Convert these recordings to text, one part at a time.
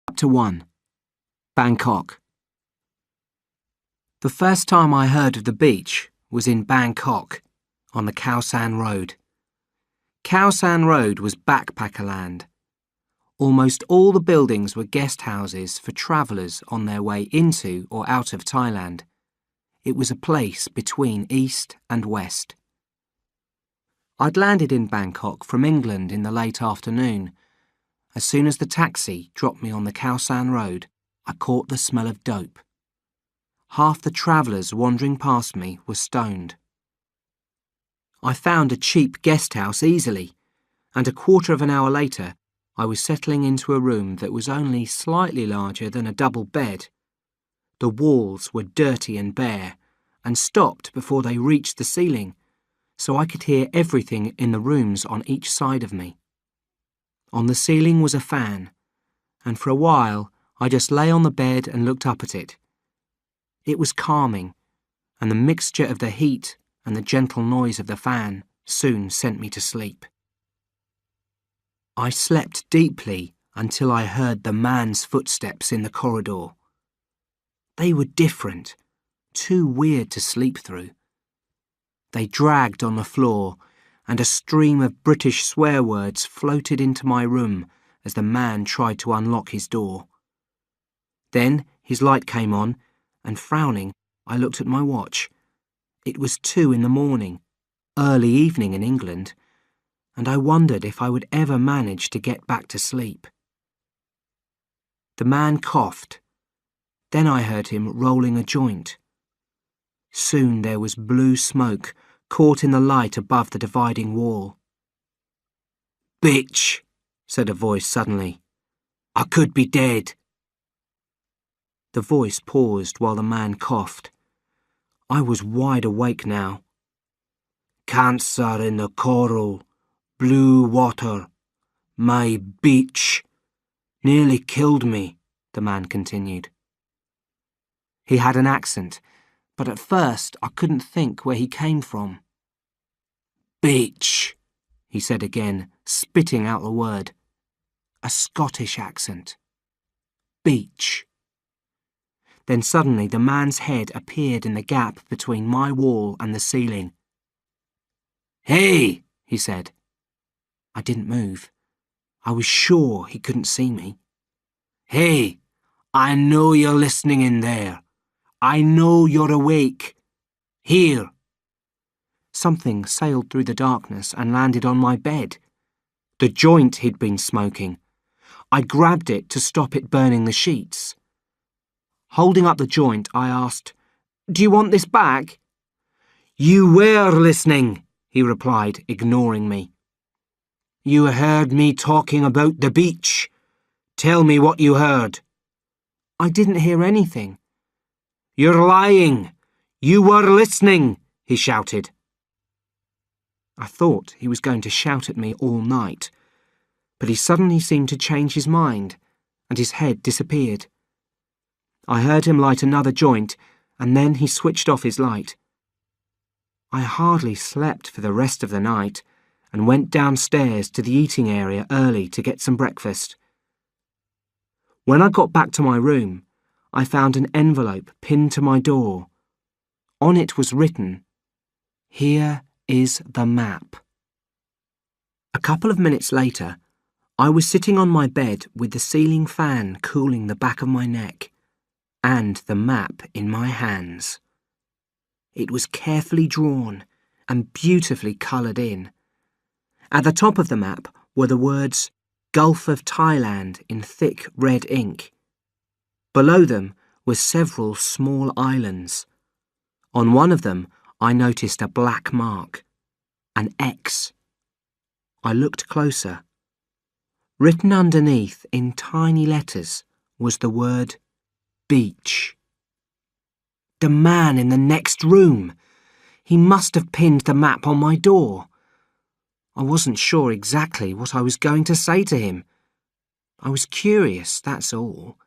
Chapter 1. Bangkok. The first time I heard of the beach was in Bangkok, on the Khao San Road. Khao San Road was backpacker land. Almost all the buildings were guest houses for travellers on their way into or out of Thailand. It was a place between east and west. I'd landed in Bangkok from England in the late afternoon. As soon as the taxi dropped me on the Khao San Road, I caught the smell of dope. Half the travellers wandering past me were stoned. I found a cheap guest house easily, and a quarter of an hour later, I was settling into a room that was only slightly larger than a double bed. The walls were dirty and bare, and stopped before they reached the ceiling, so I could hear everything in the rooms on each side of me. On the ceiling was a fan, and for a while I just lay on the bed and looked up at it. It was calming, and the mixture of the heat and the gentle noise of the fan soon sent me to sleep. I slept deeply until I heard the man's footsteps in the corridor. They were different, too weird to sleep through. They dragged on the floor, and a stream of British swear words floated into my room as the man tried to unlock his door. Then his light came on, and frowning, I looked at my watch. It was 2 a.m, early evening in England, and I wondered if I would ever manage to get back to sleep. The man coughed. Then I heard him rolling a joint. Soon there was blue smoke caught in the light above the dividing wall. "Bitch," said a voice suddenly. "I could be dead." The voice paused while the man coughed. I was wide awake now. "Cancer in the coral, blue water, my beach. Nearly killed me," the man continued. He had an accent, but at first I couldn't think where he came from. "Beach," he said again, spitting out the word. A Scottish accent. Beach. Then suddenly the man's head appeared in the gap between my wall and the ceiling. "Hey," he said. I didn't move. I was sure he couldn't see me. "Hey, I know you're listening in there. I know you're awake. Here." Something sailed through the darkness and landed on my bed. The joint he'd been smoking. I grabbed it to stop it burning the sheets. Holding up the joint, I asked, "Do you want this back?" "You were listening," he replied, ignoring me. "You heard me talking about the beach. Tell me what you heard." "I didn't hear anything." "You're lying. You were listening," he shouted. I thought he was going to shout at me all night, but he suddenly seemed to change his mind, and his head disappeared. I heard him light another joint, and then he switched off his light. I hardly slept for the rest of the night, and went downstairs to the eating area early to get some breakfast. When I got back to my room, I found an envelope pinned to my door. On it was written, "Here is the map." A couple of minutes later, I was sitting on my bed with the ceiling fan cooling the back of my neck, and the map in my hands. It was carefully drawn and beautifully coloured in. At the top of the map were the words Gulf of Thailand in thick red ink. Below them were several small islands. On one of them I noticed a black mark, an X. I looked closer. Written underneath in tiny letters was the word beach. The man in the next room. He must have pinned the map on my door. I wasn't sure exactly what I was going to say to him. I was curious, that's all.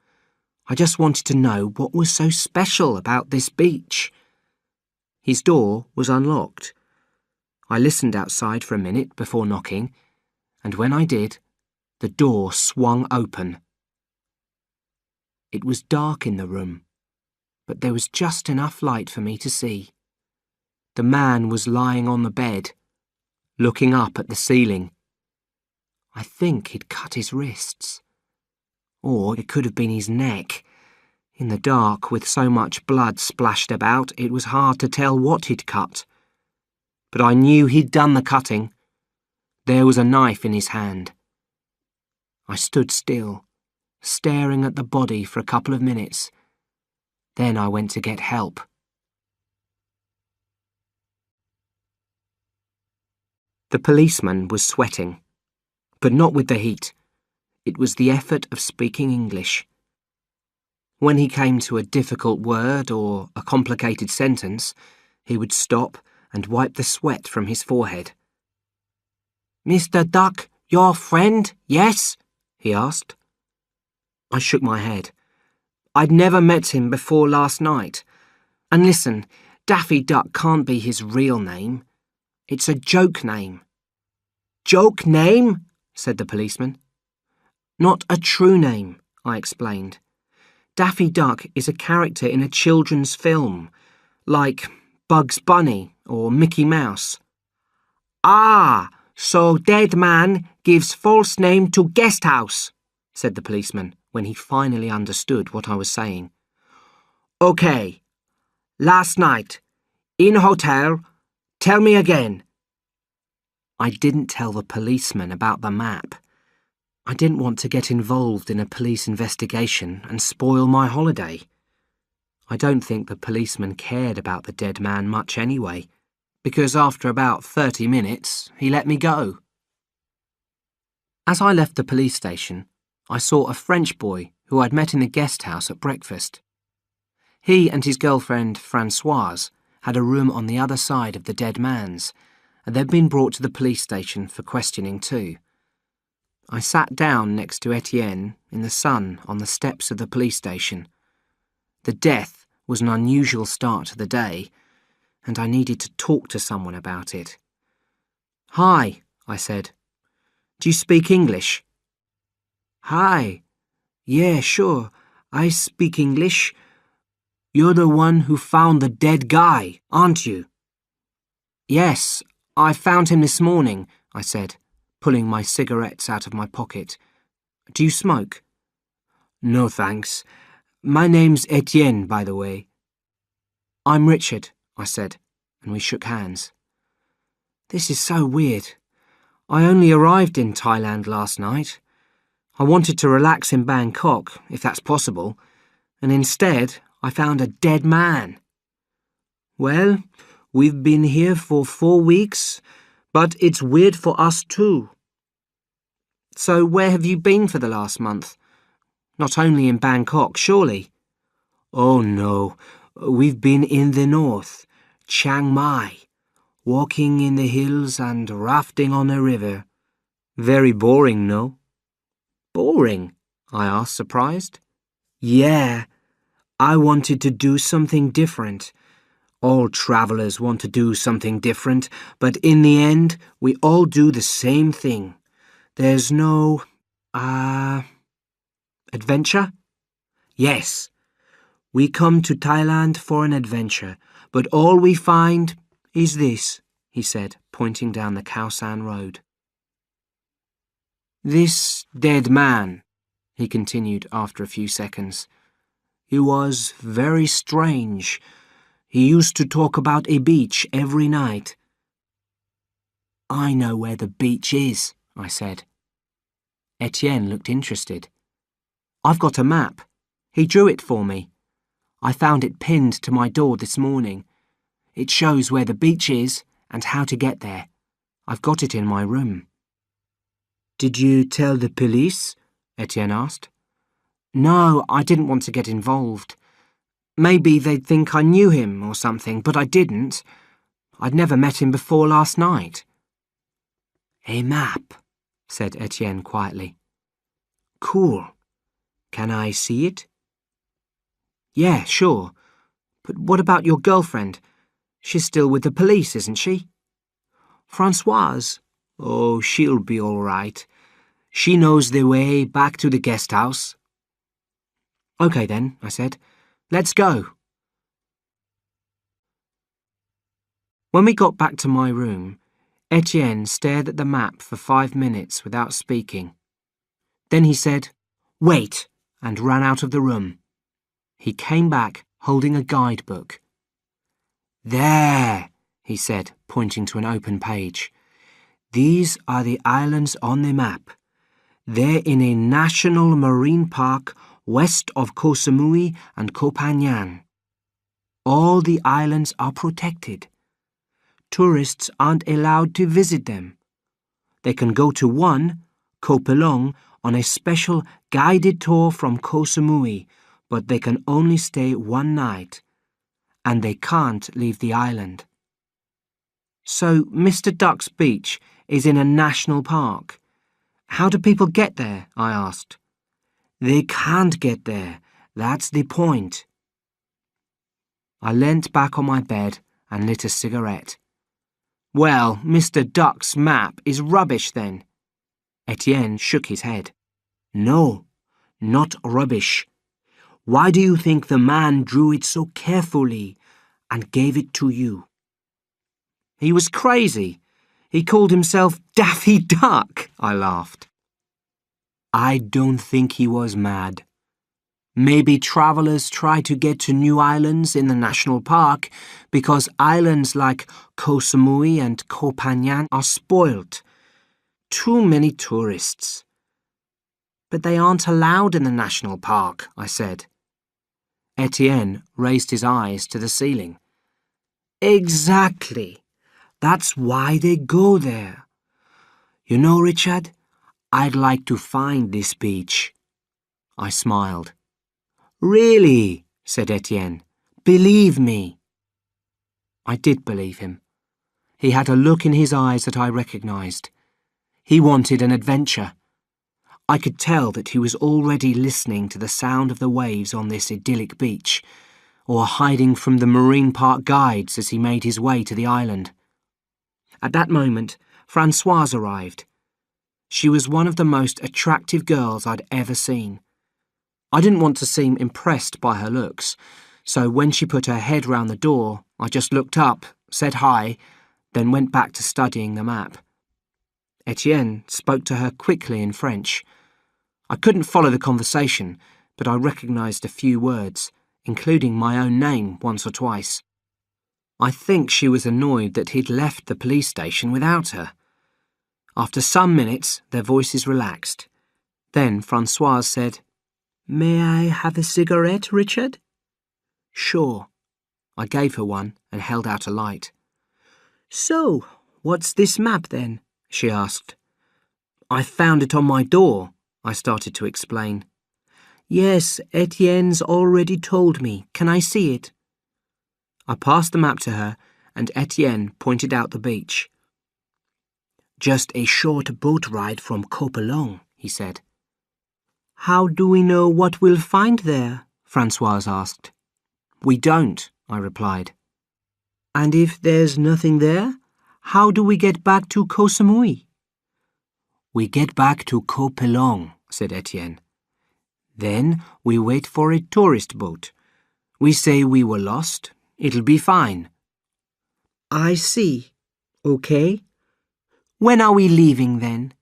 I just wanted to know what was so special about this beach. His door was unlocked. I listened outside for a minute before knocking, and when I did, the door swung open. It was dark in the room, but there was just enough light for me to see. The man was lying on the bed, looking up at the ceiling. I think he'd cut his wrists. Or it could have been his neck. In the dark, with so much blood splashed about, it was hard to tell what he'd cut. But I knew he'd done the cutting. There was a knife in his hand. I stood still, staring at the body for a couple of minutes. Then I went to get help. The policeman was sweating, but not with the heat. It was the effort of speaking English. When he came to a difficult word or a complicated sentence, he would stop and wipe the sweat from his forehead. "Mr. Duck, your friend, yes?" he asked. I shook my head. I'd never met him before last night. And listen, Daffy Duck can't be his real name. It's a joke name. "Joke name?" said the policeman. "Not a true name," I explained. Daffy Duck is a character in a children's film, like Bugs Bunny or Mickey Mouse. "Ah, so dead man gives false name to guest house," said the policeman when he finally understood what I was saying. "Okay, last night, in hotel, tell me again." I didn't tell the policeman about the map. I didn't want to get involved in a police investigation and spoil my holiday. I don't think the policeman cared about the dead man much anyway, because after about 30 minutes, he let me go. As I left the police station, I saw a French boy who I'd met in the guest house at breakfast. He and his girlfriend, Françoise, had a room on the other side of the dead man's, and they'd been brought to the police station for questioning too. I sat down next to Etienne in the sun on the steps of the police station. The death was an unusual start to the day, and I needed to talk to someone about it. "Hi," I said. "Do you speak English?" "Hi. Yeah, sure. I speak English. You're the one who found the dead guy, aren't you?" "Yes, I found him this morning," I said, pulling my cigarettes out of my pocket. "Do you smoke?" "No, thanks. My name's Etienne, by the way." "I'm Richard," I said, and we shook hands. This is so weird. I only arrived in Thailand last night. I wanted to relax in Bangkok, if that's possible, and instead I found a dead man. "Well, we've been here for 4 weeks, but it's weird for us too." "So where have you been for the last month? Not only in Bangkok, surely?" "Oh no, we've been in the north, Chiang Mai, walking in the hills and rafting on a river. Very boring, no?" "Boring?" I asked, surprised. "Yeah, I wanted to do something different. All travellers want to do something different, but in the end, we all do the same thing. There's no, adventure?" "Yes. We come to Thailand for an adventure, but all we find is this," he said, pointing down the Khao San road. "This dead man," he continued after a few seconds. "He was very strange. He used to talk about a beach every night." "I know where the beach is," I said. Etienne looked interested. "I've got a map. He drew it for me. I found it pinned to my door this morning. It shows where the beach is and how to get there. I've got it in my room." "Did you tell the police?" Etienne asked. "No, I didn't want to get involved. Maybe they'd think I knew him or something, but I didn't. I'd never met him before last night." "A map," said Etienne quietly. "Cool. Can I see it?" "Yeah, sure. But what about your girlfriend? She's still with the police, isn't she?" "Françoise? Oh, she'll be all right. She knows the way back to the guest house." "OK then," I said. "Let's go." When we got back to my room, Etienne stared at the map for 5 minutes without speaking. Then he said, "Wait," and ran out of the room. He came back holding a guidebook. "There," he said, pointing to an open page. "These are the islands on the map. They're in a national marine park west of Koh Samui and Koh Phangan. All the islands are protected. Tourists aren't allowed to visit them. They can go to one, Koh Pelong, on a special guided tour from Koh Samui, but they can only stay 1 night, and they can't leave the island." "So Mr. Duck's beach is in a national park. How do people get there?" I asked. "They can't get there. That's the point." I leant back on my bed and lit a cigarette. "Well, Mr. Duck's map is rubbish then." Etienne shook his head. "No, not rubbish. Why do you think the man drew it so carefully and gave it to you?" "He was crazy. He called himself Daffy Duck," I laughed. "I don't think he was mad. Maybe travellers try to get to new islands in the national park because islands like Koh Samui and Koh Phangan are spoilt. Too many tourists." "But they aren't allowed in the national park," I said. Etienne raised his eyes to the ceiling. "Exactly. That's why they go there. You know, Richard, I'd like to find this beach." I smiled. "Really?" said Etienne. "Believe me." I did believe him. He had a look in his eyes that I recognised. He wanted an adventure. I could tell that he was already listening to the sound of the waves on this idyllic beach, or hiding from the marine park guides as he made his way to the island. At that moment, Françoise arrived. She was one of the most attractive girls I'd ever seen. I didn't want to seem impressed by her looks, so when she put her head round the door, I just looked up, said hi, then went back to studying the map. Etienne spoke to her quickly in French. I couldn't follow the conversation, but I recognised a few words, including my own name once or twice. I think she was annoyed that he'd left the police station without her. After some minutes, their voices relaxed. Then Françoise said, "May I have a cigarette, Richard?" "Sure." I gave her one and held out a light. "So, what's this map then?" she asked. "I found it on my door," I started to explain. "Yes, Etienne's already told me. Can I see it?" I passed the map to her, and Etienne pointed out the beach. "Just a short boat ride from Koh Pelong," he said. "How do we know what we'll find there?" Françoise asked. "We don't," I replied. "And if there's nothing there, how do we get back to Koh Samui?" "We get back to Koh Pelong," said Etienne. "Then we wait for a tourist boat. We say we were lost. It'll be fine." "I see. Okay. When are we leaving then?"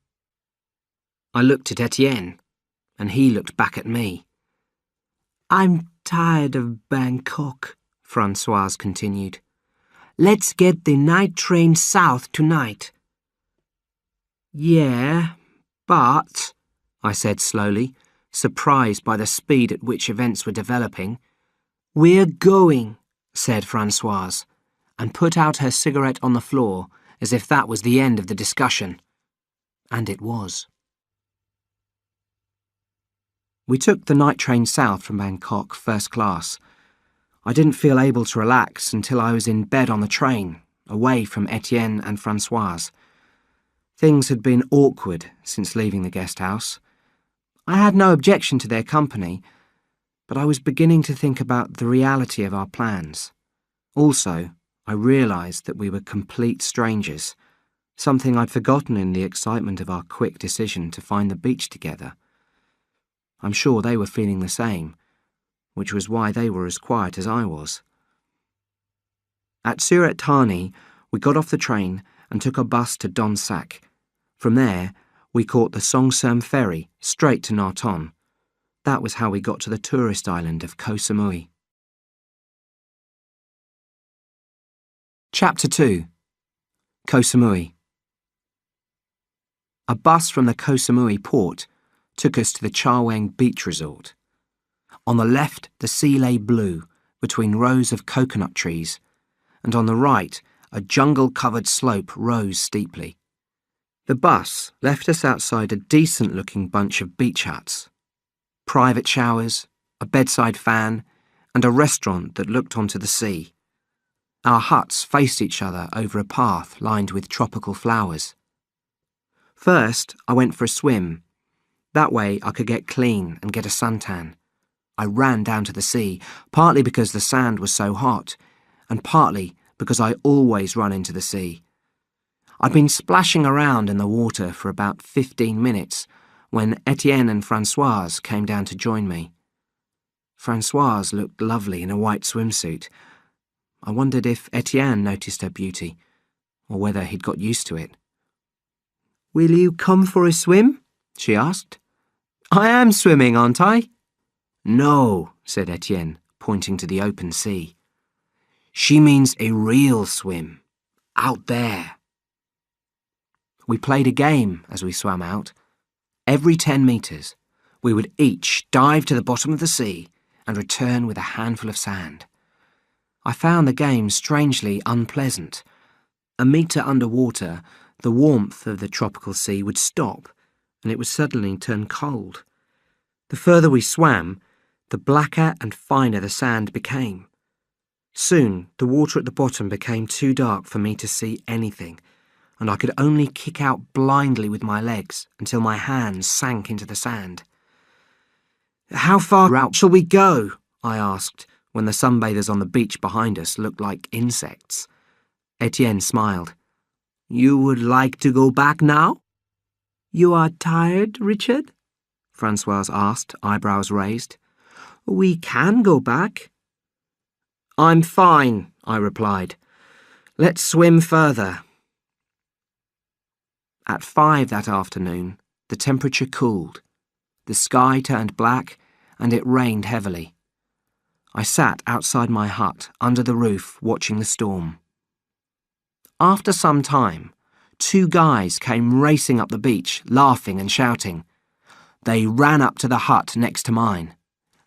I looked at Etienne, and he looked back at me. "I'm tired of Bangkok," Françoise continued. "Let's get the night train south tonight." "Yeah, but," I said slowly, surprised by the speed at which events were developing. "We're going," said Françoise, and put out her cigarette on the floor as if that was the end of the discussion. And it was. We took the night train south from Bangkok first class. I didn't feel able to relax until I was in bed on the train, away from Etienne and Françoise. Things had been awkward since leaving the guest house. I had no objection to their company, but I was beginning to think about the reality of our plans. Also, I realised that we were complete strangers, something I'd forgotten in the excitement of our quick decision to find the beach together. I'm sure they were feeling the same, which was why they were as quiet as I was. At Surat Thani, we got off the train and took a bus to Donsak. From there, we caught the Songserm ferry straight to Narton. That was how we got to the tourist island of Koh Samui. Chapter 2. Koh Samui. A bus from the Koh Samui port took us to the Chaweng Beach Resort. On the left, the sea lay blue between rows of coconut trees, and on the right, a jungle-covered slope rose steeply. The bus left us outside a decent-looking bunch of beach huts. Private showers, a bedside fan, and a restaurant that looked onto the sea. Our huts faced each other over a path lined with tropical flowers. First, I went for a swim. That way I could get clean and get a suntan. I ran down to the sea, partly because the sand was so hot, and partly because I always run into the sea. I'd been splashing around in the water for about 15 minutes when Etienne and Françoise came down to join me. Françoise looked lovely in a white swimsuit. I wondered if Etienne noticed her beauty, or whether he'd got used to it. "Will you come for a swim?" she asked. "I am swimming, aren't I?" "No," said Etienne, pointing to the open sea. "She means a real swim, out there." We played a game as we swam out. Every 10 metres, we would each dive to the bottom of the sea and return with a handful of sand. I found the game strangely unpleasant. A metre underwater, the warmth of the tropical sea would stop, and it would suddenly turn cold. The further we swam, the blacker and finer the sand became. Soon, the water at the bottom became too dark for me to see anything, and I could only kick out blindly with my legs until my hands sank into the sand. "How far out shall we go?" I asked, when the sunbathers on the beach behind us looked like insects. Etienne smiled. "You would like to go back now?" "You are tired, Richard?" Françoise asked, eyebrows raised. "We can go back." "I'm fine," I replied. "Let's swim further." At 5 that afternoon, the temperature cooled. The sky turned black, and it rained heavily. I sat outside my hut, under the roof, watching the storm. After some time, 2 guys came racing up the beach, laughing and shouting. They ran up to the hut next to mine.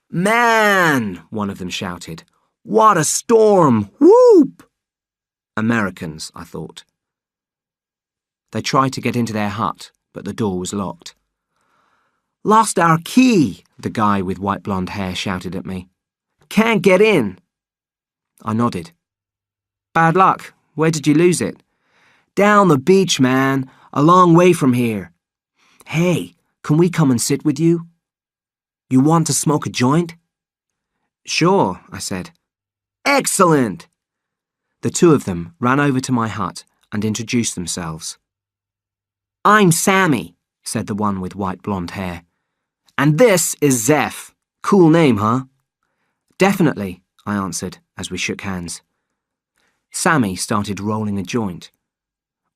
"Man!" one of them shouted. "What a storm! Whoop!" Americans, I thought. They tried to get into their hut, but the door was locked. "Lost our key," the guy with white blonde hair shouted at me. "Can't get in." I nodded. "Bad luck. Where did you lose it?" "Down the beach, man. A long way from here." "Hey, can we come and sit with you? You want to smoke a joint?" "Sure," I said. "Excellent!" The 2 of them ran over to my hut and introduced themselves. "I'm Sammy," said the one with white blonde hair. "And this is Zeph. Cool name, huh?" "Definitely," I answered as we shook hands. Sammy started rolling a joint.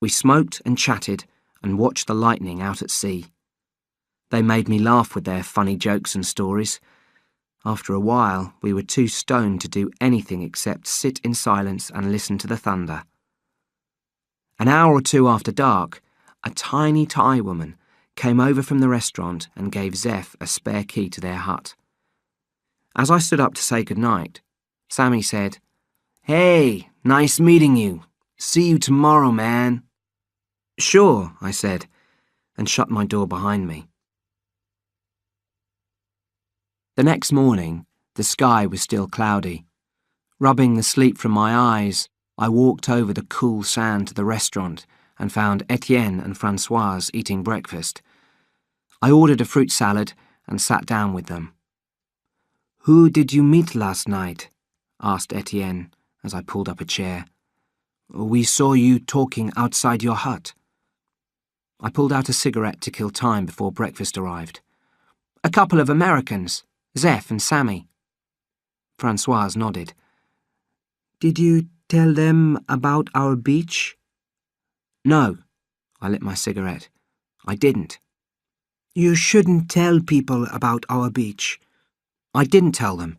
We smoked and chatted and watched the lightning out at sea. They made me laugh with their funny jokes and stories. After a while, we were too stoned to do anything except sit in silence and listen to the thunder. An hour or 2 after dark, a tiny Thai woman came over from the restaurant and gave Zeph a spare key to their hut. As I stood up to say goodnight, Sammy said, "Hey, nice meeting you. See you tomorrow, man." "Sure," I said, and shut my door behind me. The next morning, the sky was still cloudy. Rubbing the sleep from my eyes, I walked over the cool sand to the restaurant and found Etienne and Françoise eating breakfast. I ordered a fruit salad and sat down with them. "Who did you meet last night?" asked Etienne as I pulled up a chair. "We saw you talking outside your hut." I pulled out a cigarette to kill time before breakfast arrived. "A couple of Americans, Zeph and Sammy." Francoise nodded. "Did you tell them about our beach?" "No." I lit my cigarette. "I didn't." "You shouldn't tell people about our beach." "I didn't tell them."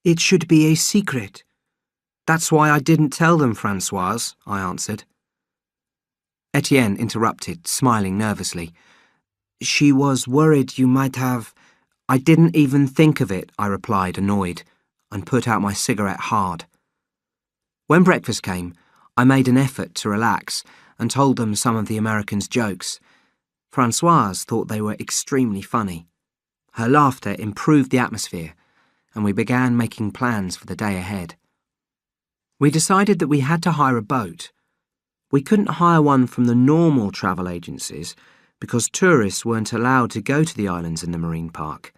"It should be a secret." "That's why I didn't tell them, Francoise," I answered. Etienne interrupted, smiling nervously. "She was worried you might have—" "I didn't even think of it," I replied, annoyed, and put out my cigarette hard. When breakfast came, I made an effort to relax and told them some of the Americans' jokes. Francoise thought they were extremely funny. Her laughter improved the atmosphere, and we began making plans for the day ahead. We decided that we had to hire a boat. We couldn't hire one from the normal travel agencies because tourists weren't allowed to go to the islands in the marine park.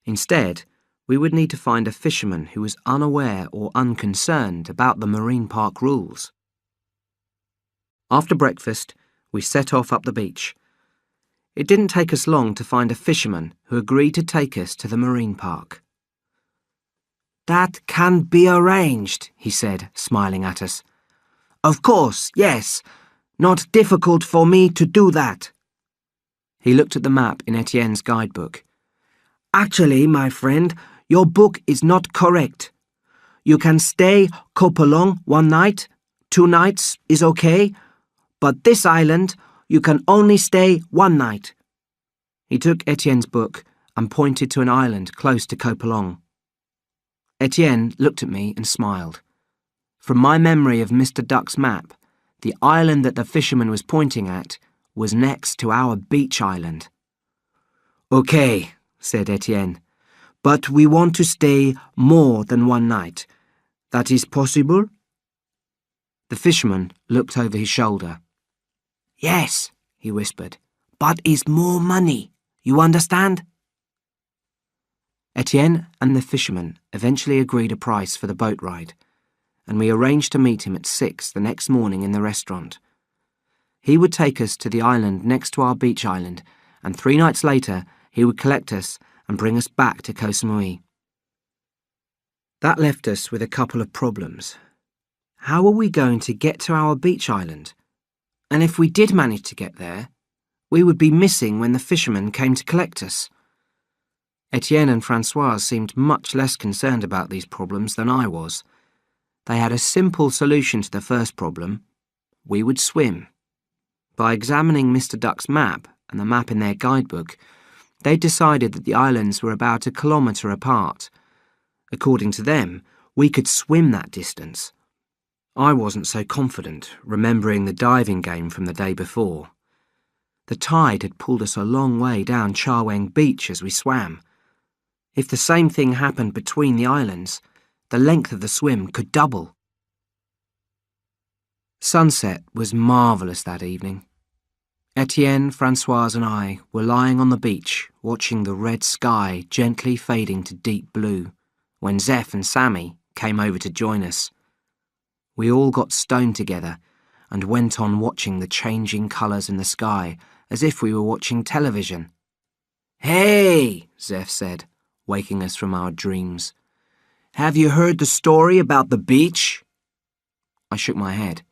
Instead, we would need to find a fisherman who was unaware or unconcerned about the marine park rules. After breakfast, we set off up the beach. It didn't take us long to find a fisherman who agreed to take us to the marine park. "That can be arranged," he said, smiling at us. "Of course, yes. Not difficult for me to do that." He looked at the map in Etienne's guidebook. "Actually, my friend, your book is not correct. You can stay Copelong 1 night, 2 nights is okay, but this island, you can only stay 1 night. He took Etienne's book and pointed to an island close to Copelong. Etienne looked at me and smiled. From my memory of Mr. Duck's map, the island that the fisherman was pointing at was next to our beach island. "Okay," said Etienne, "but we want to stay more than 1 night. That is possible?" The fisherman looked over his shoulder. "Yes," he whispered, "but it's more money. You understand?" Etienne and the fisherman eventually agreed a price for the boat ride, and we arranged to meet him at 6 the next morning in the restaurant. He would take us to the island next to our beach island, and 3 nights later he would collect us and bring us back to Koh Samui. That left us with a couple of problems. How were we going to get to our beach island? And if we did manage to get there, we would be missing when the fisherman came to collect us. Etienne and Francoise seemed much less concerned about these problems than I was. They had a simple solution to the first problem. We would swim. By examining Mr. Duck's map and the map in their guidebook, they decided that the islands were about 1 kilometre apart. According to them, we could swim that distance. I wasn't so confident, remembering the diving game from the day before. The tide had pulled us a long way down Chaweng Beach as we swam. If the same thing happened between the islands, the length of the swim could double. Sunset was marvellous that evening. Etienne, Francoise and I were lying on the beach watching the red sky gently fading to deep blue when Zeph and Sammy came over to join us. We all got stoned together and went on watching the changing colours in the sky as if we were watching television. "Hey," Zeph said, waking us from our dreams. "Have you heard the story about the beach?" I shook my head.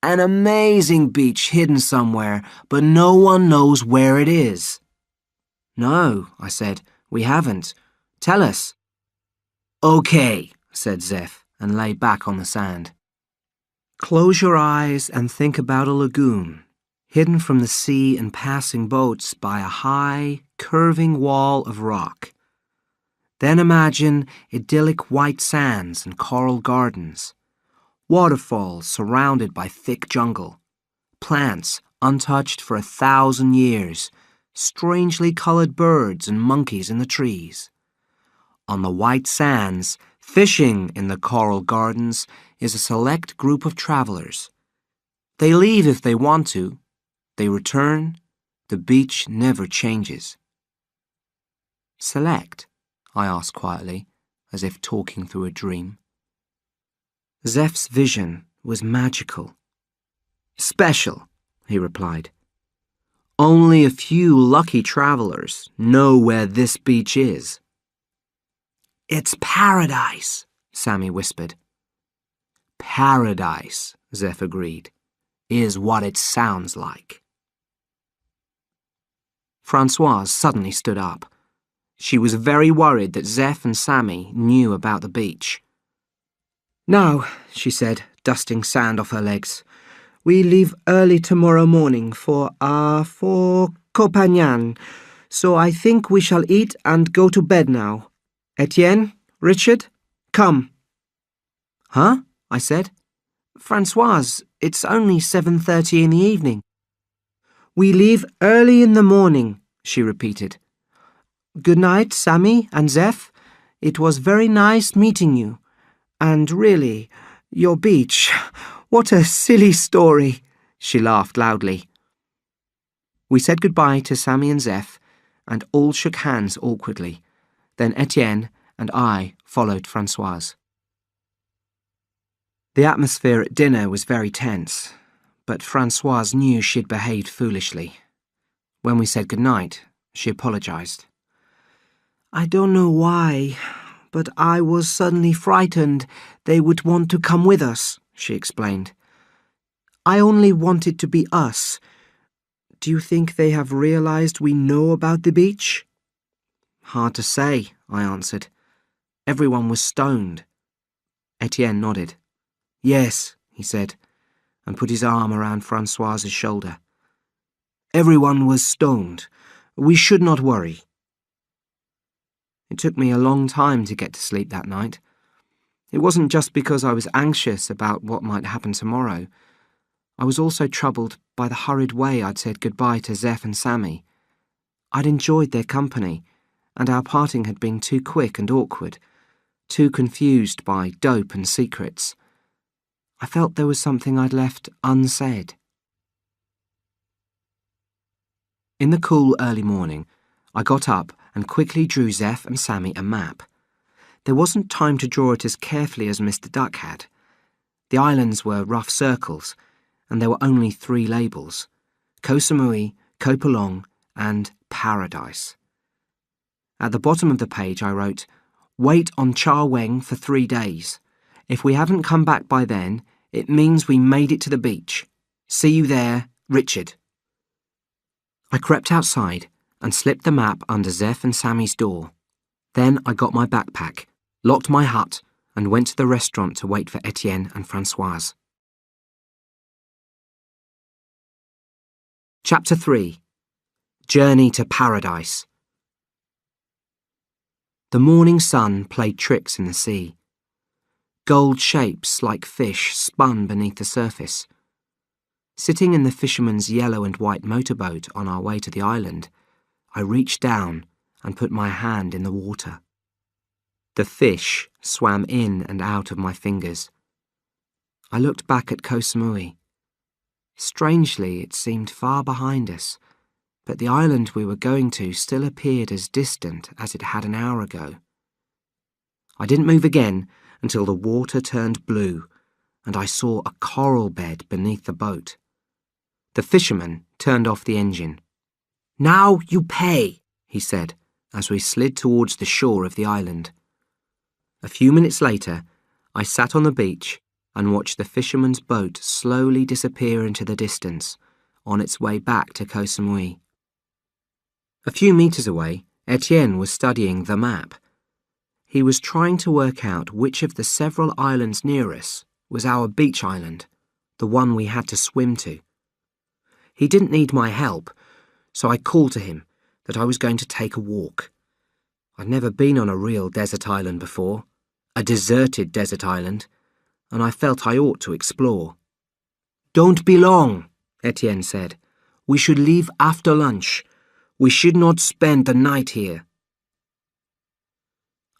"An amazing beach hidden somewhere, but no one knows where it is." "No," I said, "we haven't. Tell us." "Okay," said Zeph, and lay back on the sand. "Close your eyes and think about a lagoon, hidden from the sea and passing boats by a high, curving wall of rock. Then imagine idyllic white sands and coral gardens, waterfalls surrounded by thick jungle, plants untouched for 1,000 years, strangely coloured birds and monkeys in the trees. On the white sands, fishing in the coral gardens, is a select group of travellers. They leave if they want to. They return. The beach never changes." "Select?" I asked quietly, as if talking through a dream. Zeph's vision was magical. "Special," he replied. "Only a few lucky travellers know where this beach is." It's paradise, Sammy whispered. Paradise, Zeph agreed, is what it sounds like. Francoise suddenly stood up. She was very worried that Zeph and Sammy knew about the beach. Now, she said, dusting sand off her legs, we leave early tomorrow morning for Copagnan, so I think we shall eat and go to bed now. Etienne, Richard, come. Huh? I said. Francoise, it's only 7:30 in the evening. We leave early in the morning, she repeated. Good night, Sammy and Zeph. It was very nice meeting you. And really, your beach, what a silly story, she laughed loudly. We said goodbye to Sammy and Zeph, and all shook hands awkwardly. Then Etienne and I followed Francoise. The atmosphere at dinner was very tense, but Francoise knew she'd behaved foolishly. When we said goodnight, she apologised. I don't know why, but I was suddenly frightened they would want to come with us, she explained. I only want it to be us. Do you think they have realised we know about the beach? Hard to say, I answered. Everyone was stoned. Etienne nodded. Yes, he said, and put his arm around Francoise's shoulder. Everyone was stoned. We should not worry. It took me a long time to get to sleep that night. It wasn't just because I was anxious about what might happen tomorrow. I was also troubled by the hurried way I'd said goodbye to Zeph and Sammy. I'd enjoyed their company, and our parting had been too quick and awkward, too confused by dope and secrets. I felt there was something I'd left unsaid. In the cool early morning, I got up and quickly drew Zeph and Sammy a map. There wasn't time to draw it as carefully as Mr. Duck had. The islands were rough circles, and there were only 3 labels: Koh Samui, Koh Pulong, and Paradise. At the bottom of the page I wrote, Wait on Cha Weng for 3 days. If we haven't come back by then, it means we made it to the beach. See you there, Richard. I crept outside and slipped the map under Zeph and Sammy's door. Then I got my backpack, locked my hut, and went to the restaurant to wait for Etienne and Francoise. Chapter 3. Journey to Paradise. The morning sun played tricks in the sea. Gold shapes like fish spun beneath the surface. Sitting in the fisherman's yellow and white motorboat on our way to the island, I reached down and put my hand in the water. The fish swam in and out of my fingers. I looked back at Koh Samui. Strangely, it seemed far behind us, but the island we were going to still appeared as distant as it had an hour ago. I didn't move again until the water turned blue, and I saw a coral bed beneath the boat. The fisherman turned off the engine. Now you pay, he said, as we slid towards the shore of the island. A few minutes later, I sat on the beach and watched the fisherman's boat slowly disappear into the distance, on its way back to Koh Samui. A few meters away, Etienne was studying the map. He was trying to work out which of the several islands near us was our beach island, the one we had to swim to. He didn't need my help, so I called to him that I was going to take a walk. I'd never been on a real desert island before, a deserted desert island, and I felt I ought to explore. Don't be long, Etienne said. We should leave after lunch. We should not spend the night here.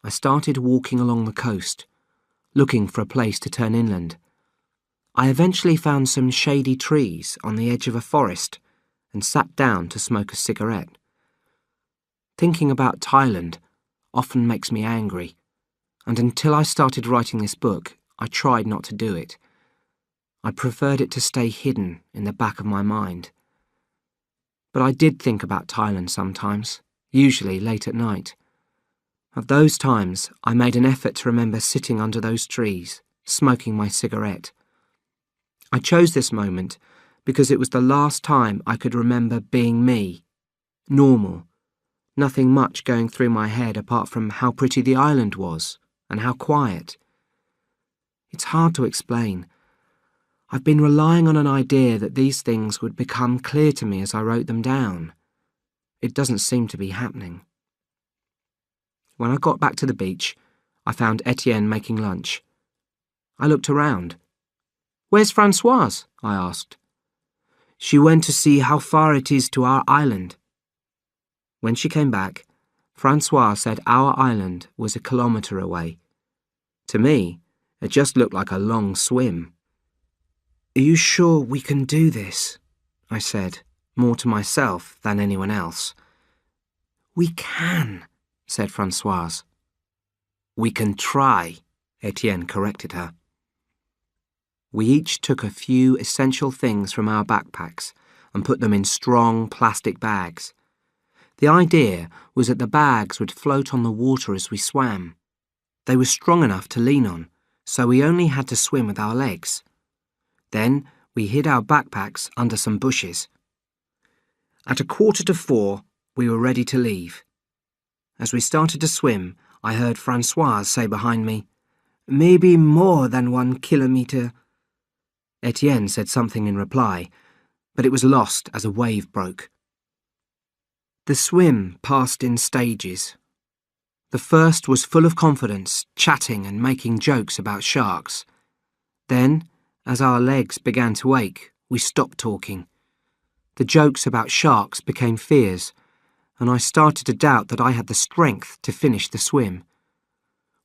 I started walking along the coast, looking for a place to turn inland. I eventually found some shady trees on the edge of a forest and sat down to smoke a cigarette. Thinking about Thailand often makes me angry, and until I started writing this book, I tried not to do it. I preferred it to stay hidden in the back of my mind. But I did think about Thailand sometimes, usually late at night. At those times, I made an effort to remember sitting under those trees, smoking my cigarette. I chose this moment because it was the last time I could remember being me, normal, nothing much going through my head apart from how pretty the island was and how quiet. It's hard to explain. I've been relying on an idea that these things would become clear to me as I wrote them down. It doesn't seem to be happening. When I got back to the beach, I found Etienne making lunch. I looked around. "Where's Françoise?" I asked. "She went to see how far it is to our island." When she came back, Françoise said our island was 1 kilometre away. To me, it just looked like a long swim. "Are you sure we can do this?" I said, more to myself than anyone else. "We can," said Françoise. "We can try," Etienne corrected her. We each took a few essential things from our backpacks and put them in strong plastic bags. The idea was that the bags would float on the water as we swam. They were strong enough to lean on, so we only had to swim with our legs. Then we hid our backpacks under some bushes. At 3:45, we were ready to leave. As we started to swim, I heard Françoise say behind me, "Maybe more than 1 kilometre." Etienne said something in reply, but it was lost as a wave broke. The swim passed in stages. The first was full of confidence, chatting and making jokes about sharks. Then, as our legs began to ache, we stopped talking. The jokes about sharks became fears, and I started to doubt that I had the strength to finish the swim.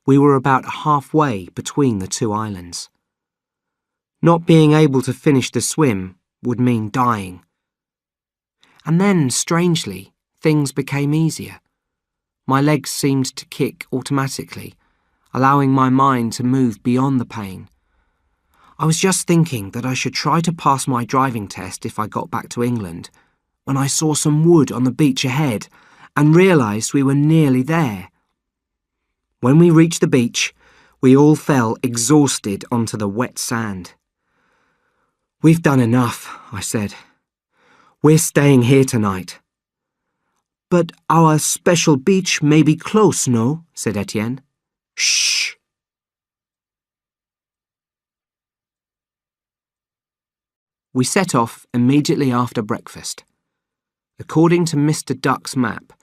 We were about halfway between the two islands. Not being able to finish the swim would mean dying. And then, strangely, things became easier. My legs seemed to kick automatically, allowing my mind to move beyond the pain. I was just thinking that I should try to pass my driving test if I got back to England, when I saw some wood on the beach ahead and realised we were nearly there. When we reached the beach, we all fell exhausted onto the wet sand. "We've done enough," I said. "We're staying here tonight." "But our special beach may be close, no?" said Etienne. "Shh!" We set off immediately after breakfast. According to Mr. Duck's map,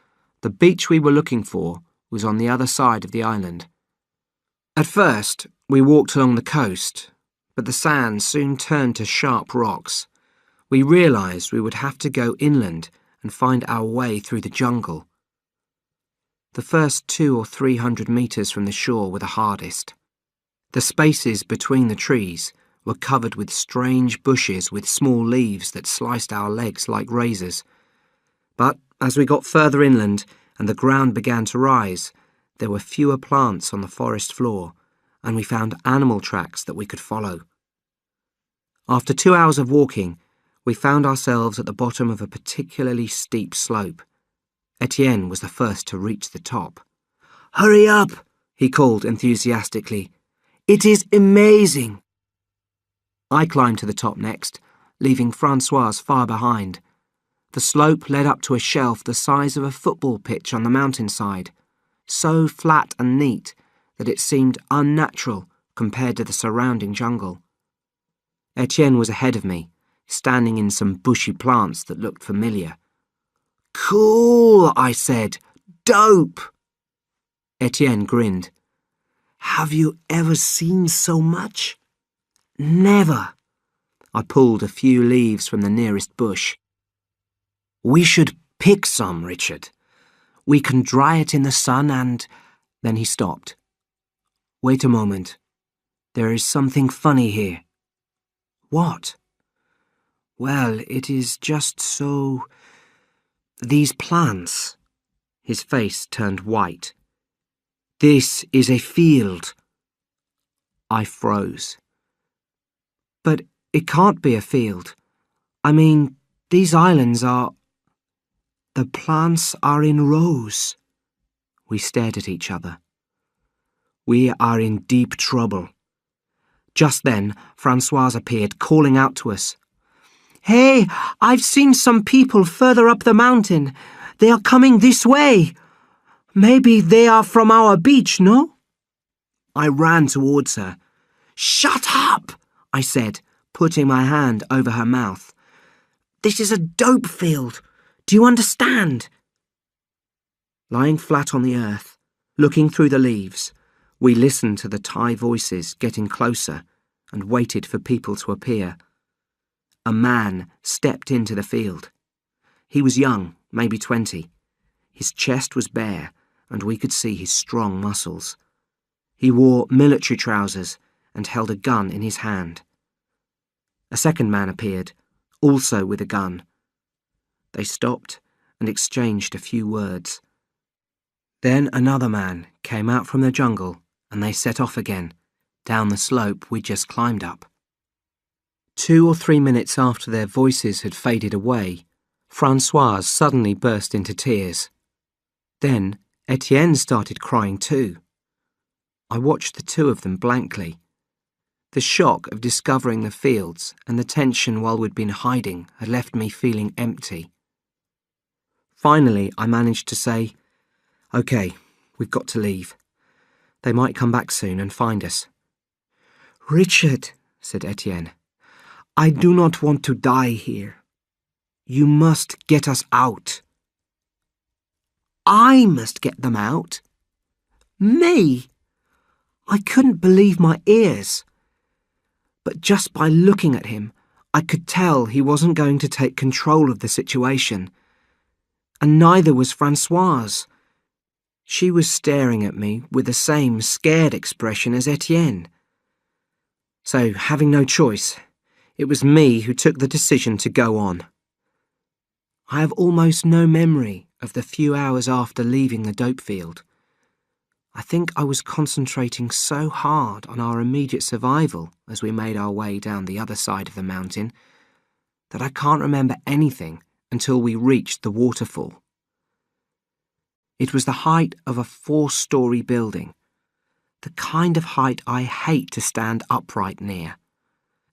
the beach we were looking for was on the other side of the island. At first, we walked along the coast, but the sand soon turned to sharp rocks. We realised we would have to go inland and find our way through the jungle. The first 200 or 300 metres from the shore were the hardest. The spaces between the trees were covered with strange bushes with small leaves that sliced our legs like razors. But as we got further inland and the ground began to rise, there were fewer plants on the forest floor, and we found animal tracks that we could follow. After 2 hours of walking, we found ourselves at the bottom of a particularly steep slope. Etienne was the first to reach the top. "Hurry up!" he called enthusiastically. "It is amazing!" I climbed to the top next, leaving Françoise far behind. The slope led up to a shelf the size of a football pitch on the mountainside, so flat and neat that it seemed unnatural compared to the surrounding jungle. Etienne was ahead of me, standing in some bushy plants that looked familiar. "Cool," I said. "Dope!" Etienne grinned. "Have you ever seen so much?" "Never." I pulled a few leaves from the nearest bush. "We should pick some, Richard. We can dry it in the sun and—" Then he stopped. "Wait a moment. There is something funny here." "What?" "Well, it is just so... These plants." His face turned white. "This is a field." I froze. "But it can't be a field. I mean, these islands are... The plants are in rows." We stared at each other. We are in deep trouble. Just then, Francoise appeared, calling out to us. "Hey, I've seen some people further up the mountain. They are coming this way. Maybe they are from our beach, no?" I ran towards her. "Shut up," I said, putting my hand over her mouth. "This is a dope field. Do you understand?" Lying flat on the earth, looking through the leaves, we listened to the Thai voices getting closer and waited for people to appear. A man stepped into the field. He was young, maybe 20. His chest was bare, and we could see his strong muscles. He wore military trousers and held a gun in his hand. A second man appeared, also with a gun. They stopped and exchanged a few words. Then another man came out from the jungle, and they set off again, down the slope we just climbed up. 2 or 3 minutes after their voices had faded away, Francoise suddenly burst into tears. Then Etienne started crying too. I watched the two of them blankly. The shock of discovering the fields and the tension while we'd been hiding had left me feeling empty. Finally, I managed to say, "Okay, we've got to leave. They might come back soon and find us." "Richard," said Etienne, "I do not want to die here. You must get us out." "I must get them out? Me?" I couldn't believe my ears. But just by looking at him, I could tell he wasn't going to take control of the situation. And neither was Francoise. She was staring at me with the same scared expression as Etienne. So, having no choice, it was me who took the decision to go on. I have almost no memory of the few hours after leaving the dope field. I think I was concentrating so hard on our immediate survival as we made our way down the other side of the mountain that I can't remember anything until we reached the waterfall. It was the height of a 4-story building, the kind of height I hate to stand upright near,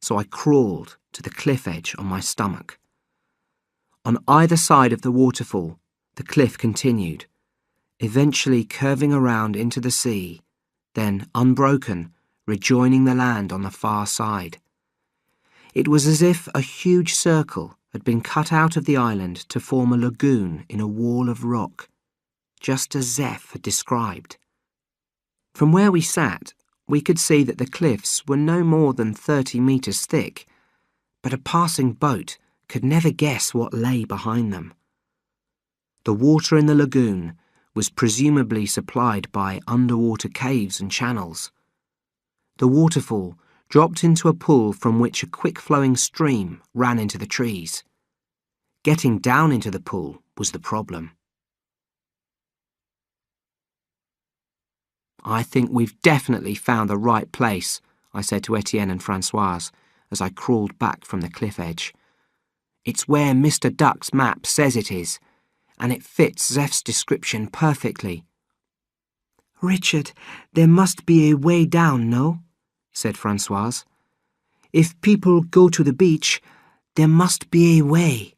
so I crawled to the cliff edge on my stomach. On either side of the waterfall, the cliff continued, eventually curving around into the sea, then, unbroken, rejoining the land on the far side. It was as if a huge circle had been cut out of the island to form a lagoon in a wall of rock, just as Zeph had described. From where we sat, we could see that the cliffs were no more than 30 metres thick, but a passing boat could never guess what lay behind them. The water in the lagoon was presumably supplied by underwater caves and channels. The waterfall dropped into a pool from which a quick-flowing stream ran into the trees. Getting down into the pool was the problem. "I think we've definitely found the right place," I said to Etienne and Francoise as I crawled back from the cliff edge. "It's where Mr. Duck's map says it is, and it fits Zeph's description perfectly." "Richard, there must be a way down, no?" said Francoise. "If people go to the beach, there must be a way."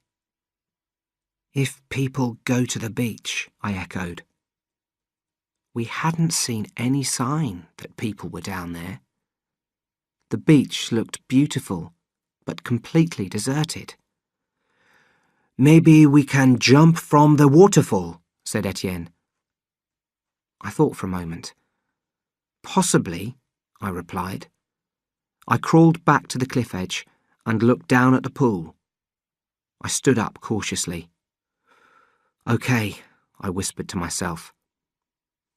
"If people go to the beach," I echoed. We hadn't seen any sign that people were down there. The beach looked beautiful, but completely deserted. "Maybe we can jump from the waterfall," said Etienne. I thought for a moment. "Possibly," I replied. I crawled back to the cliff edge and looked down at the pool. I stood up cautiously. "Okay," I whispered to myself.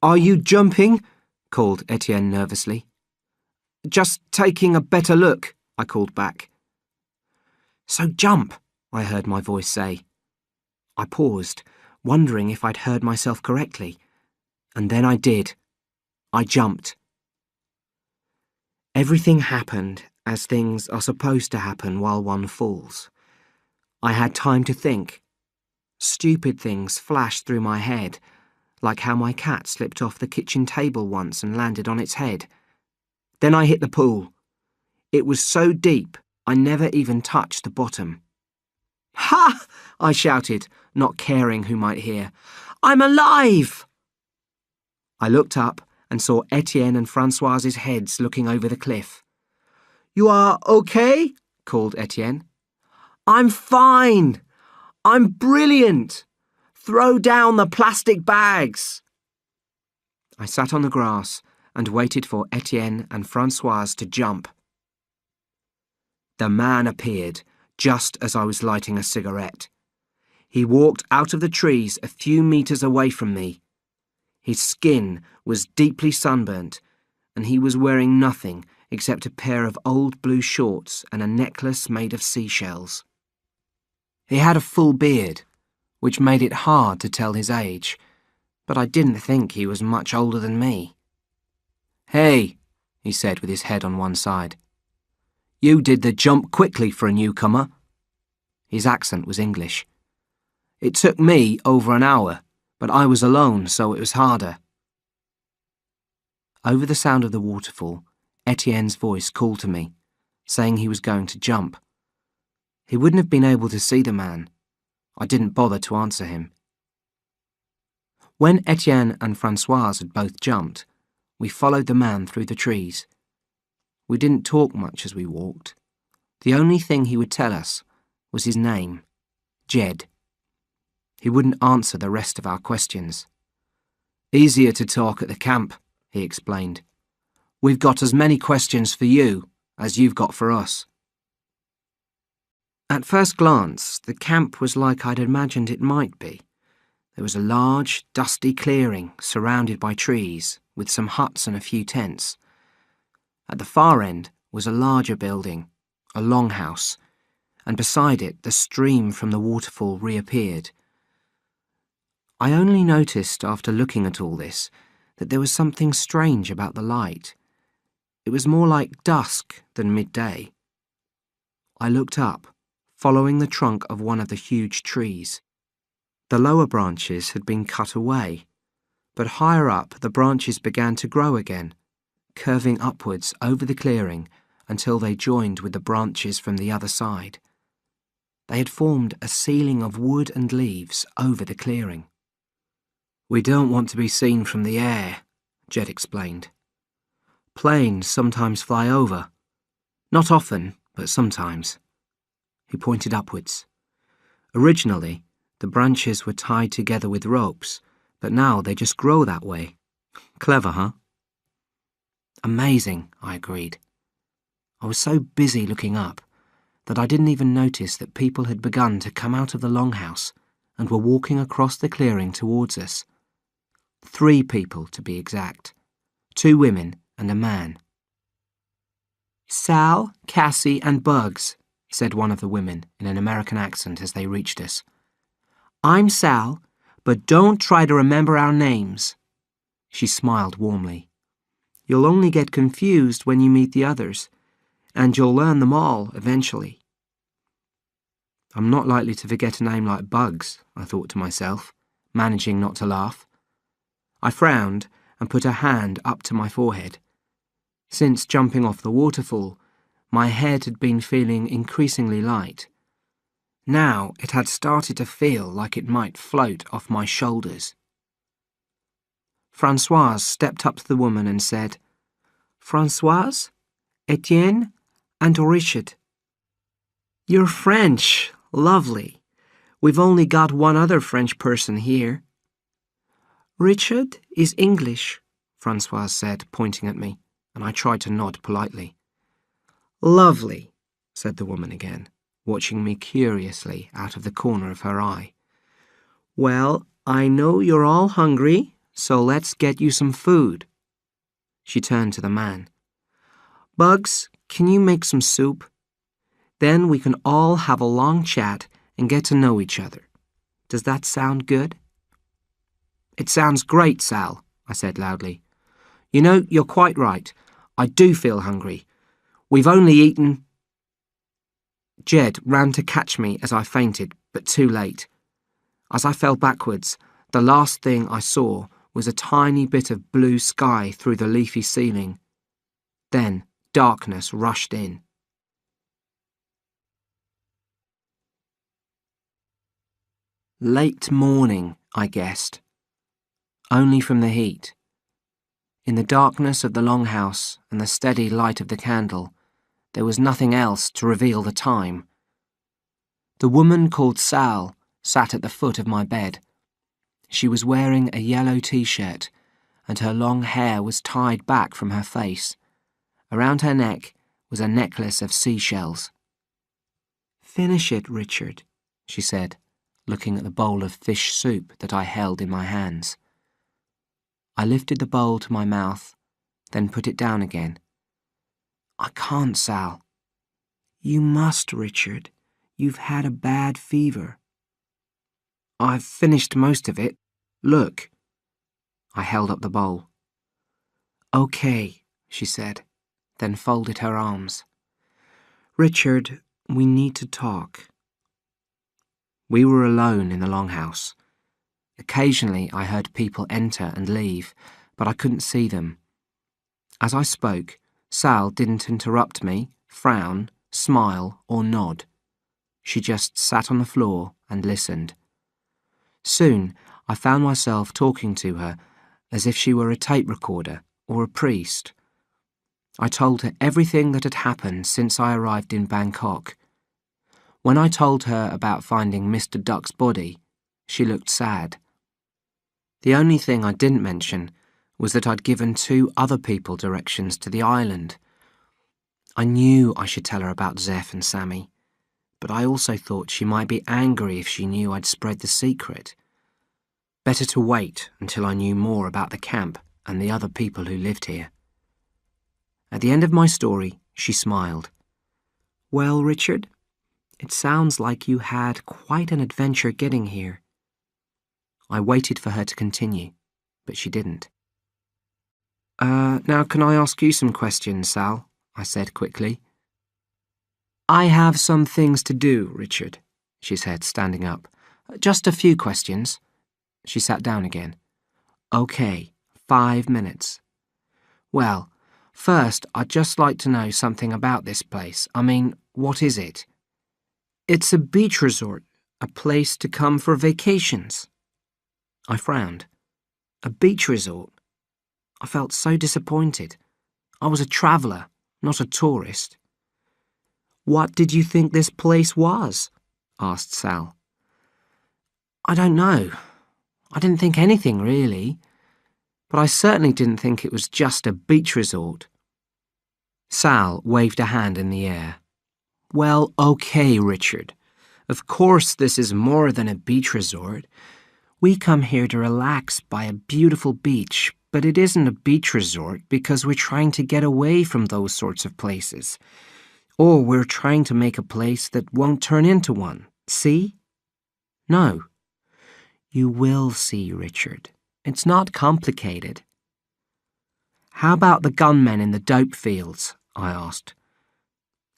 "Are you jumping?" called Etienne nervously. "Just taking a better look," I called back. "So jump," I heard my voice say. I paused, wondering if I'd heard myself correctly, and then I did. I jumped. Everything happened as things are supposed to happen while one falls. I had time to think. Stupid things flashed through my head, like how my cat slipped off the kitchen table once and landed on its head. Then I hit the pool. It was so deep, I never even touched the bottom. "Ha!" I shouted, not caring who might hear. "I'm alive!" I looked up and saw Etienne and Francoise's heads looking over the cliff. "You are okay?" called Etienne. "I'm fine! I'm brilliant! Throw down the plastic bags!" I sat on the grass and waited for Etienne and Francoise to jump. The man appeared just as I was lighting a cigarette. He walked out of the trees a few meters away from me. His skin was deeply sunburnt, and he was wearing nothing except a pair of old blue shorts and a necklace made of seashells. He had a full beard, which made it hard to tell his age, but I didn't think he was much older than me. "Hey," he said with his head on one side. "You did the jump quickly for a newcomer." His accent was English. "It took me over an hour, but I was alone, so it was harder." Over the sound of the waterfall, Etienne's voice called to me, saying he was going to jump. He wouldn't have been able to see the man. I didn't bother to answer him. When Etienne and Francoise had both jumped, we followed the man through the trees. We didn't talk much as we walked. The only thing he would tell us was his name, Jed. He wouldn't answer the rest of our questions. "Easier to talk at the camp," he explained. "We've got as many questions for you as you've got for us." At first glance, the camp was like I'd imagined it might be. There was a large, dusty clearing surrounded by trees, with some huts and a few tents. At the far end was a larger building, a longhouse, and beside it the stream from the waterfall reappeared. I only noticed after looking at all this that there was something strange about the light. It was more like dusk than midday. I looked up, following the trunk of one of the huge trees. The lower branches had been cut away, but higher up the branches began to grow again, curving upwards over the clearing until they joined with the branches from the other side. They had formed a ceiling of wood and leaves over the clearing. "We don't want to be seen from the air," Jed explained. "Planes sometimes fly over. Not often, but sometimes." He pointed upwards. "Originally, the branches were tied together with ropes, but now they just grow that way. Clever, huh?" "Amazing," I agreed. I was so busy looking up that I didn't even notice that people had begun to come out of the longhouse and were walking across the clearing towards us. 3 people, to be exact. 2 women and a man. "Sal, Cassie, and Bugs," said one of the women in an American accent as they reached us. "I'm Sal, but don't try to remember our names." She smiled warmly. "You'll only get confused when you meet the others, and you'll learn them all eventually." I'm not likely to forget a name like Bugs, I thought to myself, managing not to laugh. I frowned and put a hand up to my forehead. Since jumping off the waterfall, my head had been feeling increasingly light. Now it had started to feel like it might float off my shoulders. Francoise stepped up to the woman and said, "Francoise, Etienne, and Richard." "You're French. Lovely. We've only got one other French person here." "Richard is English," Francoise said, pointing at me, and I tried to nod politely. "Lovely," said the woman again, watching me curiously out of the corner of her eye. "Well, I know you're all hungry, so let's get you some food." She turned to the man. "Bugs, can you make some soup? Then we can all have a long chat and get to know each other. Does that sound good?" "It sounds great, Sal," I said loudly. "You know, you're quite right. I do feel hungry. We've only eaten—" Jed ran to catch me as I fainted, but too late. As I fell backwards, The last thing I saw was a tiny bit of blue sky through the leafy ceiling. Then darkness rushed in. Late morning, I guessed. Only from the heat. In the darkness of the longhouse and the steady light of the candle, there was nothing else to reveal the time. The woman called Sal sat at the foot of my bed. She was wearing a yellow t-shirt, and her long hair was tied back from her face. Around her neck was a necklace of seashells. "Finish it, Richard," she said, looking at the bowl of fish soup that I held in my hands. I lifted the bowl to my mouth, then put it down again. "I can't, Sal." "You must, Richard. You've had a bad fever." "I've finished most of it. Look." I held up the bowl. "Okay," she said, then folded her arms. "Richard, we need to talk." We were alone in the longhouse. Occasionally I heard people enter and leave, but I couldn't see them. As I spoke, Sal didn't interrupt me, frown, smile, or nod. She just sat on the floor and listened. Soon I found myself talking to her as if she were a tape recorder or a priest. I told her everything that had happened since I arrived in Bangkok. When I told her about finding Mr. Duck's body, she looked sad. The only thing I didn't mention was that I'd given 2 other people directions to the island. I knew I should tell her about Zeph and Sammy, but I also thought she might be angry if she knew I'd spread the secret. Better to wait until I knew more about the camp and the other people who lived here. At the end of my story, she smiled. "Well, Richard, it sounds like you had quite an adventure getting here." I waited for her to continue, but she didn't. Now can I ask you some questions, Sal?" I said quickly. "I have some things to do, Richard," she said, standing up. "Just a few questions." She sat down again. "Okay, 5 minutes. Well, first, I'd just like to know something about this place. I mean, what is it?" "It's a beach resort, a place to come for vacations." I frowned. A beach resort? I felt so disappointed. I was a traveller, not a tourist. "What did you think this place was?" asked Sal. "I don't know. I didn't think anything, really. But I certainly didn't think it was just a beach resort." Sal waved a hand in the air. "Well, okay, Richard. Of course this is more than a beach resort. We come here to relax by a beautiful beach, but it isn't a beach resort because we're trying to get away from those sorts of places. Or we're trying to make a place that won't turn into one. See?" "No." "You will see, Richard. It's not complicated." "How about the gunmen in the dope fields?" I asked.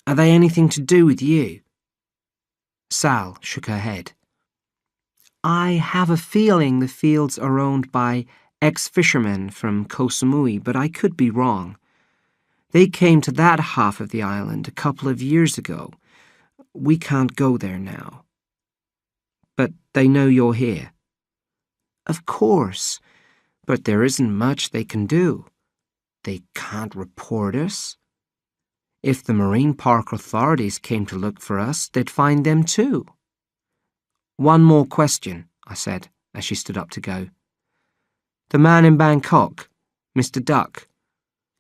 "Are they anything to do with you?" Sal shook her head. "I have a feeling the fields are owned by ex-fishermen from Koh Samui, but I could be wrong. They came to that half of the island a couple of years ago. We can't go there now." "But they know you're here." "Of course, but there isn't much they can do. They can't report us. If the Marine Park authorities came to look for us, they'd find them too." "One more question," I said, as she stood up to go. "The man in Bangkok, Mr. Duck,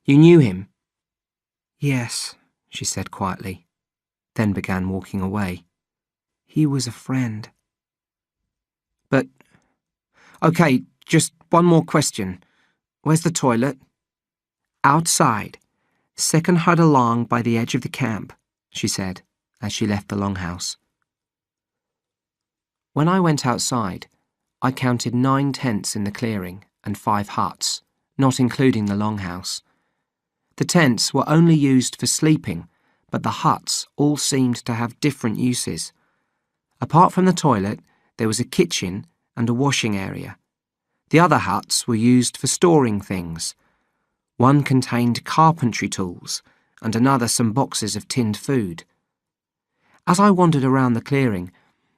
you knew him?" "Yes," she said quietly, then began walking away. "He was a friend." "But, okay, just one more question. Where's the toilet?" "Outside, second hut along by the edge of the camp," she said, as she left the longhouse. When I went outside, I counted 9 tents in the clearing and 5 huts, not including the longhouse. The tents were only used for sleeping, but the huts all seemed to have different uses. Apart from the toilet, there was a kitchen and a washing area, The other huts were used for storing things. One contained carpentry tools and another some boxes of tinned food. As I wandered around the clearing,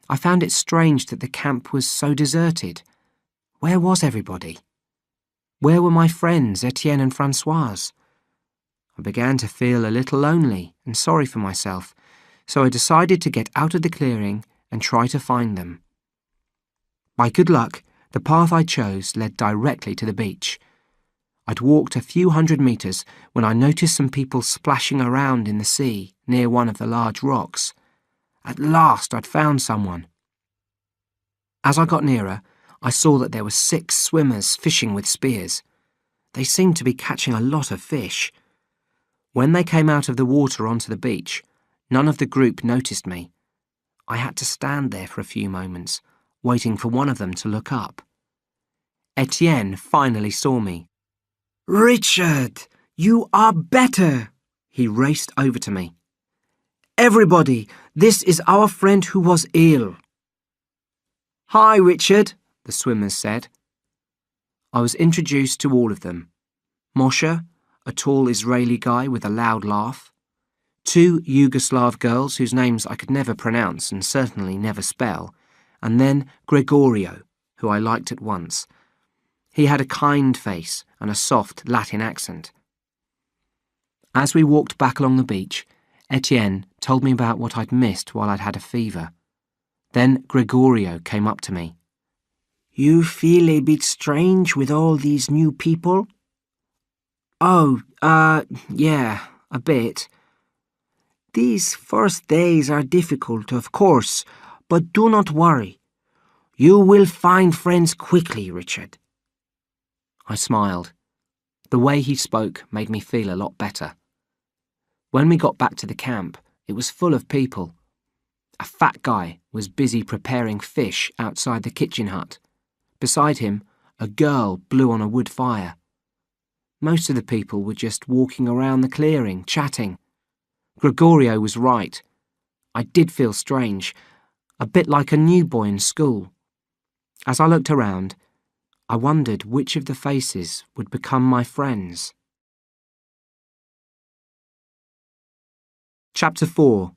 I found it strange that the camp was so deserted. Where was everybody? Where were my friends, Etienne and Françoise? I began to feel a little lonely and sorry for myself, so I decided to get out of the clearing and try to find them. By good luck, the path I chose led directly to the beach. I'd walked a few hundred metres when I noticed some people splashing around in the sea near one of the large rocks. At last I'd found someone. As I got nearer, I saw that there were 6 swimmers fishing with spears. They seemed to be catching a lot of fish. When they came out of the water onto the beach, none of the group noticed me. I had to stand there for a few moments, waiting for one of them to look up. Etienne finally saw me. "Richard, you are better!" He raced over to me. "Everybody, this is our friend who was ill." "Hi, Richard," the swimmers said. I was introduced to all of them. Moshe, a tall Israeli guy with a loud laugh. 2 Yugoslav girls whose names I could never pronounce and certainly never spell. And then Gregorio, who I liked at once. He had a kind face and a soft Latin accent. As we walked back along the beach, Etienne told me about what I'd missed while I'd had a fever. Then Gregorio came up to me. "You feel a bit strange with all these new people?" "Oh, yeah, a bit. These first days are difficult, of course, but do not worry. You will find friends quickly, Richard." I smiled. The way he spoke made me feel a lot better. When we got back to the camp, it was full of people. A fat guy was busy preparing fish outside the kitchen hut. Beside him, a girl blew on a wood fire. Most of the people were just walking around the clearing, chatting. Gregorio was right. I did feel strange, a bit like a new boy in school. As I looked around, I wondered which of the faces would become my friends. Chapter 4.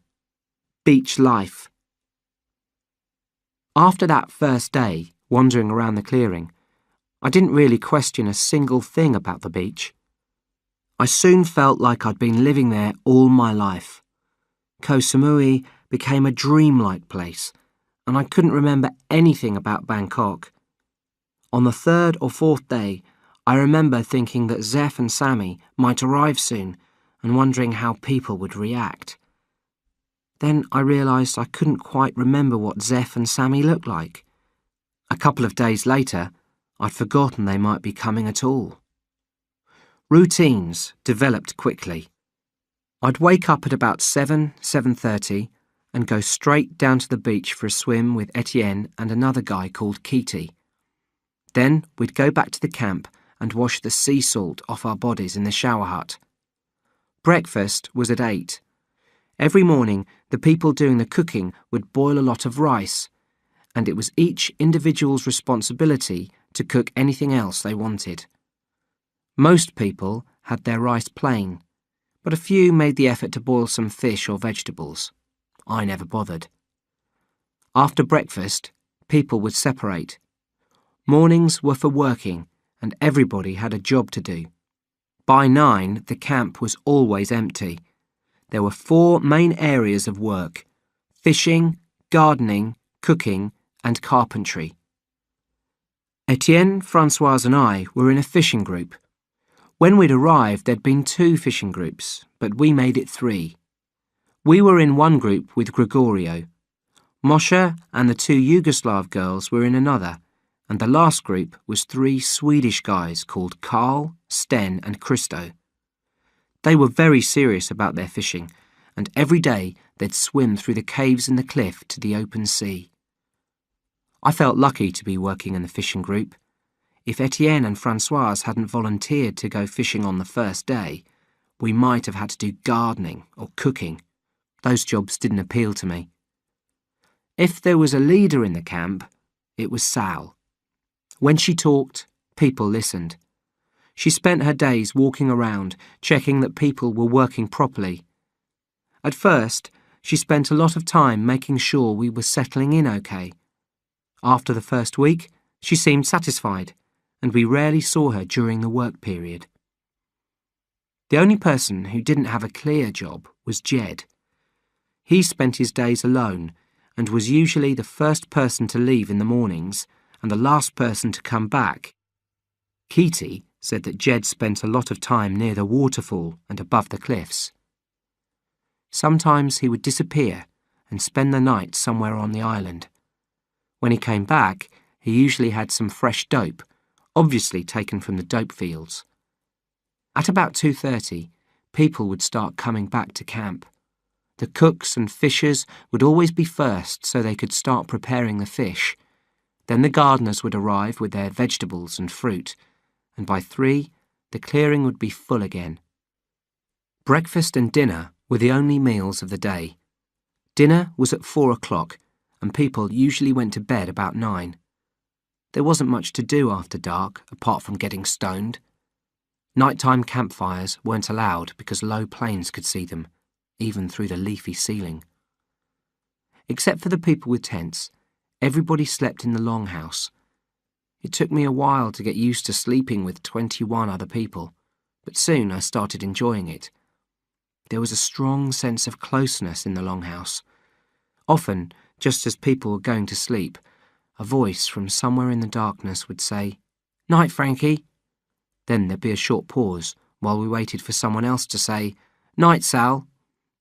Beach Life. After that first day, wandering around the clearing, I didn't really question a single thing about the beach. I soon felt like I'd been living there all my life. Koh Samui became a dreamlike place, and I couldn't remember anything about Bangkok. On the 3rd or 4th day, I remember thinking that Zeph and Sammy might arrive soon and wondering how people would react. Then I realised I couldn't quite remember what Zeph and Sammy looked like. A couple of days later, I'd forgotten they might be coming at all. Routines developed quickly. I'd wake up at about 7:30 and go straight down to the beach for a swim with Etienne and another guy called Kitty. Then we'd go back to the camp and wash the sea salt off our bodies in the shower hut. Breakfast was at 8. Every morning, the people doing the cooking would boil a lot of rice, and it was each individual's responsibility to cook anything else they wanted. Most people had their rice plain, but a few made the effort to boil some fish or vegetables. I never bothered. After breakfast, people would separate. Mornings were for working, and everybody had a job to do. By 9, the camp was always empty. There were 4 main areas of work: fishing, gardening, cooking, and carpentry. Etienne, Françoise and I were in a fishing group. When we'd arrived, there'd been 2 fishing groups, but we made it 3. We were in one group with Gregorio. Moshe and the 2 Yugoslav girls were in another, and the last group was 3 Swedish guys called Carl, Sten and Christo. They were very serious about their fishing, and every day they'd swim through the caves in the cliff to the open sea. I felt lucky to be working in the fishing group. If Etienne and Françoise hadn't volunteered to go fishing on the first day, we might have had to do gardening or cooking. Those jobs didn't appeal to me. If there was a leader in the camp, it was Sal. When she talked, people listened. She spent her days walking around, checking that people were working properly. At first, she spent a lot of time making sure we were settling in okay. After the first week, she seemed satisfied, and we rarely saw her during the work period. The only person who didn't have a clear job was Jed. He spent his days alone and was usually the first person to leave in the mornings and the last person to come back. Keaty said that Jed spent a lot of time near the waterfall and above the cliffs. Sometimes he would disappear and spend the night somewhere on the island. When he came back, he usually had some fresh dope, obviously taken from the dope fields. At about 2:30, people would start coming back to camp. The cooks and fishers would always be first so they could start preparing the fish. Then the gardeners would arrive with their vegetables and fruit, and by 3, the clearing would be full again. Breakfast and dinner were the only meals of the day. Dinner was at 4 o'clock, and people usually went to bed about 9. There wasn't much to do after dark, apart from getting stoned. Nighttime campfires weren't allowed because low planes could see them, even through the leafy ceiling. Except for the people with tents, everybody slept in the longhouse. It took me a while to get used to sleeping with 21 other people, but soon I started enjoying it. There was a strong sense of closeness in the longhouse. Often, just as people were going to sleep, a voice from somewhere in the darkness would say, "Night, Frankie." Then there'd be a short pause while we waited for someone else to say, "Night, Sal,"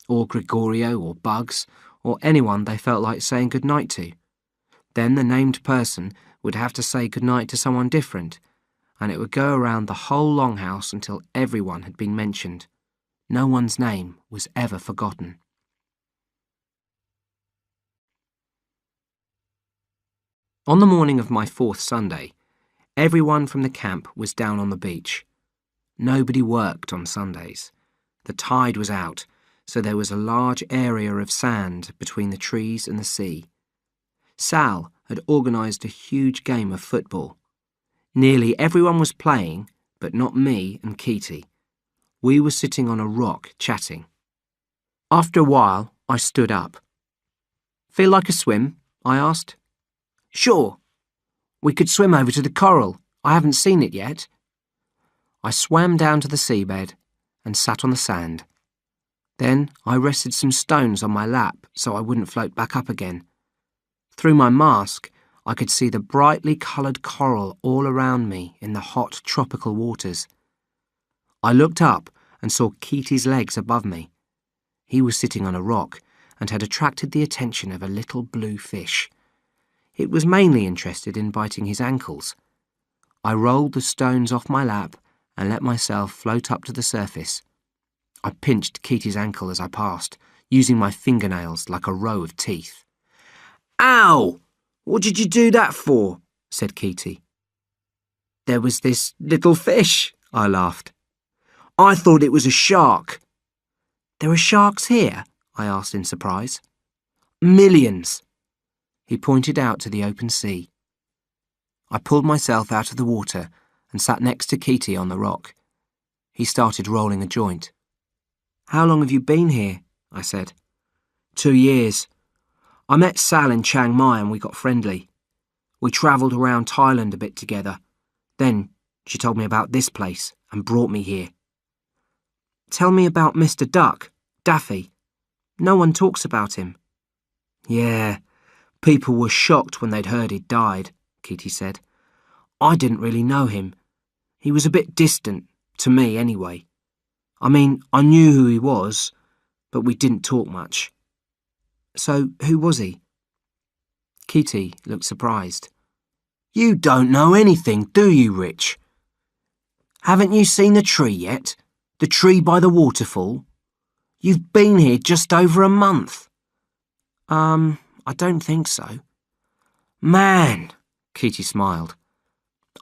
or Gregorio or Bugs, or anyone they felt like saying goodnight to. Then the named person would have to say goodnight to someone different, and it would go around the whole longhouse until everyone had been mentioned. No one's name was ever forgotten. On the morning of my 4th Sunday, everyone from the camp was down on the beach. Nobody worked on Sundays. The tide was out, so there was a large area of sand between the trees and the sea. Sal had organised a huge game of football. Nearly everyone was playing, but not me and Keaty. We were sitting on a rock chatting. After a while, I stood up. "Feel like a swim?" I asked. "Sure. We could swim over to the coral. I haven't seen it yet." I swam down to the seabed and sat on the sand. Then I rested some stones on my lap so I wouldn't float back up again. Through my mask, I could see the brightly coloured coral all around me in the hot tropical waters. I looked up and saw Keaty's legs above me. He was sitting on a rock and had attracted the attention of a little blue fish. It was mainly interested in biting his ankles. I rolled the stones off my lap and let myself float up to the surface. I pinched Keaty's ankle as I passed, using my fingernails like a row of teeth. "Ow! What did you do that for?" said Keaty. "There was this little fish," I laughed. "I thought it was a shark." "There are sharks here?" I asked in surprise. "Millions." He pointed out to the open sea. I pulled myself out of the water and sat next to Keaty on the rock. He started rolling a joint. "How long have you been here?" I said. 2 years. I met Sal in Chiang Mai and we got friendly. We travelled around Thailand a bit together. Then she told me about this place and brought me here." "Tell me about Mr. Duck, Daffy. No one talks about him." "Yeah, people were shocked when they'd heard he'd died," Keaty said. "I didn't really know him. He was a bit distant, to me anyway. I mean, I knew who he was, but we didn't talk much." "So, who was he?" Keaty looked surprised. "You don't know anything, do you, Rich? Haven't you seen the tree yet? The tree by the waterfall? You've been here just over a month." I don't think so." "Man," Keaty smiled.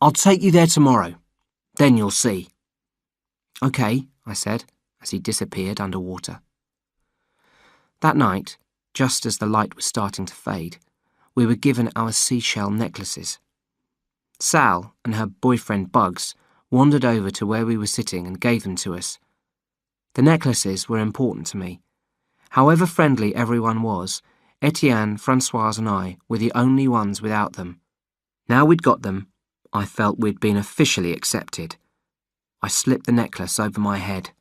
"I'll take you there tomorrow. Then you'll see." "Okay," I said, as he disappeared underwater. That night, just as the light was starting to fade, we were given our seashell necklaces. Sal and her boyfriend Bugs wandered over to where we were sitting and gave them to us. The necklaces were important to me. However friendly everyone was, Etienne, Francoise and I were the only ones without them. Now we'd got them, I felt we'd been officially accepted. I slipped the necklace over my head.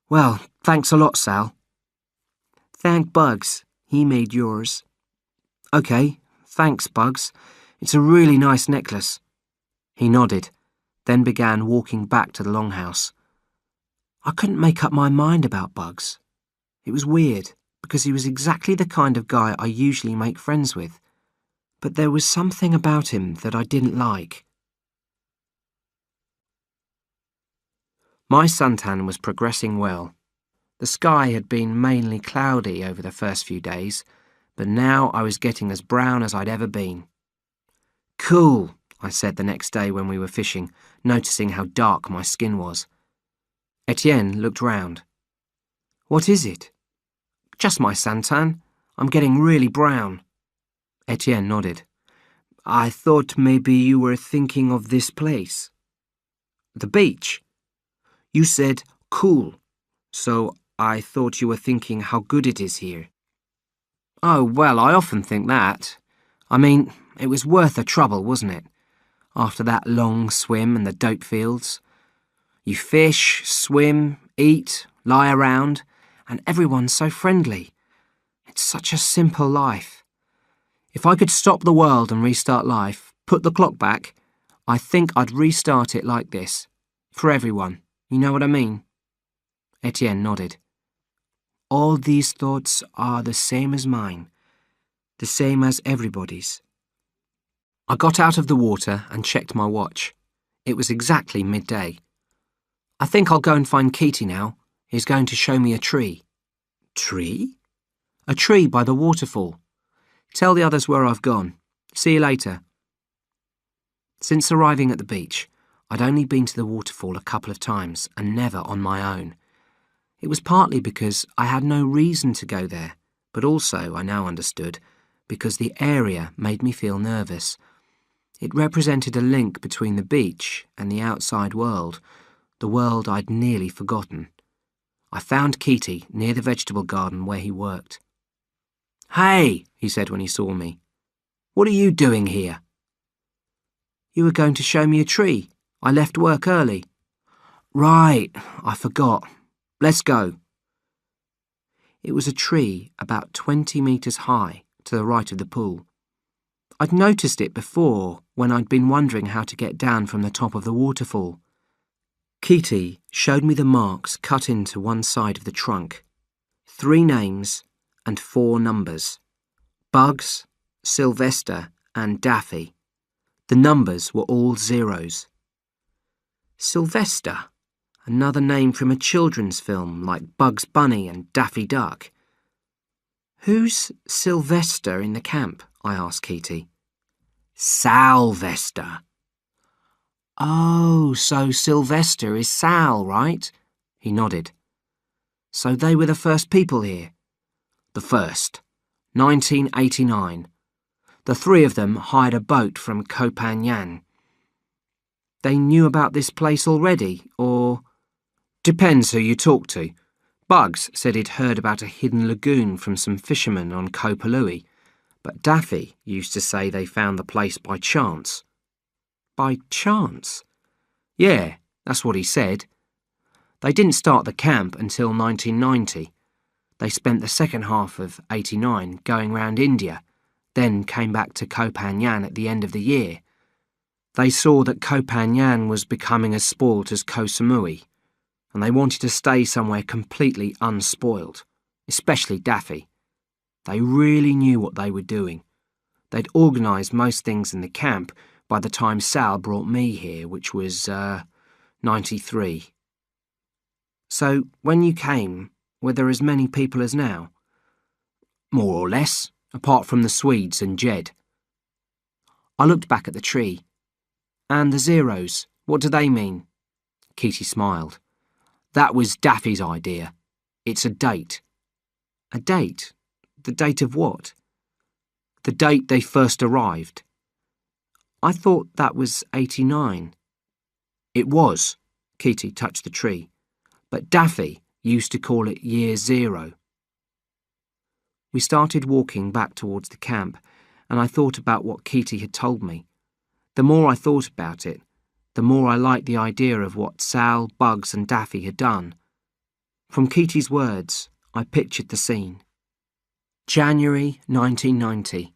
"Well, thanks a lot, Sal." "Thank Bugs. He made yours." "Okay, thanks, Bugs. It's a really nice necklace." He nodded, then began walking back to the longhouse. I couldn't make up my mind about Bugs. It was weird, because he was exactly the kind of guy I usually make friends with. But there was something about him that I didn't like. My suntan was progressing well. The sky had been mainly cloudy over the first few days, but now I was getting as brown as I'd ever been. "Cool," I said the next day when we were fishing, noticing how dark my skin was. Etienne looked round. "What is it?" "Just my suntan. I'm getting really brown." Etienne nodded. "I thought maybe you were thinking of this place." "The beach?" "You said cool, so I thought you were thinking how good it is here." "Oh, well, I often think that. I mean, it was worth the trouble, wasn't it? After that long swim in the dope fields. You fish, swim, eat, lie around, and everyone's so friendly. It's such a simple life. If I could stop the world and restart life, put the clock back, I think I'd restart it like this. For everyone. You know what I mean?" Etienne nodded. "All these thoughts are the same as mine. The same as everybody's." I got out of the water and checked my watch. It was exactly midday. "I think I'll go and find Keaty now. He's going to show me a tree." "Tree?" "A tree by the waterfall. Tell the others where I've gone. See you later." Since arriving at the beach, I'd only been to the waterfall a couple of times and never on my own. It was partly because I had no reason to go there, but also, I now understood, because the area made me feel nervous. It represented a link between the beach and the outside world, the world I'd nearly forgotten. I found Keaty near the vegetable garden where he worked. "Hey," he said when he saw me. "What are you doing here?" "You were going to show me a tree. I left work early." "Right, I forgot. Let's go." It was a tree about 20 metres high to the right of the pool. I'd noticed it before when I'd been wondering how to get down from the top of the waterfall. Keaty showed me the marks cut into one side of the trunk. 3 names and 4 numbers. Bugs, Sylvester and Daffy. The numbers were all zeros. Sylvester, another name from a children's film like Bugs Bunny and Daffy Duck. "Who's Sylvester in the camp?" I asked Keaty. "Salvester." "Oh, so Sylvester is Sal, right?" He nodded. "So they were the first people here?" "The first. 1989. The 3 of them hired a boat from Copenhagen." "They knew about this place already, or—" "Depends who you talk to. Bugs said he'd heard about a hidden lagoon from some fishermen on Koh Palui, but Daffy used to say they found the place by chance." "By chance?" "Yeah, that's what he said. They didn't start the camp until 1990. They spent the second half of 89 going round India, then came back to Copenhagen at the end of the year. They saw that Copenhagen was becoming as spoilt as Koh Samui, and they wanted to stay somewhere completely unspoilt, especially Daffy. They really knew what they were doing. They'd organised most things in the camp by the time Sal brought me here, which was, 93. "So, when you came, were there as many people as now?" "More or less, apart from the Swedes and Jed." I looked back at the tree. "And the zeros, what do they mean?" Keaty smiled. "That was Daffy's idea. It's a date." "A date? The date of what?" "The date they first arrived." I thought that was 89. It was. Kitty touched the tree. But Daffy used to call it year 0. We started walking back towards the camp, and I thought about what Kitty had told me. The more I thought about it, the more I liked the idea of what Sal, Bugs and Daffy had done. From Kitty's words, I pictured the scene. January 1990.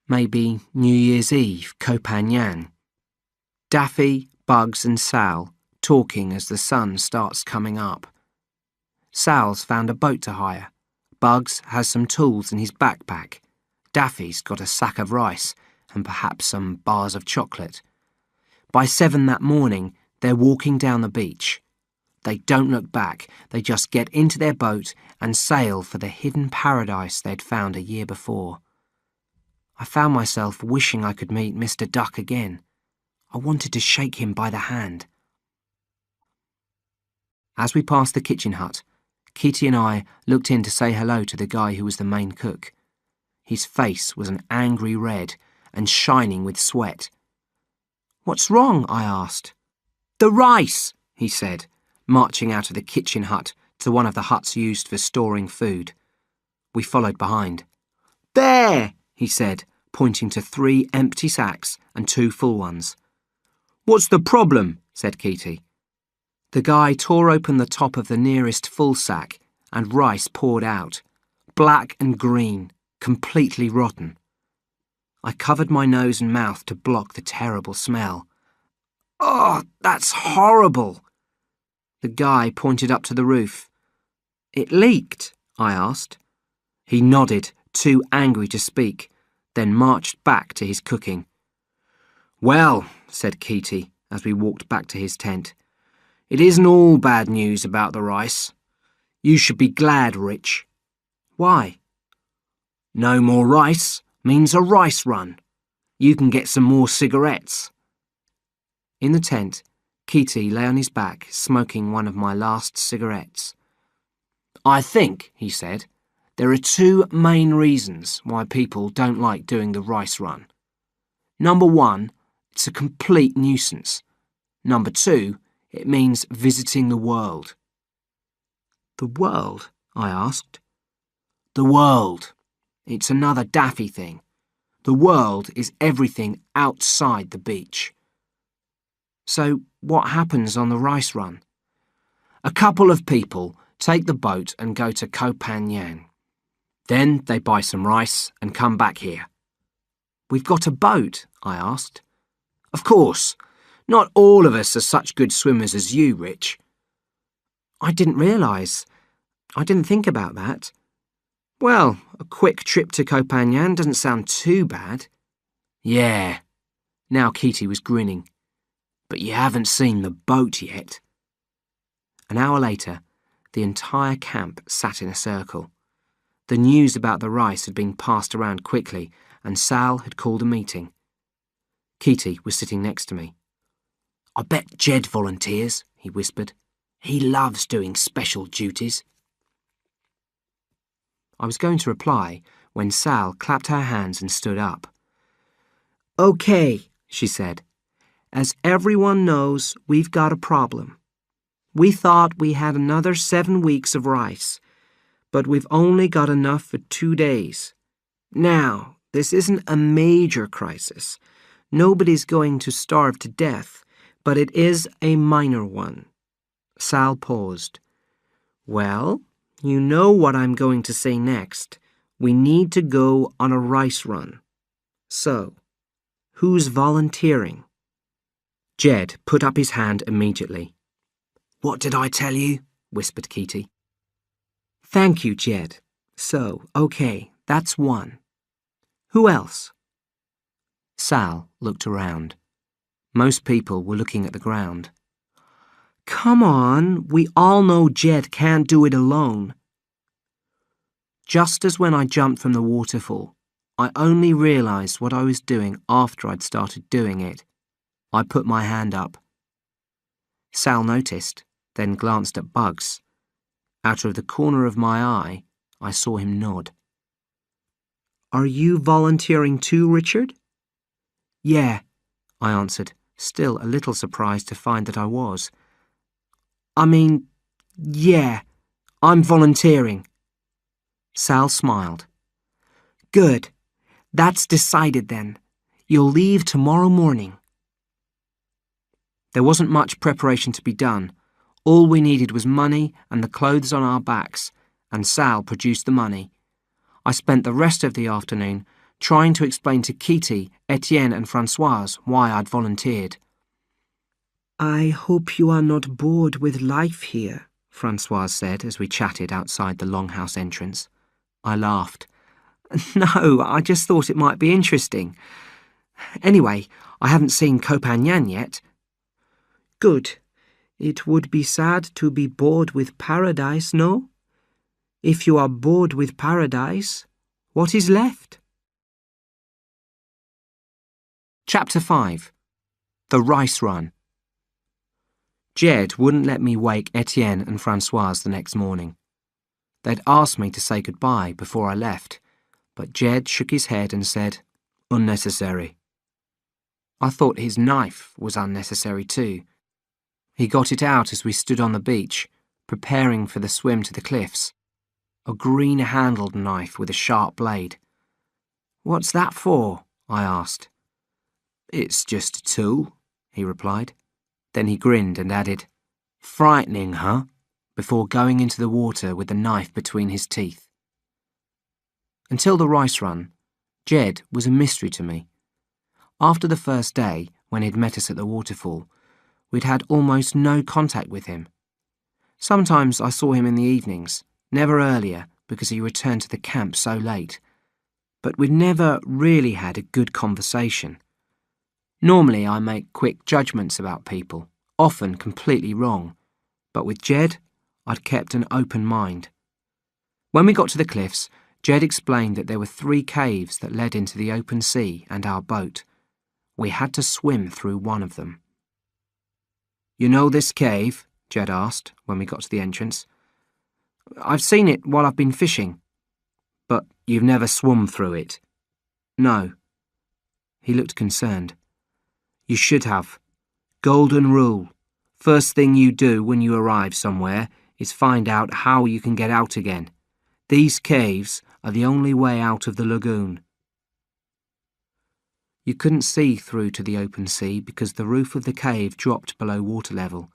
Maybe New Year's Eve, Copenhagen. Daffy, Bugs and Sal talking as the sun starts coming up. Sal's found a boat to hire. Bugs has some tools in his backpack. Daffy's got a sack of rice and perhaps some bars of chocolate. By 7 that morning, they're walking down the beach. They don't look back. They just get into their boat and sail for the hidden paradise they'd found a year before. I found myself wishing I could meet Mr. Duck again. I wanted to shake him by the hand. As we passed the kitchen hut, Kitty and I looked in to say hello to the guy who was the main cook. His face was an angry red and shining with sweat. "What's wrong?" I asked. "The rice," he said, marching out of the kitchen hut to one of the huts used for storing food. We followed behind. "There," he said, pointing to 3 empty sacks and 2 full ones. "What's the problem?" said Kitty. The guy tore open the top of the nearest full sack and rice poured out, black and green, completely rotten. I covered my nose and mouth to block the terrible smell. "Oh, that's horrible!" The guy pointed up to the roof. "It leaked?" I asked. He nodded, too angry to speak, then marched back to his cooking. "Well," said Kitty as we walked back to his tent, "it isn't all bad news about the rice. You should be glad, Rich." "Why?" "No more rice means a rice run. You can get some more cigarettes." In the tent, Kitty lay on his back, smoking one of my last cigarettes. "I think," he said, "there are 2 main reasons why people don't like doing the rice run. Number 1, it's a complete nuisance. Number 2, it means visiting the world." "The world?" I asked. "The world. It's another Daffy thing. The world is everything outside the beach." "So what happens on the rice run?" "A couple of people take the boat and go to Copenhagen. Then they buy some rice and come back here." "We've got a boat?" I asked. "Of course. Not all of us are such good swimmers as you, Rich." "I didn't realise. I didn't think about that. Well, a quick trip to Copenhagen doesn't sound too bad." "Yeah." Now Kitty was grinning. "But you haven't seen the boat yet." An hour later, the entire camp sat in a circle. The news about the rice had been passed around quickly, and Sal had called a meeting. Kitty was sitting next to me. "I bet Jed volunteers," he whispered. "He loves doing special duties." I was going to reply when Sal clapped her hands and stood up. "Okay," she said. "As everyone knows, we've got a problem. We thought we had another 7 weeks of rice, but we've only got enough for 2 days. Now, this isn't a major crisis. Nobody's going to starve to death, but it is a minor one." Sal paused. "Well, you know what I'm going to say next. We need to go on a rice run. So, who's volunteering?" Jed put up his hand immediately. "What did I tell you?" whispered Kitty. "Thank you, Jed. So, okay, that's 1. Who else?" Sal looked around. Most people were looking at the ground. "Come on, we all know Jed can't do it alone." Just as when I jumped from the waterfall, I only realised what I was doing after I'd started doing it. I put my hand up. Sal noticed, then glanced at Bugs. Out of the corner of my eye, I saw him nod. "Are you volunteering too, Richard?" "Yeah," I answered, still a little surprised to find that I was. I mean, yeah, I'm volunteering. Sal smiled. Good. That's decided then. You'll leave tomorrow morning. There wasn't much preparation to be done. All we needed was money and the clothes on our backs, and Sal produced the money. I spent the rest of the afternoon trying to explain to Kitty, Etienne and Françoise why I'd volunteered. I hope you are not bored with life here, Françoise said as we chatted outside the longhouse entrance. I laughed. No, I just thought it might be interesting. Anyway, I haven't seen Copenhagen yet. Good. It would be sad to be bored with paradise, no? If you are bored with paradise, what is left? Chapter 5. The Rice Run. Jed wouldn't let me wake Etienne and Françoise the next morning. They'd asked me to say goodbye before I left, but Jed shook his head and said, unnecessary. I thought his knife was unnecessary too. He got it out as we stood on the beach, preparing for the swim to the cliffs. A green-handled knife with a sharp blade. What's that for? I asked. It's just a tool, he replied. Then he grinned and added, frightening, huh? Before going into the water with the knife between his teeth. Until the rice run, Jed was a mystery to me. After the first day, when he'd met us at the waterfall, we'd had almost no contact with him. Sometimes I saw him in the evenings, never earlier because he returned to the camp so late. But we'd never really had a good conversation. Normally I make quick judgments about people, often completely wrong. But with Jed, I'd kept an open mind. When we got to the cliffs, Jed explained that there were 3 caves that led into the open sea and our boat. We had to swim through one of them. You know this cave? Jed asked when we got to the entrance. I've seen it while I've been fishing. But you've never swum through it? No. He looked concerned. You should have. Golden rule. First thing you do when you arrive somewhere is find out how you can get out again. These caves are the only way out of the lagoon. You couldn't see through to the open sea because the roof of the cave dropped below water level.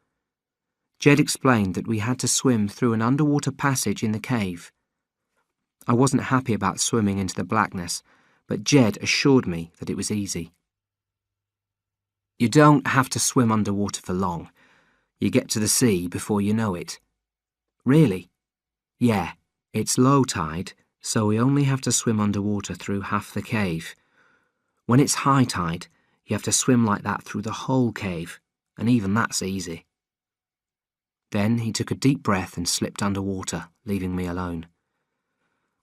Jed explained that we had to swim through an underwater passage in the cave. I wasn't happy about swimming into the blackness, but Jed assured me that it was easy. You don't have to swim underwater for long. You get to the sea before you know it. Really? Yeah, it's low tide, so we only have to swim underwater through half the cave. When it's high tide, you have to swim like that through the whole cave, and even that's easy. Then he took a deep breath and slipped underwater, leaving me alone.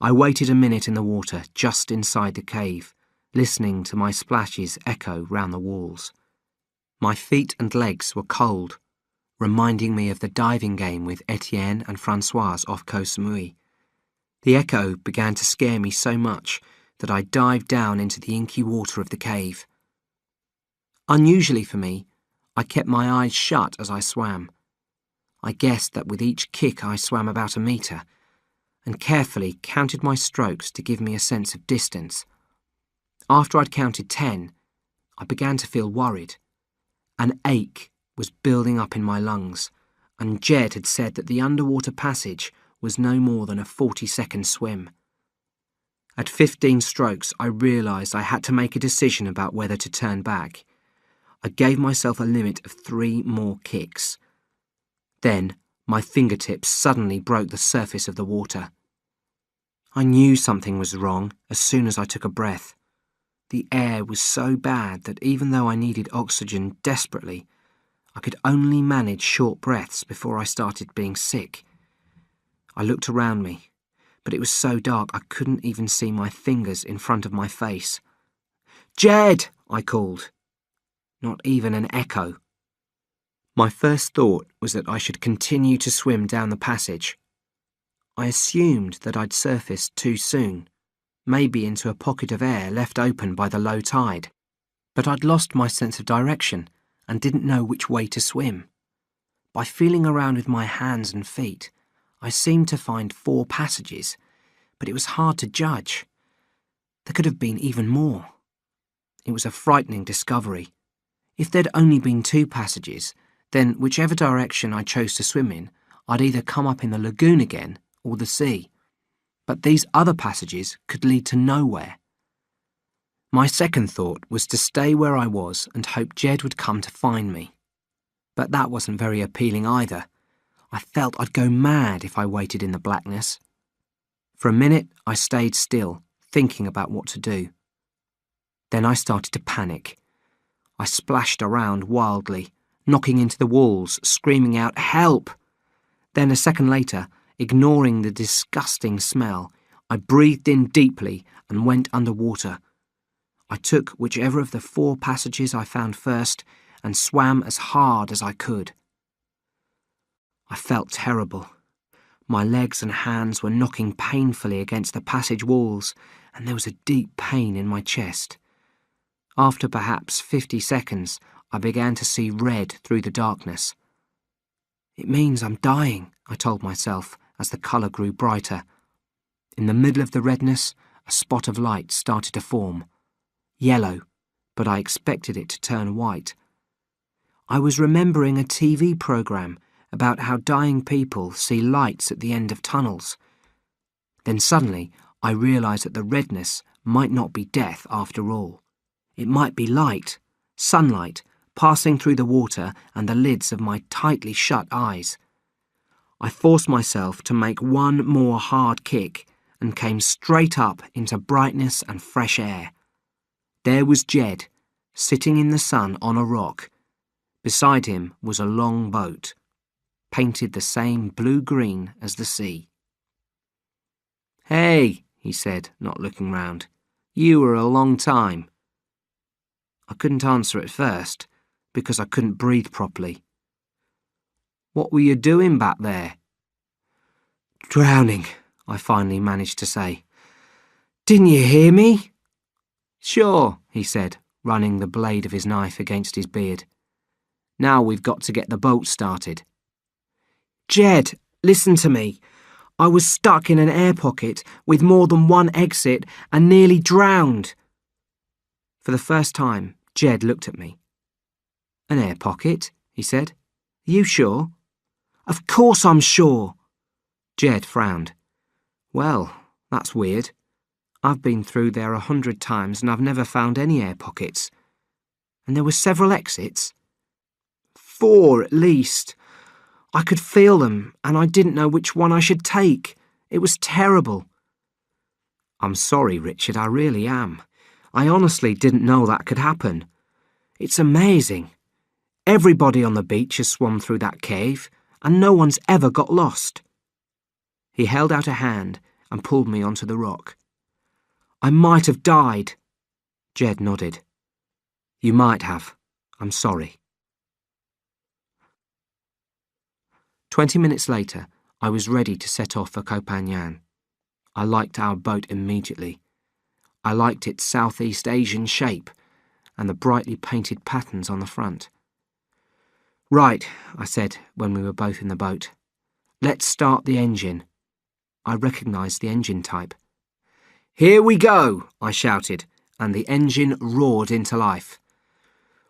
I waited a minute in the water just inside the cave, listening to my splashes echo round the walls. My feet and legs were cold, reminding me of the diving game with Etienne and Françoise off Koh Samui. The echo began to scare me so much that I dived down into the inky water of the cave. Unusually for me, I kept my eyes shut as I swam. I guessed that with each kick I swam about a metre, and carefully counted my strokes to give me a sense of distance. After I'd counted 10, I began to feel worried. An ache was building up in my lungs, and Jed had said that the underwater passage was no more than a 40-second swim. At 15 strokes, I realised I had to make a decision about whether to turn back. I gave myself a limit of 3 more kicks. Then, my fingertips suddenly broke the surface of the water. I knew something was wrong as soon as I took a breath. The air was so bad that even though I needed oxygen desperately, I could only manage short breaths before I started being sick. I looked around me, but it was so dark I couldn't even see my fingers in front of my face. "Jed!" I called. Not even an echo. My first thought was that I should continue to swim down the passage. I assumed that I'd surfaced too soon, maybe into a pocket of air left open by the low tide. But I'd lost my sense of direction and didn't know which way to swim. By feeling around with my hands and feet, I seemed to find 4 passages, but it was hard to judge. There could have been even more. It was a frightening discovery. If there'd only been 2 passages, then whichever direction I chose to swim in, I'd either come up in the lagoon again or the sea. But these other passages could lead to nowhere. My second thought was to stay where I was and hope Jed would come to find me. But that wasn't very appealing either. I felt I'd go mad if I waited in the blackness. For a minute, I stayed still, thinking about what to do. Then I started to panic. I splashed around wildly, knocking into the walls, screaming out, "Help!" Then a second later, ignoring the disgusting smell, I breathed in deeply and went underwater. I took whichever of the 4 passages I found first and swam as hard as I could. I felt terrible. My legs and hands were knocking painfully against the passage walls, and there was a deep pain in my chest. After perhaps 50 seconds, I began to see red through the darkness. "It means I'm dying," I told myself as the colour grew brighter. In the middle of the redness, a spot of light started to form. Yellow, but I expected it to turn white. I was remembering a TV programme about how dying people see lights at the end of tunnels. Then suddenly I realised that the redness might not be death after all. It might be light, sunlight, passing through the water and the lids of my tightly shut eyes. I forced myself to make one more hard kick and came straight up into brightness and fresh air. There was Jed, sitting in the sun on a rock. Beside him was a long boat, painted the same blue-green as the sea. "Hey," he said, not looking round. "You were a long time." I couldn't answer at first, because I couldn't breathe properly. "What were you doing back there?" "Drowning," I finally managed to say. "Didn't you hear me?" "Sure," he said, running the blade of his knife against his beard. "Now we've got to get the boat started." "Jed, listen to me. I was stuck in an air pocket with more than one exit and nearly drowned." For the first time, Jed looked at me. "An air pocket?" he said. "Are you sure?" "Of course I'm sure." Jed frowned. "Well, that's weird. I've been through there 100 times and I've never found any air pockets. And there were several exits?" "4 at least. I could feel them and I didn't know which one I should take. It was terrible." "I'm sorry, Richard, I really am. I honestly didn't know that could happen. It's amazing. Everybody on the beach has swum through that cave and no one's ever got lost." He held out a hand and pulled me onto the rock. "I might have died." Jed nodded. "You might have. I'm sorry." 20 minutes later, I was ready to set off for Copenhagen. I liked our boat immediately. I liked its Southeast Asian shape and the brightly painted patterns on the front. "Right," I said when we were both in the boat. "Let's start the engine." I recognised the engine type. "Here we go," I shouted, and the engine roared into life.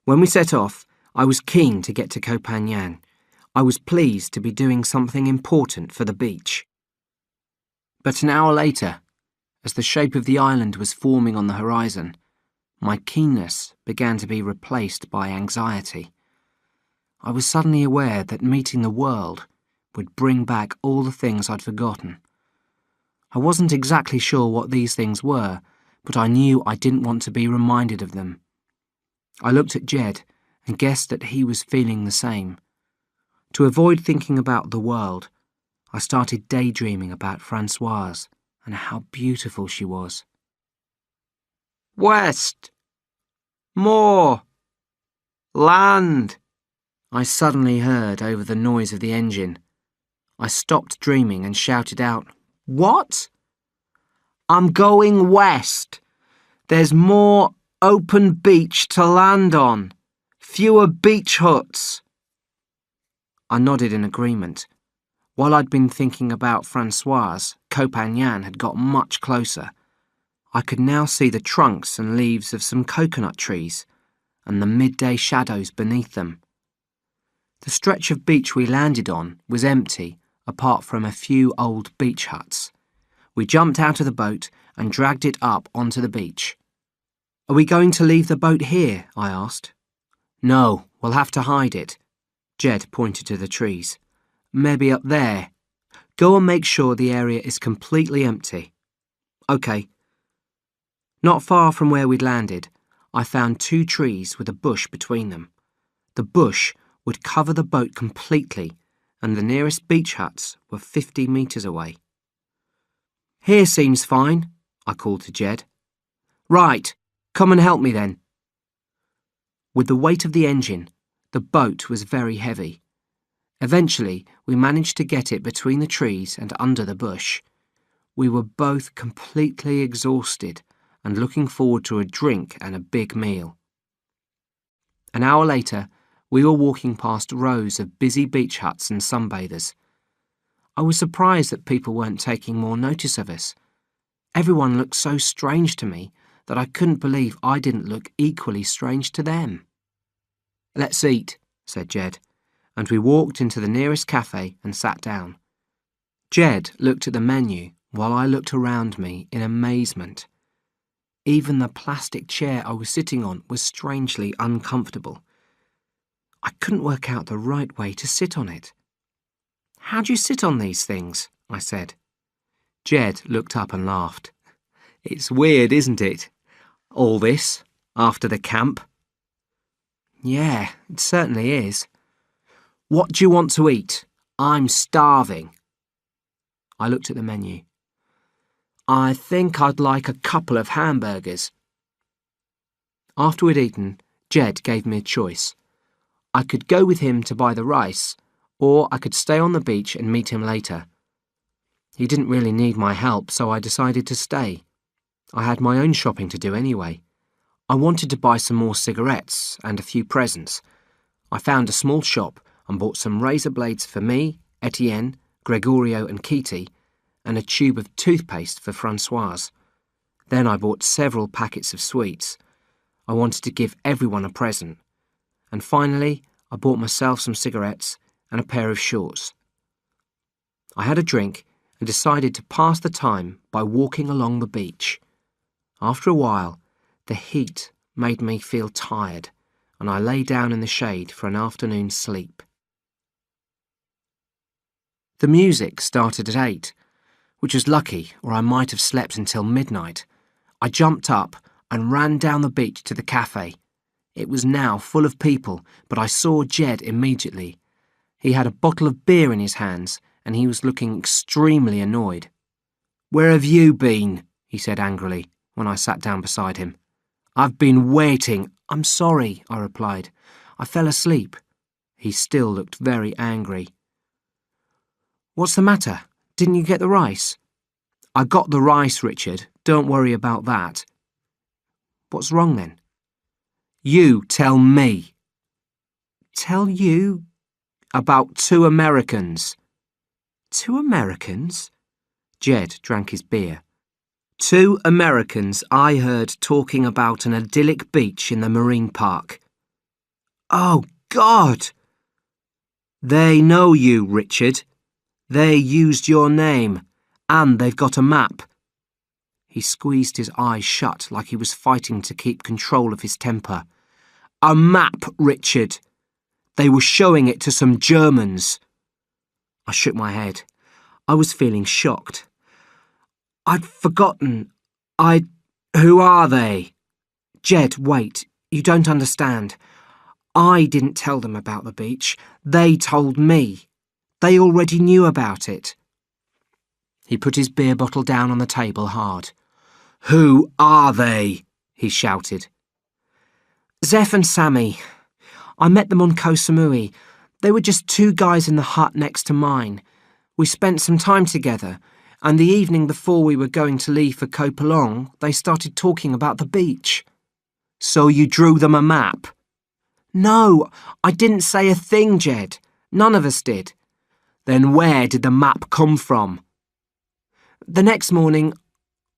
When we set off, I was keen to get to Copenhagen. I was pleased to be doing something important for the beach. But an hour later, as the shape of the island was forming on the horizon, my keenness began to be replaced by anxiety. I was suddenly aware that meeting the world would bring back all the things I'd forgotten. I wasn't exactly sure what these things were, but I knew I didn't want to be reminded of them. I looked at Jed and guessed that he was feeling the same. To avoid thinking about the world, I started daydreaming about Françoise and how beautiful she was. "West! More! Land!" I suddenly heard over the noise of the engine. I stopped dreaming and shouted out, "What?" "I'm going west. There's more open beach to land on. Fewer beach huts. I nodded in agreement. While I'd been thinking about Francoise, Copanyan had got much closer. I could now see the trunks and leaves of some coconut trees, and the midday shadows beneath them. The stretch of beach we landed on was empty, apart from a few old beach huts. We jumped out of the boat and dragged it up onto the beach. "Are we going to leave the boat here?" I asked. "No, we'll have to hide it." Jed pointed to the trees. "Maybe up there. Go and make sure the area is completely empty." "OK." Not far from where we'd landed, I found 2 trees with a bush between them. The bush would cover the boat completely, and the nearest beach huts were 50 metres away. "Here seems fine," I called to Jed. "Right, come and help me then." With the weight of the engine, the boat was very heavy. Eventually, we managed to get it between the trees and under the bush. We were both completely exhausted and looking forward to a drink and a big meal. An hour later, we were walking past rows of busy beach huts and sunbathers. I was surprised that people weren't taking more notice of us. Everyone looked so strange to me that I couldn't believe I didn't look equally strange to them. "Let's eat," said Jed, and we walked into the nearest cafe and sat down. Jed looked at the menu while I looked around me in amazement. Even the plastic chair I was sitting on was strangely uncomfortable. I couldn't work out the right way to sit on it. "How do you sit on these things?" I said. Jed looked up and laughed. "It's weird, isn't it? All this, after the camp." "Yeah, it certainly is." "What do you want to eat? I'm starving." I looked at the menu. "I think I'd like a couple of hamburgers." After we'd eaten, Jed gave me a choice. I could go with him to buy the rice, or I could stay on the beach and meet him later. He didn't really need my help, so I decided to stay. I had my own shopping to do anyway. I wanted to buy some more cigarettes and a few presents. I found a small shop and bought some razor blades for me, Etienne, Gregorio and Kitty, and a tube of toothpaste for Francoise. Then I bought several packets of sweets. I wanted to give everyone a present. And finally, I bought myself some cigarettes and a pair of shorts. I had a drink and decided to pass the time by walking along the beach. After a while, the heat made me feel tired, and I lay down in the shade for an afternoon sleep. The music started at 8, which was lucky, or I might have slept until midnight. I jumped up and ran down the beach to the cafe. It was now full of people, but I saw Jed immediately. He had a bottle of beer in his hands, and he was looking extremely annoyed. "Where have you been?" he said angrily, when I sat down beside him. "I've been waiting." "I'm sorry," I replied. "I fell asleep." He still looked very angry. "What's the matter? Didn't you get the rice?" "I got the rice, Richard. Don't worry about that." "What's wrong then?" "You tell me." "Tell you?" "About 2 Americans." "2 Americans?" Jed drank his beer. "2 Americans I heard talking about an idyllic beach in the marine park." "Oh, God!" "They know you, Richard. They used your name, and they've got a map." He squeezed his eyes shut like he was fighting to keep control of his temper. "A map, Richard. They were showing it to some Germans." I shook my head. I was feeling shocked. "I'd forgotten. Who are they?" "Jed, wait. You don't understand. I didn't tell them about the beach. They told me. They already knew about it." He put his beer bottle down on the table hard. "Who are they?" he shouted. "Zeph and Sammy. I met them on Koh Samui. They were just 2 guys in the hut next to mine. We spent some time together, and the evening before we were going to leave for Koh Pulong, they started talking about the beach." So you drew them a map? No, I didn't say a thing, Jed. None of us did. Then where did the map come from? The next morning,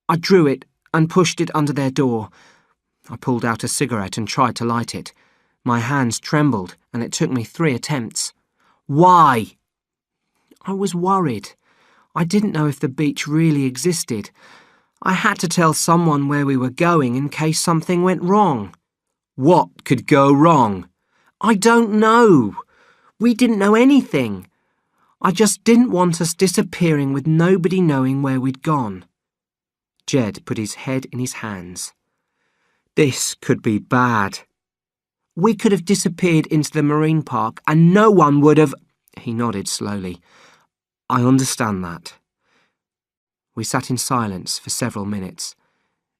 I drew it and pushed it under their door. I pulled out a cigarette and tried to light it. My hands trembled, and it took me 3 attempts. Why? I was worried. I didn't know if the beach really existed. I had to tell someone where we were going in case something went wrong. What could go wrong? I don't know. We didn't know anything. I just didn't want us disappearing with nobody knowing where we'd gone. Jed put his head in his hands. This could be bad. We could have disappeared into the marine park and no one would have... He nodded slowly. I understand that. We sat in silence for several minutes.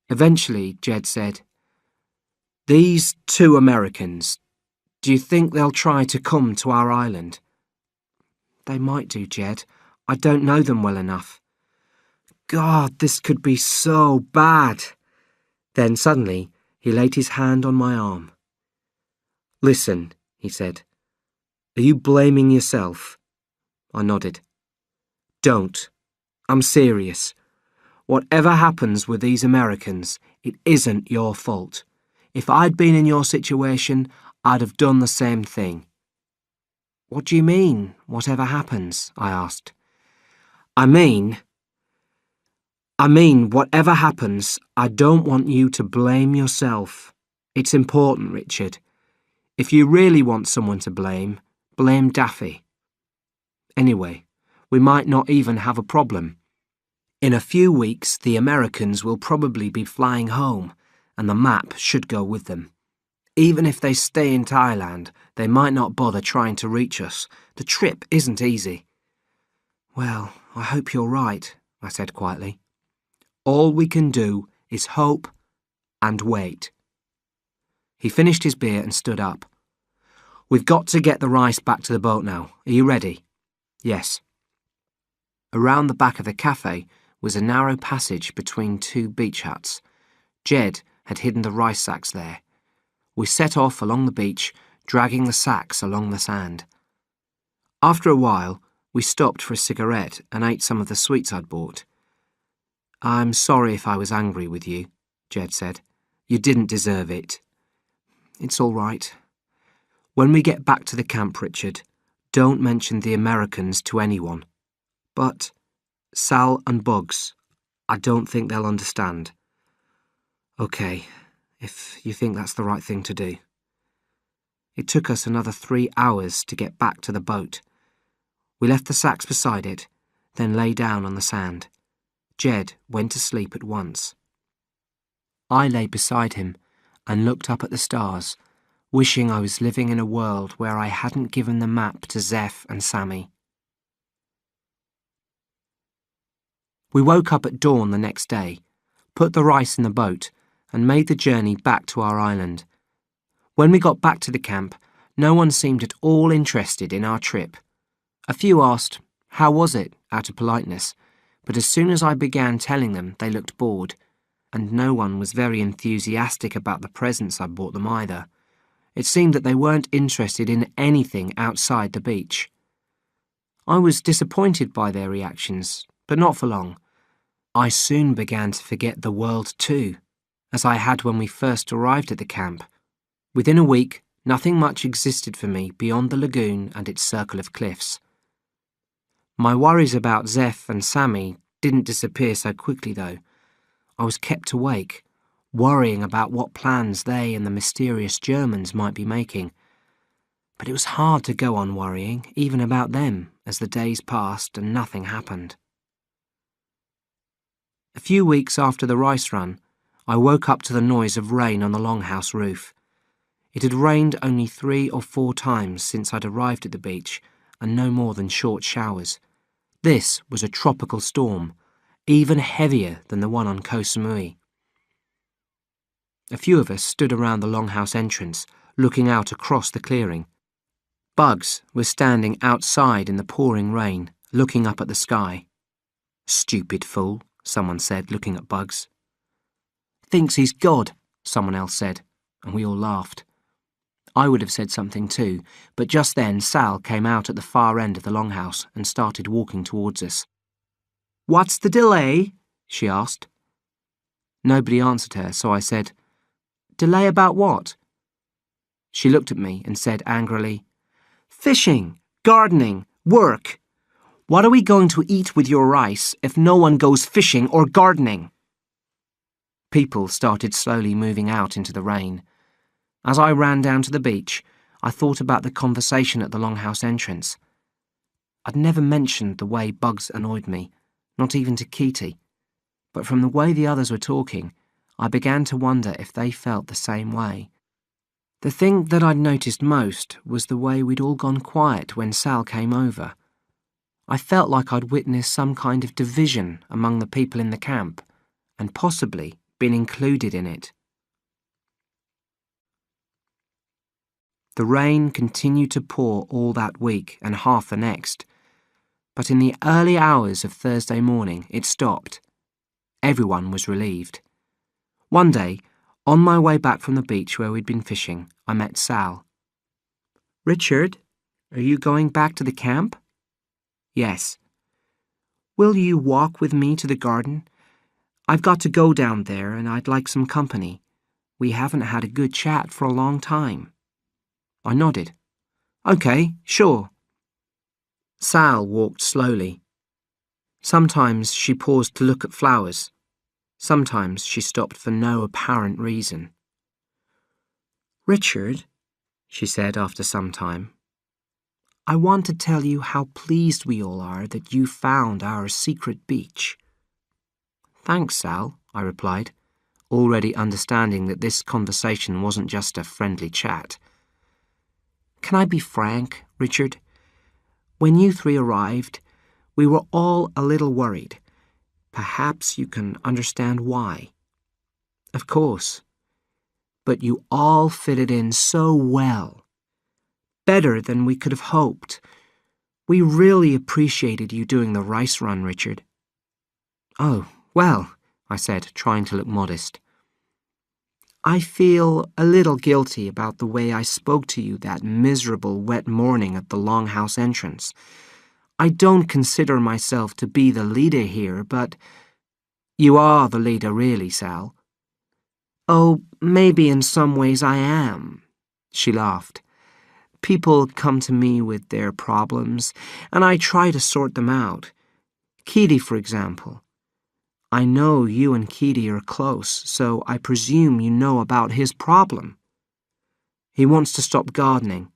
Eventually, Jed said, These 2 Americans, do you think they'll try to come to our island? They might do, Jed. I don't know them well enough. God, this could be so bad. Then suddenly, he laid his hand on my arm. Listen, he said. Are you blaming yourself? I nodded. Don't. I'm serious. Whatever happens with these Americans, it isn't your fault. If I'd been in your situation, I'd have done the same thing. What do you mean, whatever happens? I asked. I mean, whatever happens, I don't want you to blame yourself. It's important, Richard. If you really want someone to blame, blame Daffy. Anyway, we might not even have a problem. In a few weeks, the Americans will probably be flying home, and the map should go with them. Even if they stay in Thailand, they might not bother trying to reach us. The trip isn't easy. Well, I hope you're right, I said quietly. All we can do is hope and wait. He finished his beer and stood up. We've got to get the rice back to the boat now. Are you ready? Yes. Around the back of the cafe was a narrow passage between 2 beach huts. Jed had hidden the rice sacks there. We set off along the beach, dragging the sacks along the sand. After a while, we stopped for a cigarette and ate some of the sweets I'd bought. I'm sorry if I was angry with you, Jed said. You didn't deserve it. It's all right. When we get back to the camp, Richard, don't mention the Americans to anyone. But Sal and Bugs, I don't think they'll understand. Okay, if you think that's the right thing to do. It took us another 3 hours to get back to the boat. We left the sacks beside it, then lay down on the sand. Jed went to sleep at once. I lay beside him and looked up at the stars, wishing I was living in a world where I hadn't given the map to Zeph and Sammy. We woke up at dawn the next day, put the rice in the boat, and made the journey back to our island. When we got back to the camp, no one seemed at all interested in our trip. A few asked, "How was it?" out of politeness, but as soon as I began telling them, they looked bored, and no one was very enthusiastic about the presents I bought them either. It seemed that they weren't interested in anything outside the beach. I was disappointed by their reactions, but not for long. I soon began to forget the world too, as I had when we first arrived at the camp. Within a week, nothing much existed for me beyond the lagoon and its circle of cliffs. My worries about Zeph and Sammy didn't disappear so quickly, though. I was kept awake, worrying about what plans they and the mysterious Germans might be making. But it was hard to go on worrying, even about them, as the days passed and nothing happened. A few weeks after the rice run, I woke up to the noise of rain on the longhouse roof. It had rained only 3 or 4 times since I'd arrived at the beach, and no more than short showers. This was a tropical storm, even heavier than the one on Koh Samui. A few of us stood around the longhouse entrance, looking out across the clearing. Bugs was standing outside in the pouring rain, looking up at the sky. "Stupid fool," someone said, looking at Bugs. "Thinks he's God," someone else said. and we all laughed. I would have said something too, but just then Sal came out at the far end of the longhouse and started walking towards us. "What's the delay?" she asked. Nobody answered her, so I said, "Delay about what?" She looked at me and said angrily, "Fishing, gardening, work. What are we going to eat with your rice if no one goes fishing or gardening?" People started slowly moving out into the rain. As I ran down to the beach, I thought about the conversation at the longhouse entrance. I'd never mentioned the way bugs annoyed me, not even to Kitty, but from the way the others were talking, I began to wonder if they felt the same way. The thing that I'd noticed most was the way we'd all gone quiet when Sal came over. I felt like I'd witnessed some kind of division among the people in the camp, and possibly been included in it. The rain continued to pour all that week and half the next, but in the early hours of Thursday morning it stopped. Everyone was relieved. One day, on my way back from the beach where we'd been fishing, I met Sal. "Richard, are you going back to the camp?" "Yes." "Will you walk with me to the garden? I've got to go down there and I'd like some company. We haven't had a good chat for a long time." I nodded. "Okay, sure." Sal walked slowly. Sometimes she paused to look at flowers. Sometimes she stopped for no apparent reason. "Richard," she said after some time, "I want to tell you how pleased we all are that you found our secret beach." "Thanks, Sal," I replied, already understanding that this conversation wasn't just a friendly chat. "Can I be frank, Richard? When you three arrived, we were all a little worried. Perhaps you can understand why." "Of course. But you all fitted in so well. Better than we could have hoped. We really appreciated you doing the rice run, Richard." "Oh, well," I said, trying to look modest. "I feel a little guilty about the way I spoke to you that miserable wet morning at the longhouse entrance. I don't consider myself to be the leader here, but—" "You are the leader, really, Sal." "Oh, maybe in some ways I am," she laughed. "People come to me with their problems, and I try to sort them out. Kitty, for example. I know you and Kitty are close, so I presume you know about his problem. He wants to stop gardening."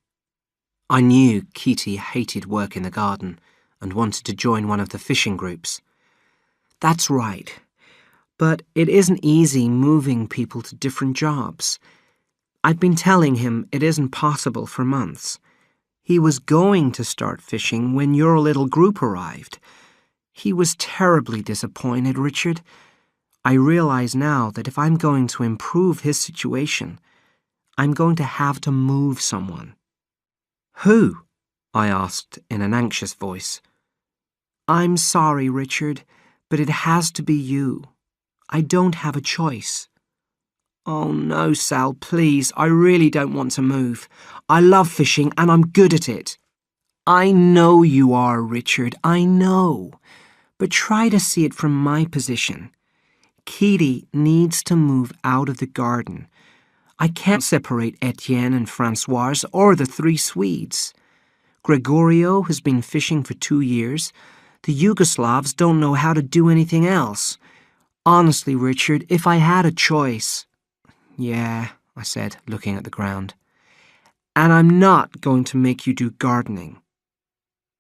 I knew Kitty hated work in the garden and wanted to join one of the fishing groups. "That's right. But it isn't easy moving people to different jobs. I've been telling him it isn't possible for months. He was going to start fishing when your little group arrived. He was terribly disappointed, Richard. I realize now that if I'm going to improve his situation, I'm going to have to move someone." "Who?" I asked in an anxious voice. "I'm sorry, Richard, but it has to be you. I don't have a choice." "Oh no, Sal, please, I really don't want to move. I love fishing and I'm good at it." "I know you are, Richard, I know. But try to see it from my position. Kitty needs to move out of the garden. I can't separate Etienne and Francoise or the three Swedes. Gregorio has been fishing for 2 years. The Yugoslavs don't know how to do anything else. Honestly, Richard, if I had a choice—" "Yeah," I said, looking at the ground. "And I'm not going to make you do gardening."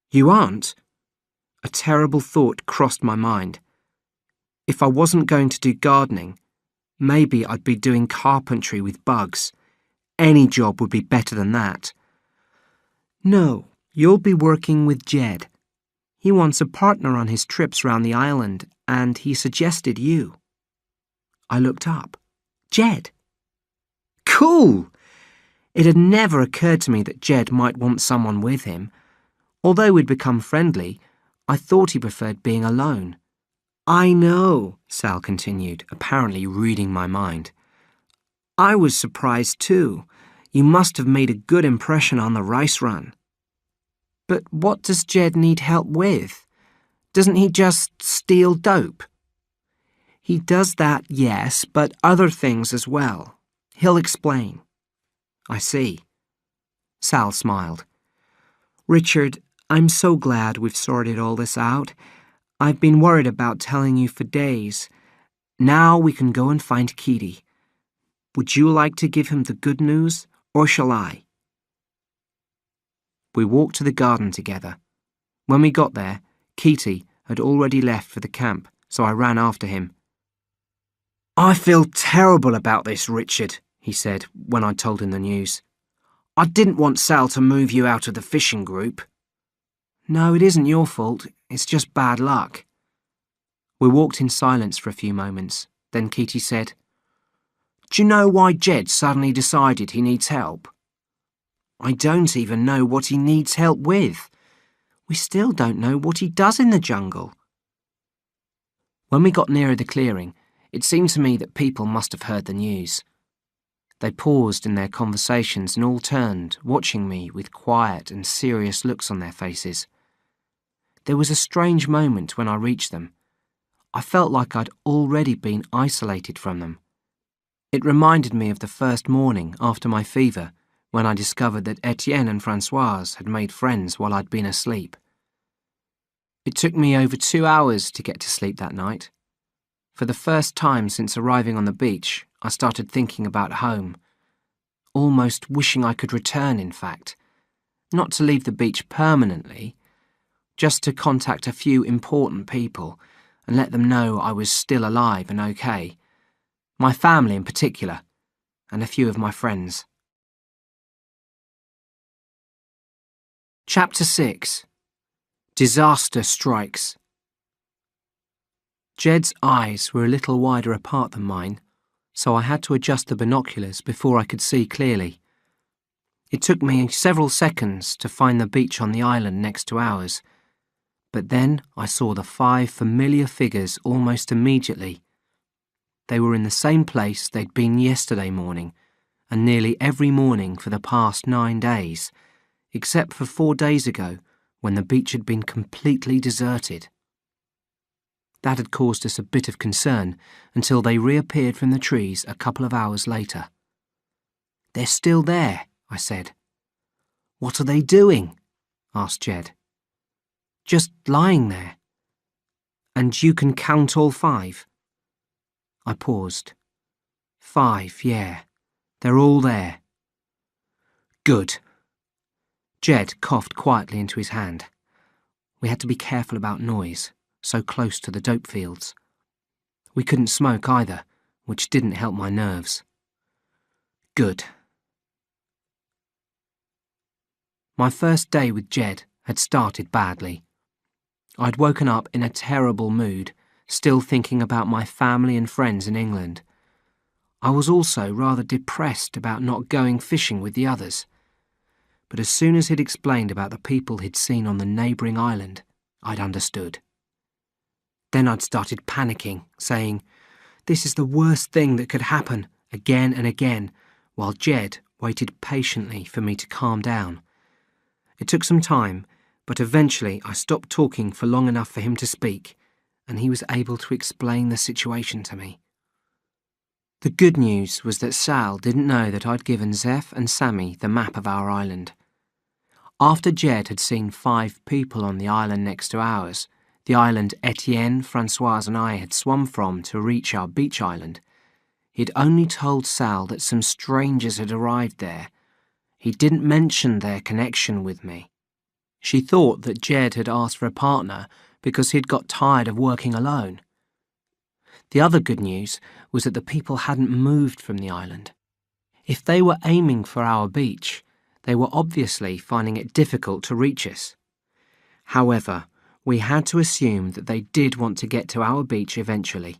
"You aren't?" A terrible thought crossed my mind. If I wasn't going to do gardening, maybe I'd be doing carpentry with bugs. Any job would be better than that. "No, you'll be working with Jed. He wants a partner on his trips round the island, and he suggested you." I looked up. Jed. Cool! It had never occurred to me that Jed might want someone with him. Although we'd become friendly, I thought he preferred being alone. "I know," Sal continued, apparently reading my mind. I was surprised too. You must have made a good impression on the rice run. But what does Jed need help with? Doesn't he just steal dope? He does that, yes, but other things as well. He'll explain. I see. Sal smiled. Richard, I'm so glad we've sorted all this out. I've been worried about telling you for days. Now we can go and find Keaty. Would you like to give him the good news, or shall I? We walked to the garden together. When we got there, Keaty had already left for the camp, so I ran after him. I feel terrible about this, Richard, he said when I told him the news. I didn't want Sal to move you out of the fishing group. No, it isn't your fault. It's just bad luck. We walked in silence for a few moments. Then Keaty said, Do you know why Jed suddenly decided he needs help? I don't even know what he needs help with. We still don't know what he does in the jungle. When we got nearer the clearing, it seemed to me that people must have heard the news. They paused in their conversations and all turned, watching me with quiet and serious looks on their faces. There was a strange moment when I reached them. I felt like I'd already been isolated from them. It reminded me of the first morning after my fever, when I discovered that Etienne and Françoise had made friends while I'd been asleep. It took me over 2 hours to get to sleep that night. For the first time since arriving on the beach, I started thinking about home. Almost wishing I could return, in fact. Not to leave the beach permanently, just to contact a few important people and let them know I was still alive and okay. My family in particular, and a few of my friends. Chapter 6. Disaster Strikes. Jed's eyes were a little wider apart than mine, so I had to adjust the binoculars before I could see clearly. It took me several seconds to find the beach on the island next to ours, but then I saw the 5 familiar figures almost immediately. They were in the same place they'd been yesterday morning, and nearly every morning for the past 9 days, except for 4 days ago when the beach had been completely deserted. That had caused us a bit of concern until they reappeared from the trees a couple of hours later. They're still there, I said. What are they doing? Asked Jed. Just lying there. And you can count all 5? I paused. 5, yeah. They're all there. Good. Jed coughed quietly into his hand. We had to be careful about noise, so close to the dope fields. We couldn't smoke either, which didn't help my nerves. Good. My first day with Jed had started badly. I'd woken up in a terrible mood, still thinking about my family and friends in England. I was also rather depressed about not going fishing with the others. But as soon as he'd explained about the people he'd seen on the neighbouring island, I'd understood. Then I'd started panicking, saying, "This is the worst thing that could happen," again and again, while Jed waited patiently for me to calm down. It took some time, but eventually I stopped talking for long enough for him to speak, and he was able to explain the situation to me. The good news was that Sal didn't know that I'd given Zeph and Sammy the map of our island. After Jed had seen 5 people on the island next to ours, the island Etienne, Françoise and I had swum from to reach our beach island, he'd only told Sal that some strangers had arrived there. He didn't mention their connection with me. She thought that Jed had asked for a partner because he'd got tired of working alone. The other good news was that the people hadn't moved from the island. If they were aiming for our beach, they were obviously finding it difficult to reach us. However, we had to assume that they did want to get to our beach eventually.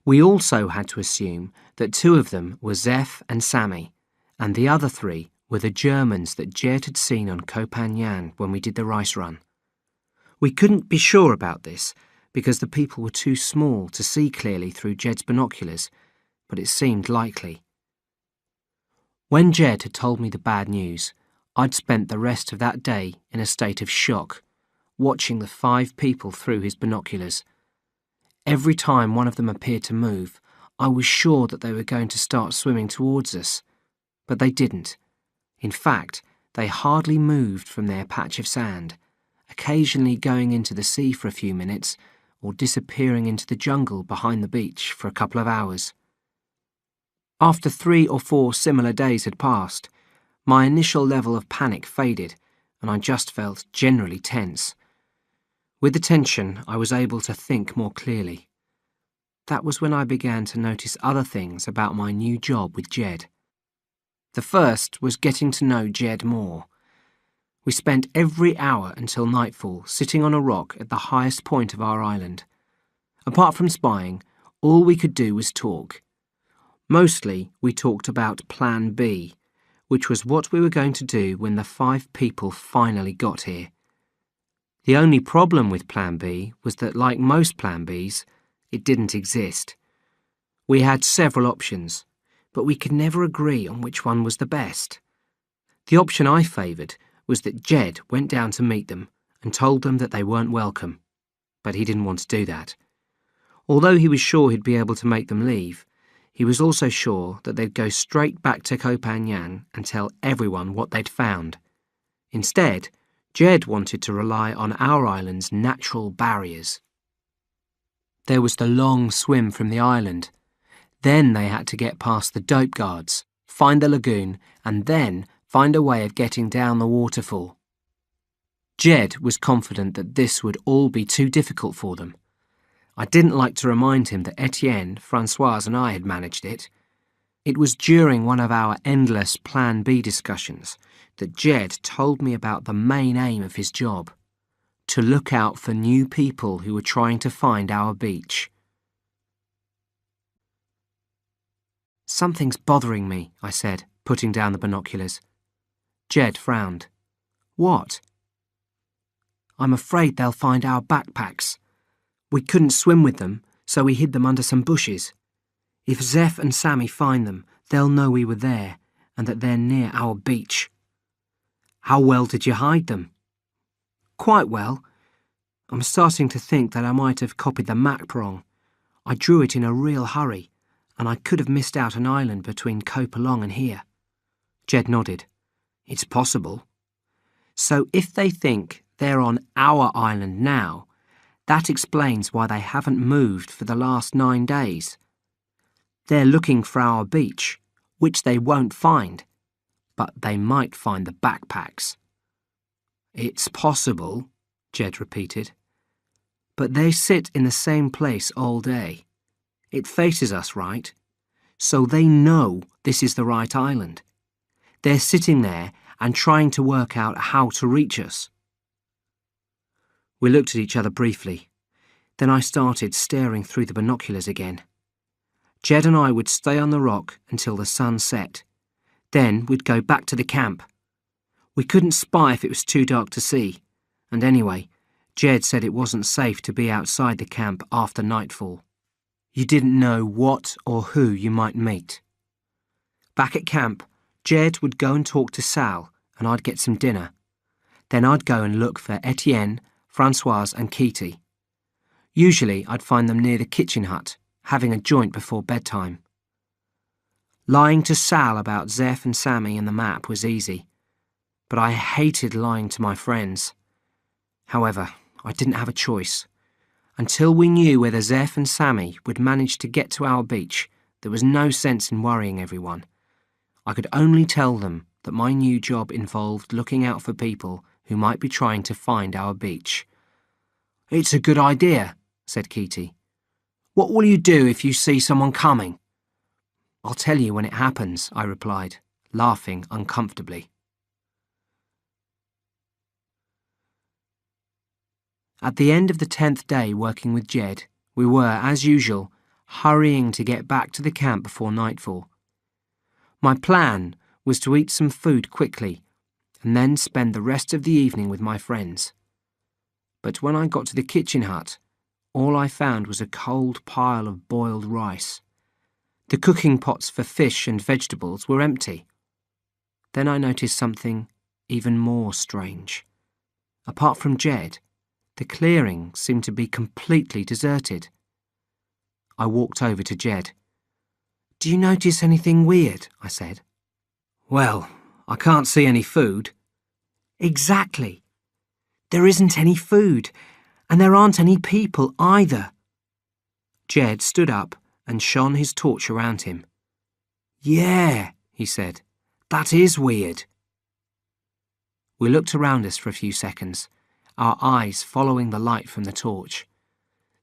We also had to assume that 2 of them were Zeph and Sammy, and the other 3 were the Germans that Jed had seen on Koh Phangan when we did the rice run. We couldn't be sure about this because the people were too small to see clearly through Jed's binoculars, but it seemed likely. When Jed had told me the bad news, I'd spent the rest of that day in a state of shock, watching the 5 people through his binoculars. Every time one of them appeared to move, I was sure that they were going to start swimming towards us. But they didn't. In fact, they hardly moved from their patch of sand, occasionally going into the sea for a few minutes or disappearing into the jungle behind the beach for a couple of hours. After 3 or 4 similar days had passed, my initial level of panic faded and I just felt generally tense. With the tension, I was able to think more clearly. That was when I began to notice other things about my new job with Jed. The first was getting to know Jed more. We spent every hour until nightfall sitting on a rock at the highest point of our island. Apart from spying, all we could do was talk. Mostly, we talked about Plan B, which was what we were going to do when the 5 people finally got here. The only problem with Plan B was that, like most Plan Bs, it didn't exist. We had several options, but we could never agree on which one was the best. The option I favoured was that Jed went down to meet them and told them that they weren't welcome, but he didn't want to do that. Although he was sure he'd be able to make them leave, he was also sure that they'd go straight back to Koh Phangan and tell everyone what they'd found. Instead, Jed wanted to rely on our island's natural barriers. There was the long swim from the island. Then they had to get past the dope guards, find the lagoon, and then find a way of getting down the waterfall. Jed was confident that this would all be too difficult for them. I didn't like to remind him that Etienne, Françoise, and I had managed it. It was during one of our endless Plan B discussions that Jed told me about the main aim of his job: to look out for new people who were trying to find our beach. "Something's bothering me," I said, putting down the binoculars. Jed frowned. "What?" "I'm afraid they'll find our backpacks. We couldn't swim with them, so we hid them under some bushes. If Zeph and Sammy find them, they'll know we were there and that they're near our beach." "How well did you hide them?" "Quite well. I'm starting to think that I might have copied the map wrong. I drew it in a real hurry, and I could have missed out an island between Koh Phangan and here." Jed nodded. "It's possible. So if they think they're on our island now, that explains why they haven't moved for the last 9 days. They're looking for our beach, which they won't find, but they might find the backpacks." "It's possible," Jed repeated. "But they sit in the same place all day. It faces us, right? So they know this is the right island. They're sitting there and trying to work out how to reach us." We looked at each other briefly. Then I started staring through the binoculars again. Jed and I would stay on the rock until the sun set. Then we'd go back to the camp. We couldn't spy if it was too dark to see, and anyway, Jed said it wasn't safe to be outside the camp after nightfall. You didn't know what or who you might meet. Back at camp, Jed would go and talk to Sal, and I'd get some dinner. Then I'd go and look for Etienne, Françoise, and Kitty. Usually I'd find them near the kitchen hut, having a joint before bedtime. Lying to Sal about Zeph and Sammy and the map was easy, but I hated lying to my friends. However, I didn't have a choice. Until we knew whether Zeph and Sammy would manage to get to our beach, there was no sense in worrying everyone. I could only tell them that my new job involved looking out for people who might be trying to find our beach. "It's a good idea," said Kitty. "What will you do if you see someone coming?" "I'll tell you when it happens," I replied, laughing uncomfortably. At the end of the 10th day working with Jed, we were, as usual, hurrying to get back to the camp before nightfall. My plan was to eat some food quickly and then spend the rest of the evening with my friends. But when I got to the kitchen hut, all I found was a cold pile of boiled rice. The cooking pots for fish and vegetables were empty. Then I noticed something even more strange. Apart from Jed, the clearing seemed to be completely deserted. I walked over to Jed. "Do you notice anything weird?" I said. "Well, I can't see any food." "Exactly. There isn't any food, and there aren't any people either." Jed stood up and shone his torch around him. "Yeah," he said, "that is weird." We looked around us for a few seconds, our eyes following the light from the torch.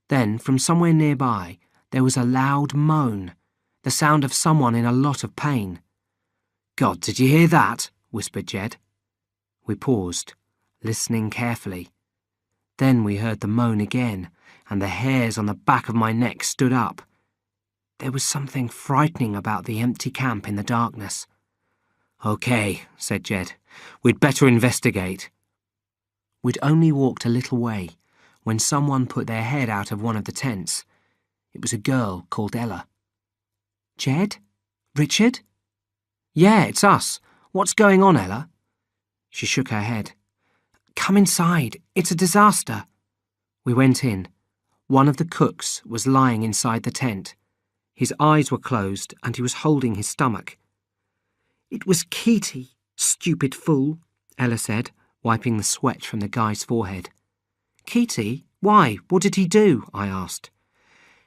Then, from somewhere nearby, there was a loud moan, the sound of someone in a lot of pain. "God, did you hear that?" whispered Jed. We paused, listening carefully. Then we heard the moan again, and the hairs on the back of my neck stood up. There was something frightening about the empty camp in the darkness. "Okay," said Jed. "We'd better investigate." We'd only walked a little way when someone put their head out of one of the tents. It was a girl called Ella. "Jed? Richard?" "Yeah, it's us. What's going on, Ella?" She shook her head. "Come inside. It's a disaster." We went in. One of the cooks was lying inside the tent. His eyes were closed and he was holding his stomach. "It was Keaty, stupid fool," Ella said, wiping the sweat from the guy's forehead. "Keaty? Why? What did he do?" I asked.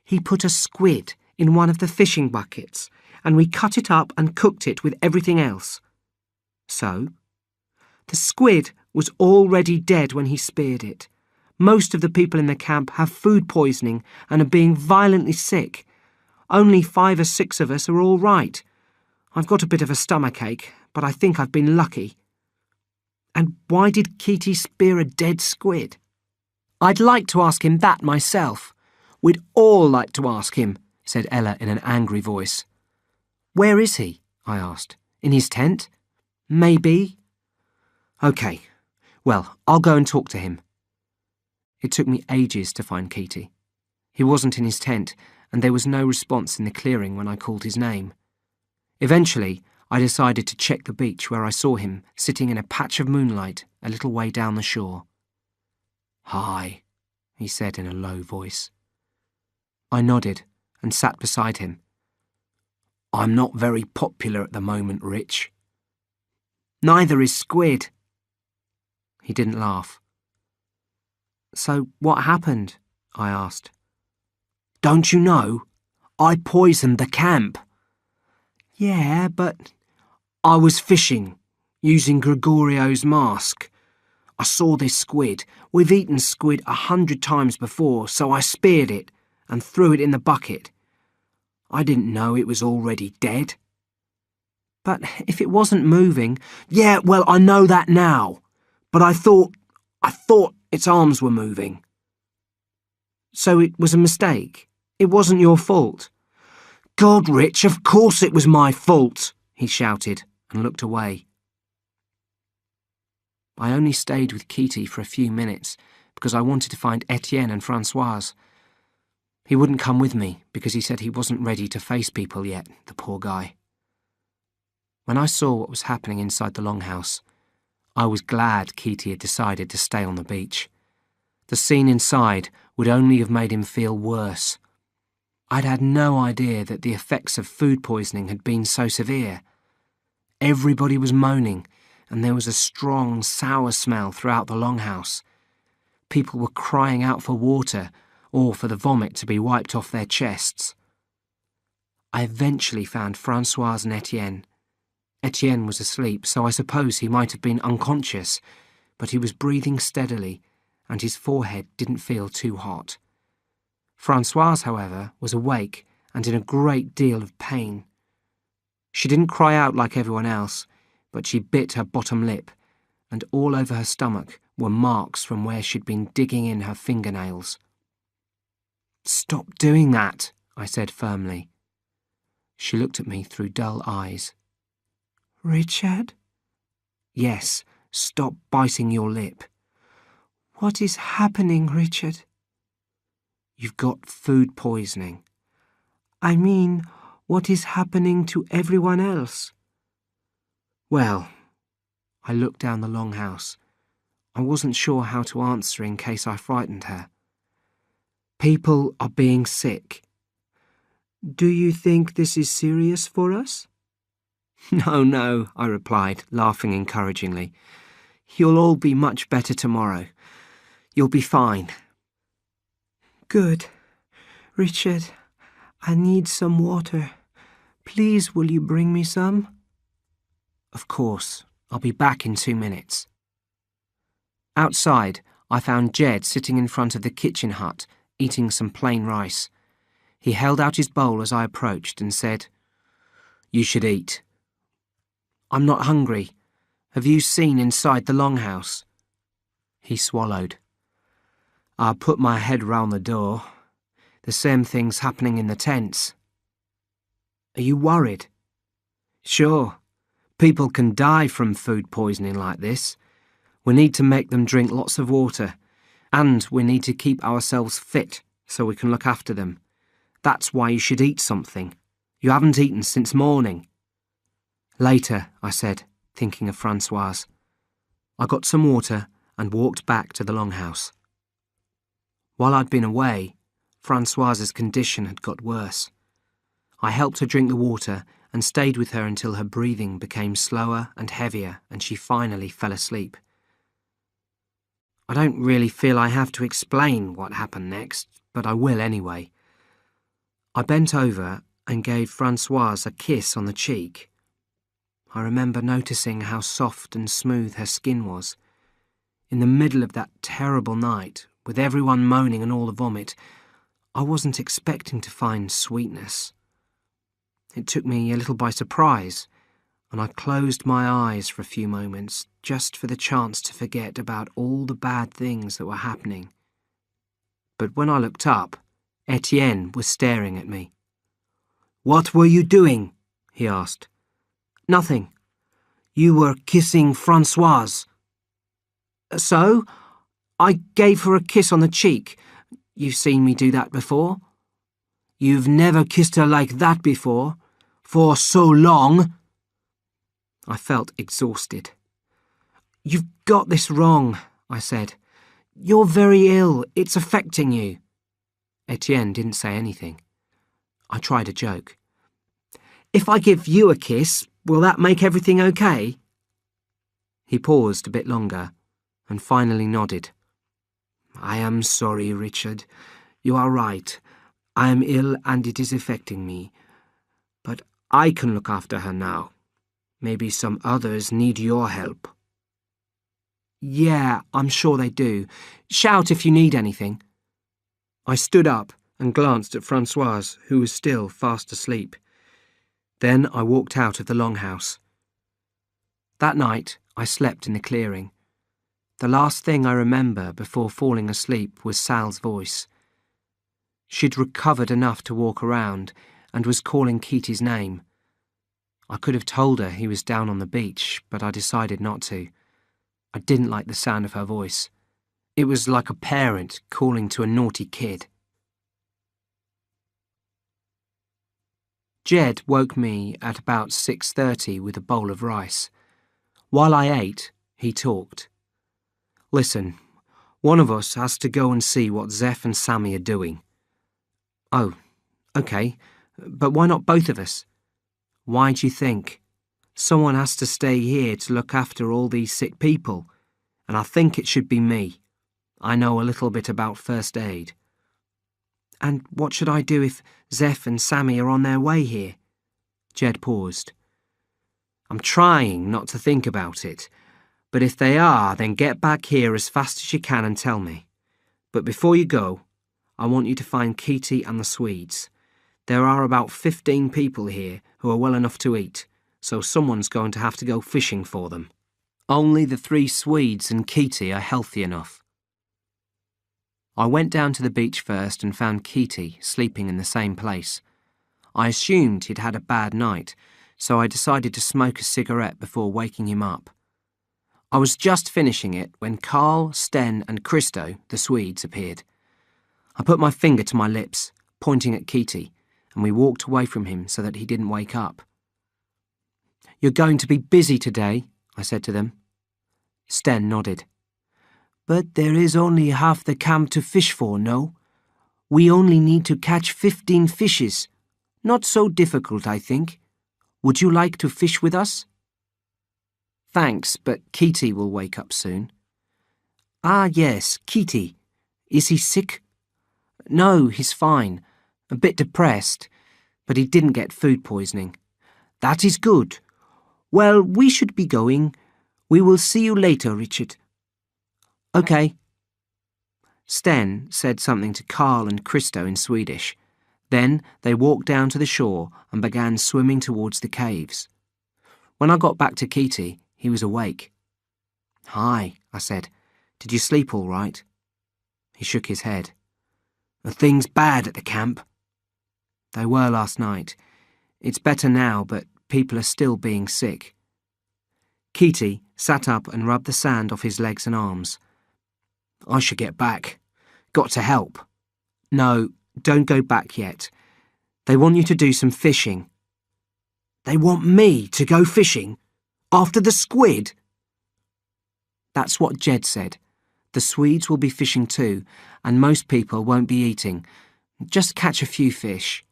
"He put a squid in one of the fishing buckets, and we cut it up and cooked it with everything else." "So?" "The squid was already dead when he speared it. Most of the people in the camp have food poisoning and are being violently sick. Only 5 or 6 of us are all right. I've got a bit of a stomachache, but I think I've been lucky." "And why did Keaty spear a dead squid?" "I'd like to ask him that myself. We'd all like to ask him," said Ella in an angry voice. "Where is he?" I asked. "In his tent?" "Maybe." "OK. Well, I'll go and talk to him." It took me ages to find Keaty. He wasn't in his tent, and there was no response in the clearing when I called his name. Eventually, I decided to check the beach where I saw him sitting in a patch of moonlight a little way down the shore. "Hi," he said in a low voice. I nodded and sat beside him. "I'm not very popular at the moment, Rich." "Neither is Squid." He didn't laugh. "So what happened?" I asked. "Don't you know? I poisoned the camp." "Yeah, but—" "I was fishing, using Gregorio's mask. I saw this squid. We've eaten squid 100 times before, so I speared it and threw it in the bucket. I didn't know it was already dead." "But if it wasn't moving—" "Yeah, well, I know that now. But I thought its arms were moving." "So it was a mistake? It wasn't your fault?" "God, Rich, of course it was my fault," he shouted and looked away. I only stayed with Keaty for a few minutes because I wanted to find Etienne and Francoise. He wouldn't come with me because he said he wasn't ready to face people yet, the poor guy. When I saw what was happening inside the longhouse, I was glad Keaty had decided to stay on the beach. The scene inside would only have made him feel worse. I'd had no idea that the effects of food poisoning had been so severe. Everybody was moaning, and there was a strong, sour smell throughout the longhouse. People were crying out for water or for the vomit to be wiped off their chests. I eventually found Francoise and Etienne. Etienne was asleep, so I suppose he might have been unconscious, but he was breathing steadily, and his forehead didn't feel too hot. Francoise, however, was awake and in a great deal of pain. She didn't cry out like everyone else, but she bit her bottom lip, and all over her stomach were marks from where she'd been digging in her fingernails. "Stop doing that," I said firmly. She looked at me through dull eyes. "Richard?" "Yes, stop biting your lip." "What is happening, Richard?" "You've got food poisoning." "I mean, what is happening to everyone else?" Well, I looked down the longhouse. I wasn't sure how to answer in case I frightened her. People are being sick. Do you think this is serious for us? No, I replied, laughing encouragingly. You'll all be much better tomorrow. You'll be fine. Good. Richard, I need some water. Please, will you bring me some? Of course. I'll be back in 2 minutes. Outside, I found Jed sitting in front of the kitchen hut, eating some plain rice. He held out his bowl as I approached and said, "You should eat." "I'm not hungry. Have you seen inside the longhouse?" He swallowed. "I put my head round the door. The same thing's happening in the tents." "Are you worried?" "Sure. People can die from food poisoning like this. We need to make them drink lots of water, and we need to keep ourselves fit so we can look after them. That's why you should eat something. You haven't eaten since morning." "Later," I said, thinking of Francoise. I got some water and walked back to the longhouse. While I'd been away, Francoise's condition had got worse. I helped her drink the water and stayed with her until her breathing became slower and heavier and she finally fell asleep. I don't really feel I have to explain what happened next, but I will anyway. I bent over and gave Francoise a kiss on the cheek. I remember noticing how soft and smooth her skin was. In the middle of that terrible night, with everyone moaning and all the vomit, I wasn't expecting to find sweetness. It took me a little by surprise, and I closed my eyes for a few moments just for the chance to forget about all the bad things that were happening. But when I looked up, Etienne was staring at me. "What were you doing?" he asked. "Nothing. You were kissing Francoise." "So? I gave her a kiss on the cheek. You've seen me do that before." "You've never kissed her like that before. For so long." I felt exhausted. "You've got this wrong," I said. "You're very ill. It's affecting you." Etienne didn't say anything. I tried a joke. "If I give you a kiss, will that make everything okay?" He paused a bit longer and finally nodded. "I am sorry, Richard. You are right. I am ill and it is affecting me. But I can look after her now. Maybe some others need your help." "Yeah, I'm sure they do. Shout if you need anything." I stood up and glanced at Francoise, who was still fast asleep. Then I walked out of the longhouse. That night, I slept in the clearing. The last thing I remember before falling asleep was Sal's voice. She'd recovered enough to walk around and was calling Keaty's name. I could have told her he was down on the beach, but I decided not to. I didn't like the sound of her voice. It was like a parent calling to a naughty kid. Jed woke me at about 6:30 with a bowl of rice. While I ate, he talked. "Listen, one of us has to go and see what Zeph and Sammy are doing." "Oh, okay, but why not both of us?" "Why do you think? Someone has to stay here to look after all these sick people, and I think it should be me. I know a little bit about first aid." "And what should I do if Zeph and Sammy are on their way here?" Jed paused. "I'm trying not to think about it, but if they are, then get back here as fast as you can and tell me. But before you go, I want you to find Keaty and the Swedes. There are about 15 people here who are well enough to eat, so someone's going to have to go fishing for them. Only the 3 Swedes and Keaty are healthy enough." I went down to the beach first and found Keaty sleeping in the same place. I assumed he'd had a bad night, so I decided to smoke a cigarette before waking him up. I was just finishing it when Carl, Sten and Christo, the Swedes, appeared. I put my finger to my lips, pointing at Keaty, and we walked away from him so that he didn't wake up. "You're going to be busy today," I said to them. Sten nodded. "But there is only half the camp to fish for, no? We only need to catch 15 fishes. Not so difficult, I think. Would you like to fish with us?" "Thanks, but Kitty will wake up soon." "Ah, yes, Kitty. Is he sick?" "No, he's fine. A bit depressed, but he didn't get food poisoning." "That is good. Well, we should be going. We will see you later, Richard." "OK." Sten said something to Carl and Christo in Swedish. Then they walked down to the shore and began swimming towards the caves. When I got back to Kitty, he was awake. "Hi," I said. "Did you sleep all right?" He shook his head. "Are things bad at the camp?" "They were last night. It's better now, but people are still being sick." Kitty sat up and rubbed the sand off his legs and arms. "I should get back. Got to help." "No, don't go back yet. They want you to do some fishing." "They want me to go fishing? After the squid?" "That's what Jed said. The Swedes will be fishing too, and most people won't be eating. Just catch a few fish."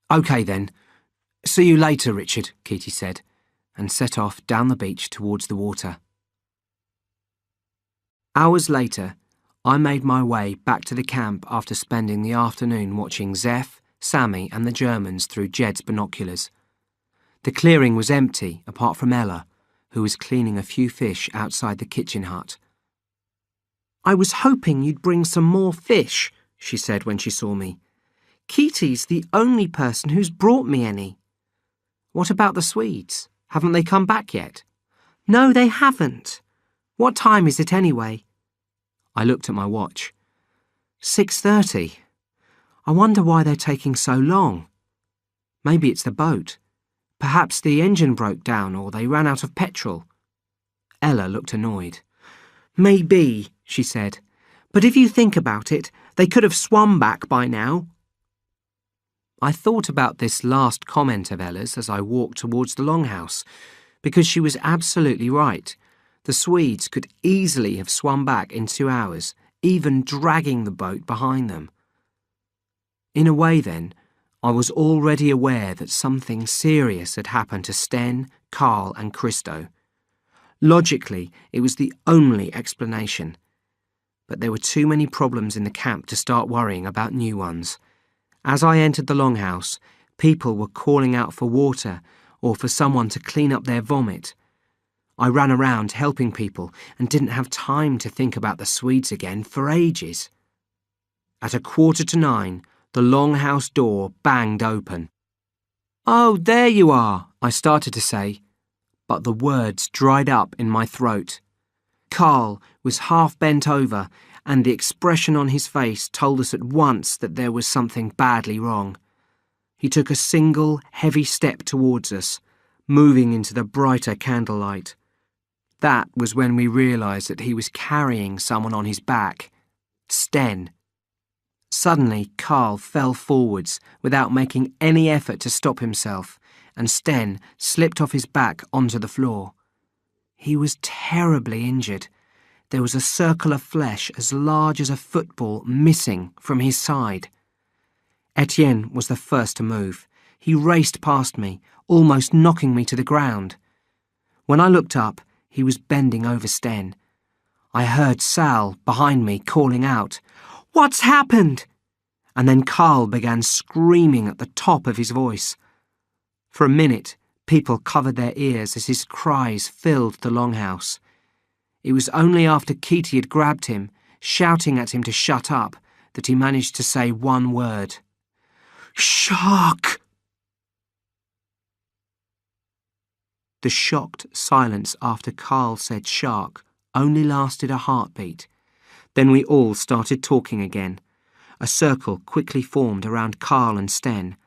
"OK then. See you later, Richard," Kitty said, and set off down the beach towards the water. Hours later, I made my way back to the camp after spending the afternoon watching Zeph, Sammy and the Germans through Jed's binoculars. The clearing was empty apart from Ella, who was cleaning a few fish outside the kitchen hut. "I was hoping you'd bring some more fish," she said when she saw me. "Kitty's the only person who's brought me any." "What about the Swedes? Haven't they come back yet?" "No, they haven't. What time is it anyway?" I looked at my watch. 6:30. I wonder why they're taking so long. Maybe it's the boat. Perhaps the engine broke down or they ran out of petrol. Ella looked annoyed. "Maybe," she said. "But if you think about it, they could have swum back by now." I thought about this last comment of Ella's as I walked towards the longhouse, because she was absolutely right. The Swedes could easily have swum back in 2 hours, even dragging the boat behind them. In a way, then, I was already aware that something serious had happened to Sten, Carl and Christo. Logically, it was the only explanation. But there were too many problems in the camp to start worrying about new ones. As I entered the longhouse, people were calling out for water or for someone to clean up their vomit. I ran around helping people and didn't have time to think about the Swedes again for ages. At 8:45, the longhouse door banged open. "Oh, there you are," I started to say, but the words dried up in my throat. Carl was half bent over, and the expression on his face told us at once that there was something badly wrong. He took a single, heavy step towards us, moving into the brighter candlelight. That was when we realised that he was carrying someone on his back. Sten. Suddenly, Carl fell forwards without making any effort to stop himself, and Sten slipped off his back onto the floor. He was terribly injured. There was a circle of flesh as large as a football missing from his side. Etienne was the first to move. He raced past me, almost knocking me to the ground. When I looked up, he was bending over Sten. I heard Sal, behind me, calling out, "What's happened?" And then Carl began screaming at the top of his voice. For a minute, people covered their ears as his cries filled the longhouse. It was only after Kitty had grabbed him, shouting at him to shut up, that he managed to say one word. "Shark!" The shocked silence after Carl said shark only lasted a heartbeat. Then we all started talking again. A circle quickly formed around Carl and Sten.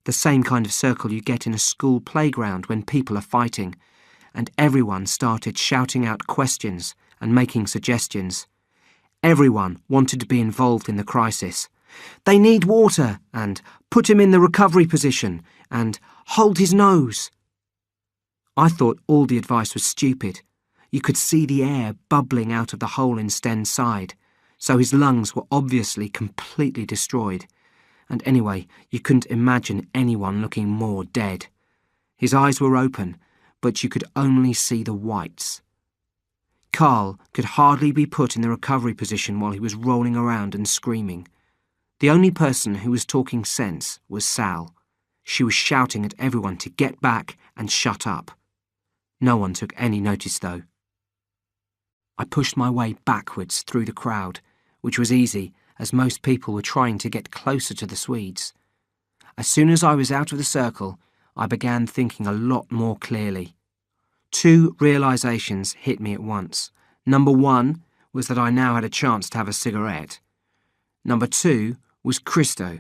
The same kind of circle you get in a school playground when people are fighting. And everyone started shouting out questions and making suggestions. Everyone wanted to be involved in the crisis. "They need water," and "put him in the recovery position," and "hold his nose." I thought all the advice was stupid. You could see the air bubbling out of the hole in Sten's side, so his lungs were obviously completely destroyed. And anyway, you couldn't imagine anyone looking more dead. His eyes were open, but you could only see the whites. Carl could hardly be put in the recovery position while he was rolling around and screaming. The only person who was talking sense was Sal. She was shouting at everyone to get back and shut up. No one took any notice, though. I pushed my way backwards through the crowd, which was easy, as most people were trying to get closer to the Swedes. As soon as I was out of the circle, I began thinking a lot more clearly. 2 realisations hit me at once. Number 1 was that I now had a chance to have a cigarette. Number 2 was Christo.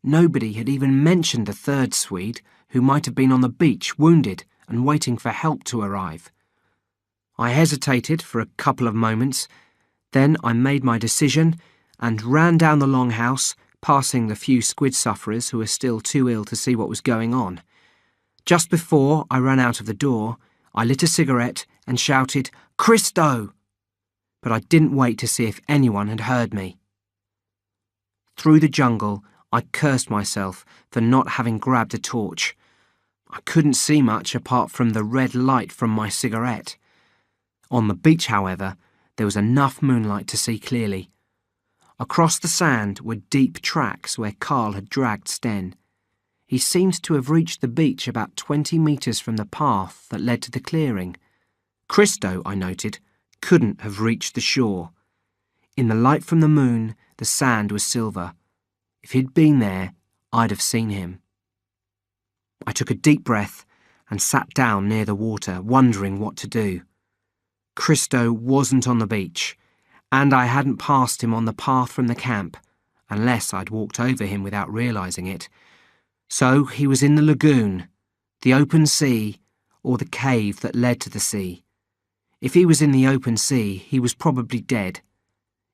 Nobody had even mentioned the third Swede, who might have been on the beach, wounded, and waiting for help to arrive. I hesitated for a couple of moments, then I made my decision and ran down the longhouse, passing the few squid sufferers who were still too ill to see what was going on. Just before I ran out of the door, I lit a cigarette and shouted, "Christo!" But I didn't wait to see if anyone had heard me. Through the jungle, I cursed myself for not having grabbed a torch. I couldn't see much apart from the red light from my cigarette. On the beach, however, there was enough moonlight to see clearly. Across the sand were deep tracks where Carl had dragged Sten. He seemed to have reached the beach about 20 metres from the path that led to the clearing. Christo, I noted, couldn't have reached the shore. In the light from the moon, the sand was silver. If he'd been there, I'd have seen him. I took a deep breath and sat down near the water, wondering what to do. Christo wasn't on the beach, and I hadn't passed him on the path from the camp, unless I'd walked over him without realising it. So he was in the lagoon, the open sea, or the cave that led to the sea. If he was in the open sea, he was probably dead.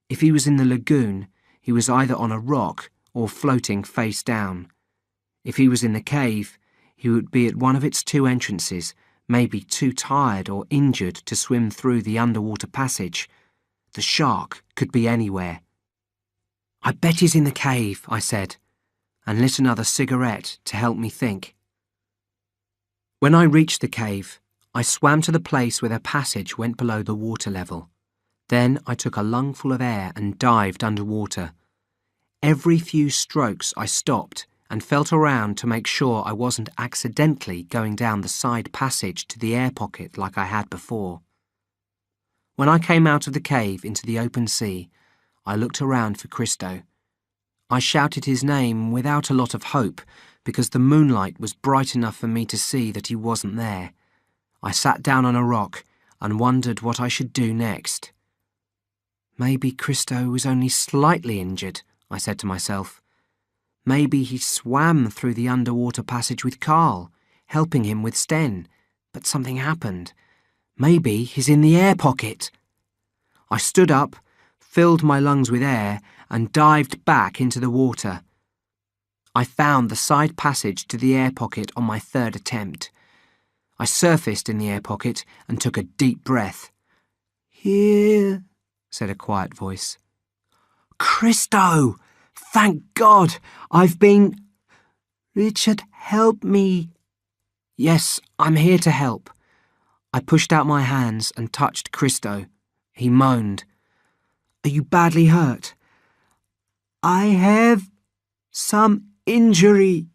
If he was in the lagoon, he was either on a rock or floating face down. If he was in the cave, he would be at one of its 2 entrances, maybe too tired or injured to swim through the underwater passage. The shark could be anywhere. "I bet he's in the cave," I said, and lit another cigarette to help me think. When I reached the cave, I swam to the place where the passage went below the water level. Then I took a lungful of air and dived underwater. Every few strokes I stopped and felt around to make sure I wasn't accidentally going down the side passage to the air pocket like I had before. When I came out of the cave into the open sea, I looked around for Christo. I shouted his name without a lot of hope because the moonlight was bright enough for me to see that he wasn't there. I sat down on a rock and wondered what I should do next. Maybe Christo was only slightly injured, I said to myself. Maybe he swam through the underwater passage with Carl, helping him with Sten, but something happened. Maybe he's in the air pocket. I stood up, filled my lungs with air, and dived back into the water. I found the side passage to the air pocket on my 3rd attempt. I surfaced in the air pocket and took a deep breath. "Here," said a quiet voice. "Christo! Thank God! I've been... Richard, help me!" "Yes, I'm here to help." I pushed out my hands and touched Christo. He moaned. "Are you badly hurt?" "I have some injury."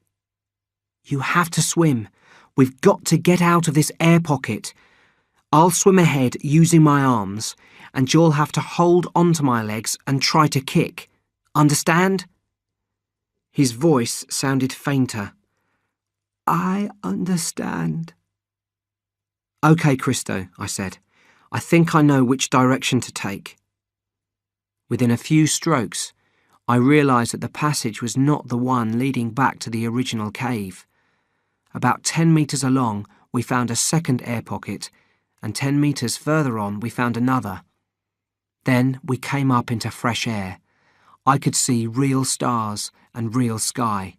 "You have to swim. We've got to get out of this air pocket. I'll swim ahead using my arms, and you'll have to hold onto my legs and try to kick. Understand?" His voice sounded fainter. "I understand." "OK, Christo," I said. "I think I know which direction to take." Within a few strokes, I realised that the passage was not the one leading back to the original cave. About 10 metres along, we found a second air pocket, and 10 metres further on, we found another. Then we came up into fresh air. I could see real stars and real sky.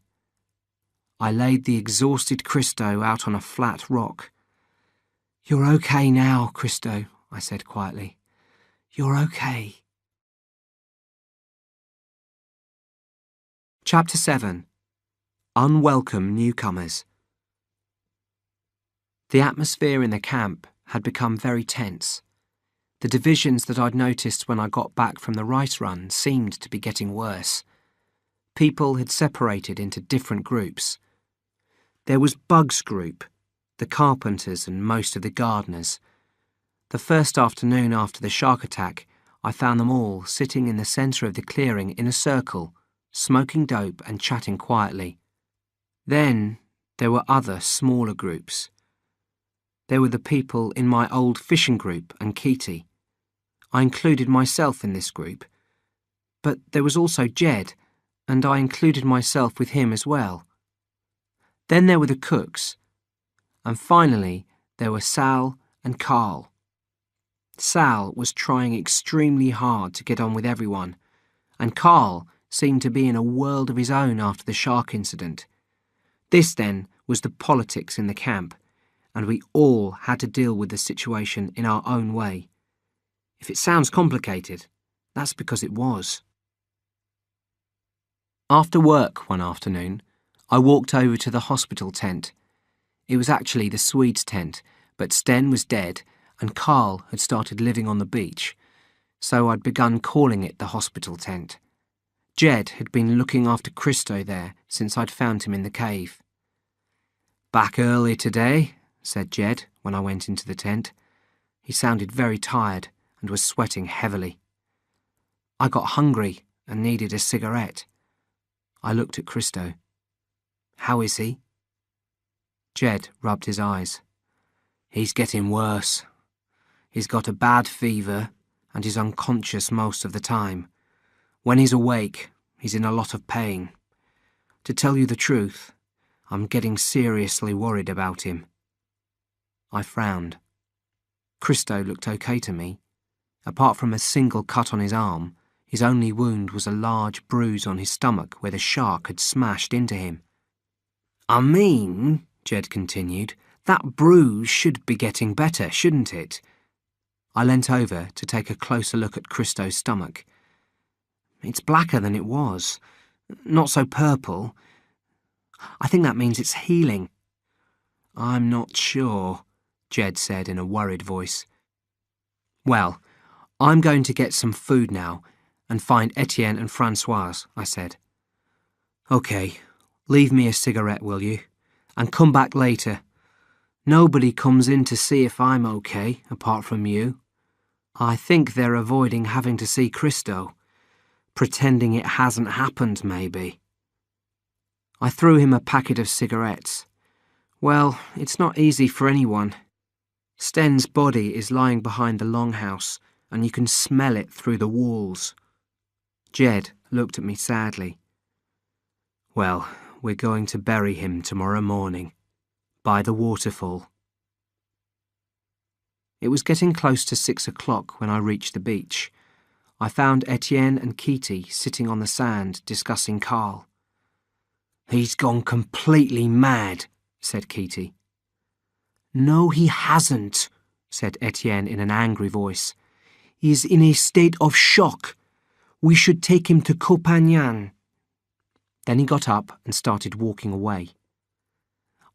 I laid the exhausted Christo out on a flat rock. "You're okay now, Christo," I said quietly. "You're okay." Chapter 7. Unwelcome Newcomers. The atmosphere in the camp had become very tense. The divisions that I'd noticed when I got back from the rice run seemed to be getting worse. People had separated into different groups. There was Bug's group, the carpenters and most of the gardeners. The first afternoon after the shark attack, I found them all sitting in the centre of the clearing in a circle, smoking dope and chatting quietly. Then there were other, smaller groups. There were the people in my old fishing group and Kitty. I included myself in this group. But there was also Jed, and I included myself with him as well. Then there were the cooks. And finally, there were Sal and Carl. Sal was trying extremely hard to get on with everyone, and Carl seemed to be in a world of his own after the shark incident. This, then, was the politics in the camp, and we all had to deal with the situation in our own way. If it sounds complicated, that's because it was. After work one afternoon, I walked over to the hospital tent. It was actually the Swedes' tent, but Sten was dead and Carl had started living on the beach, so I'd begun calling it the hospital tent. Jed had been looking after Christo there since I'd found him in the cave. "Back early today," said Jed when I went into the tent. He sounded very tired and was sweating heavily. I got hungry and needed a cigarette. I looked at Christo. "How is he?" Jed rubbed his eyes. "He's getting worse. He's got a bad fever and is unconscious most of the time. When he's awake, he's in a lot of pain. To tell you the truth, I'm getting seriously worried about him." I frowned. Christo looked okay to me. Apart from a single cut on his arm, his only wound was a large bruise on his stomach where the shark had smashed into him. "I mean," Jed continued, "that bruise should be getting better, shouldn't it?" I leant over to take a closer look at Christo's stomach. "It's blacker than it was. Not so purple. I think that means it's healing." "I'm not sure," Jed said in a worried voice. "Well, I'm going to get some food now and find Etienne and Francoise," I said. "OK, leave me a cigarette, will you? And come back later. Nobody comes in to see if I'm OK, apart from you. I think they're avoiding having to see Christo. Pretending it hasn't happened, maybe." I threw him a packet of cigarettes. Well, it's not easy for anyone. Sten's body is lying behind the longhouse, and you can smell it through the walls. Jed looked at me sadly. "Well, we're going to bury him tomorrow morning, by the waterfall." It was getting close to 6 o'clock when I reached the beach. I found Etienne and Kitty sitting on the sand discussing Carl. "He's gone completely mad," said Kitty. "No, he hasn't," said Etienne in an angry voice. "He's in a state of shock. We should take him to Copenhagen." Then he got up and started walking away.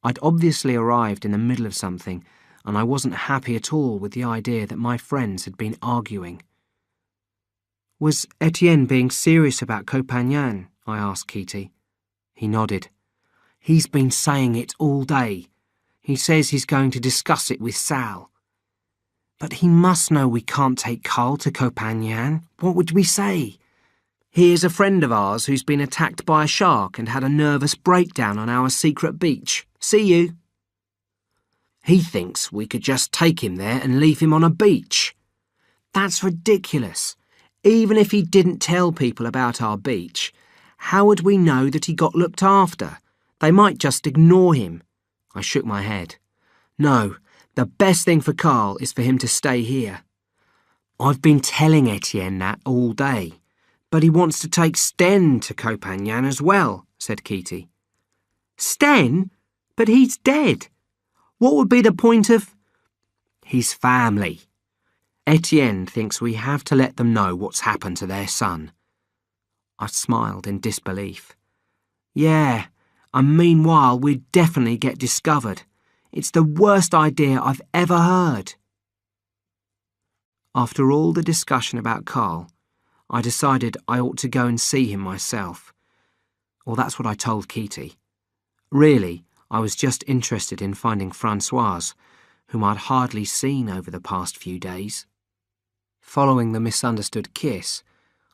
I'd obviously arrived in the middle of something, and I wasn't happy at all with the idea that my friends had been arguing. "Was Etienne being serious about Copenhagen?" I asked Kitty. He nodded. "He's been saying it all day. He says he's going to discuss it with Sal." "But he must know we can't take Carl to Copenhagen. What would we say? Here's a friend of ours who's been attacked by a shark and had a nervous breakdown on our secret beach. See you." "He thinks we could just take him there and leave him on a beach." "That's ridiculous. Even if he didn't tell people about our beach, how would we know that he got looked after? They might just ignore him." I shook my head. "No, the best thing for Carl is for him to stay here." "I've been telling Etienne that all day. But he wants to take Sten to Copenhagen as well," said Kitty. "Sten? But he's dead. What would be the point of—" his family. Etienne thinks we have to let them know what's happened to their son. I smiled in disbelief. Yeah, and meanwhile we'd definitely get discovered. It's the worst idea I've ever heard. After all the discussion about Carl, I decided I ought to go and see him myself. Or that's what I told Kitty. Really, I was just interested in finding Françoise, whom I'd hardly seen over the past few days. Following the misunderstood kiss,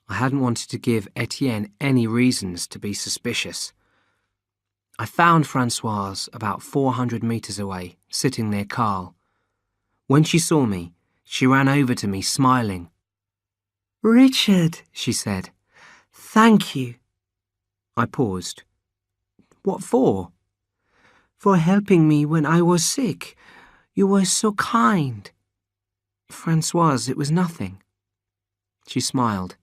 I hadn't wanted to give Etienne any reasons to be suspicious. I found Françoise about 400 metres away, sitting near Carl. When she saw me, she ran over to me, smiling. "Richard," she said, "thank you." I paused. "What for?" "For helping me when I was sick. You were so kind." "Françoise, it was nothing." She smiled,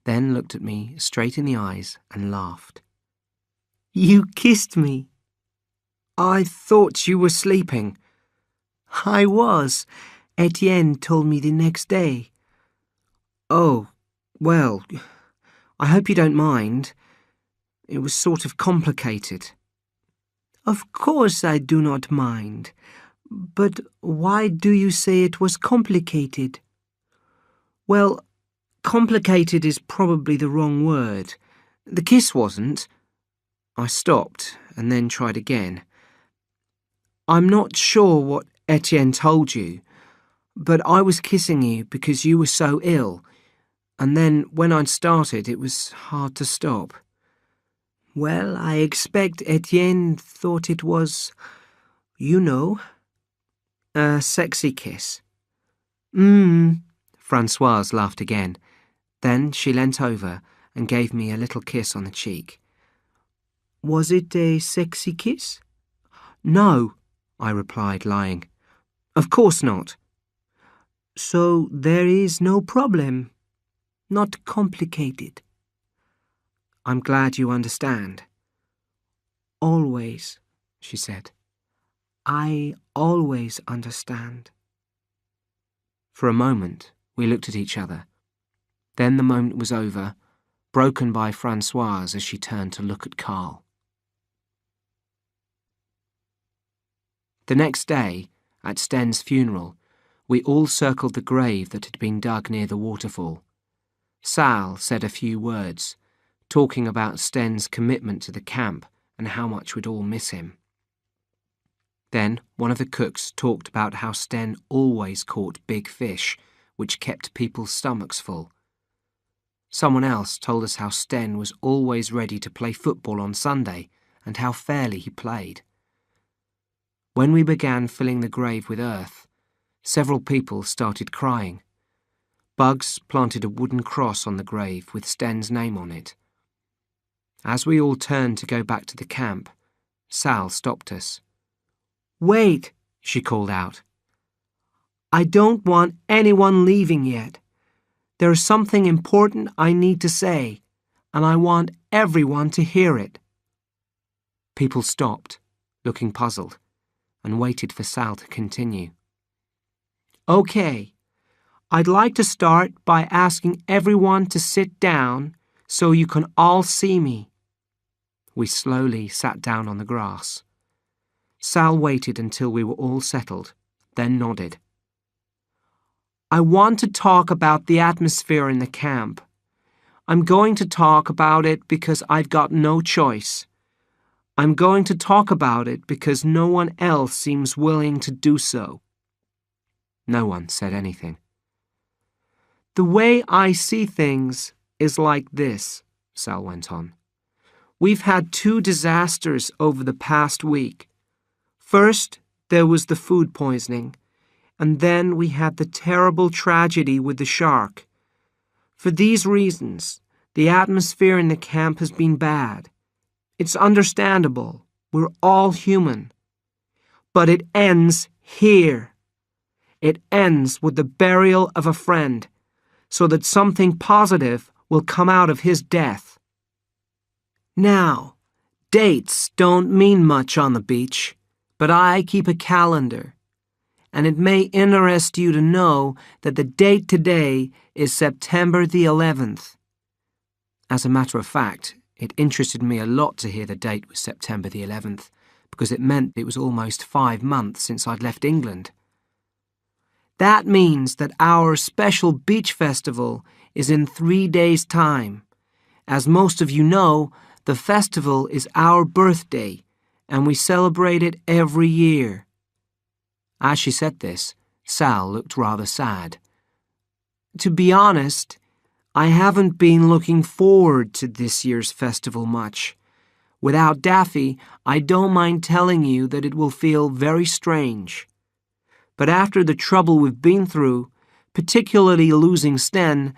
then looked at me straight in the eyes and laughed. "You kissed me." "I thought you were sleeping." "I was. Etienne told me the next day." "Oh, well, I hope you don't mind. It was sort of complicated." "Of course I do not mind. But why do you say it was complicated?" "Well, complicated is probably the wrong word. The kiss wasn't." I stopped and then tried again. "I'm not sure what Etienne told you, but I was kissing you because you were so ill, and then when I'd started it was hard to stop." "Well, I expect Etienne thought it was, you know, a sexy kiss." Françoise laughed again. Then she leant over and gave me a little kiss on the cheek. "Was it a sexy kiss?" "No," I replied, lying. "Of course not." "So there is no problem? Not complicated?" "I'm glad you understand." "Always," she said. "I always understand." For a moment, we looked at each other. Then the moment was over, broken by Françoise as she turned to look at Carl. The next day, at Sten's funeral, we all circled the grave that had been dug near the waterfall. Sal said a few words, talking about Sten's commitment to the camp and how much we'd all miss him. Then one of the cooks talked about how Sten always caught big fish, which kept people's stomachs full. Someone else told us how Sten was always ready to play football on Sunday and how fairly he played. When we began filling the grave with earth, several people started crying. Bugs planted a wooden cross on the grave with Sten's name on it. As we all turned to go back to the camp, Sal stopped us. "Wait," she called out. "I don't want anyone leaving yet. There is something important I need to say, and I want everyone to hear it." People stopped, looking puzzled, and waited for Sal to continue. "Okay, I'd like to start by asking everyone to sit down so you can all see me." We slowly sat down on the grass. Sal waited until we were all settled, then nodded. "I want to talk about the atmosphere in the camp. I'm going to talk about it because I've got no choice. I'm going to talk about it because no one else seems willing to do so." No one said anything. "The way I see things is like this," Sal went on. "We've had 2 disasters over the past week. First, there was the food poisoning, and then we had the terrible tragedy with the shark. For these reasons, the atmosphere in the camp has been bad. It's understandable. We're all human. But it ends here. It ends with the burial of a friend, so that something positive will come out of his death. Now, dates don't mean much on the beach, but I keep a calendar. and it may interest you to know that the date today is September the 11th. As a matter of fact, it interested me a lot to hear the date was September the 11th, because it meant it was almost 5 months since I'd left England. That means that our special beach festival is in 3 days' time. As most of you know, the festival is our birthday, and we celebrate it every year. As she said this, Sal looked rather sad. To be honest, I haven't been looking forward to this year's festival much. Without Daffy, I don't mind telling you that it will feel very strange. But after the trouble we've been through, particularly losing Sten,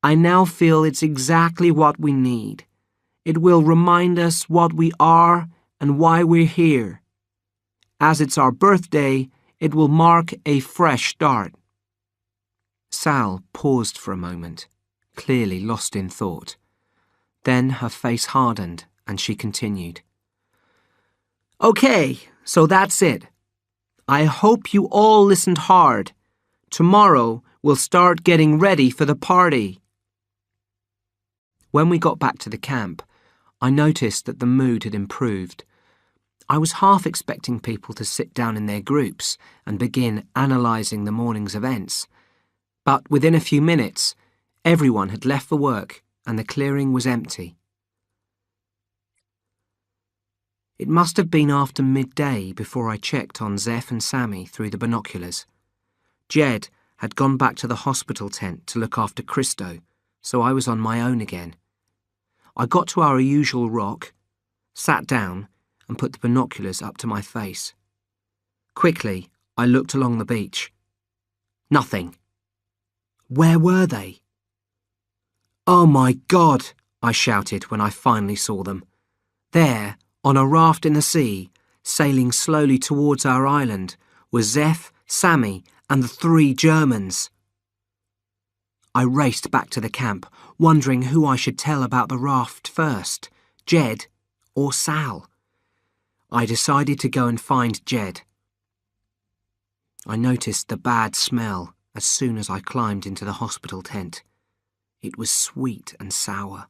I now feel it's exactly what we need. It will remind us what we are and why we're here. As it's our birthday, it will mark a fresh start. Sal paused for a moment, clearly lost in thought. Then her face hardened and she continued. Okay, so that's it. I hope you all listened hard. Tomorrow we'll start getting ready for the party. When we got back to the camp, I noticed that the mood had improved. I was half expecting people to sit down in their groups and begin analysing the morning's events. But within a few minutes, everyone had left for work and the clearing was empty. It must have been after midday before I checked on Zeph and Sammy through the binoculars. Jed had gone back to the hospital tent to look after Christo, so I was on my own again. I got to our usual rock, sat down, and put the binoculars up to my face. Quickly, I looked along the beach. Nothing. Where were they? Oh my God, I shouted when I finally saw them. There, on a raft in the sea, sailing slowly towards our island, were Zeph, Sammy, and the 3 Germans. I raced back to the camp, wondering who I should tell about the raft first, Jed or Sal. I decided to go and find Jed. I noticed the bad smell as soon as I climbed into the hospital tent. It was sweet and sour.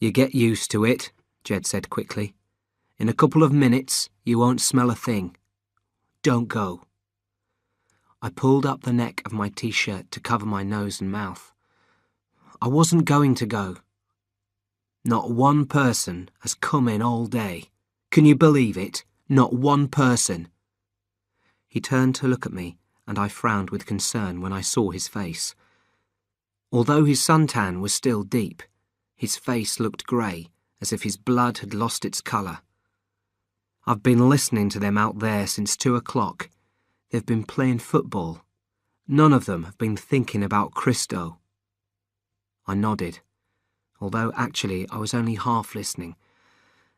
You get used to it, Jed said quickly. In a couple of minutes, you won't smell a thing. Don't go. I pulled up the neck of my t-shirt to cover my nose and mouth. I wasn't going to go. Not one person has come in all day. Can you believe it? Not one person. He turned to look at me, and I frowned with concern when I saw his face. Although his suntan was still deep, his face looked grey, as if his blood had lost its colour. I've been listening to them out there since 2 o'clock. They've been playing football. None of them have been thinking about Christo. I nodded, although actually I was only half listening.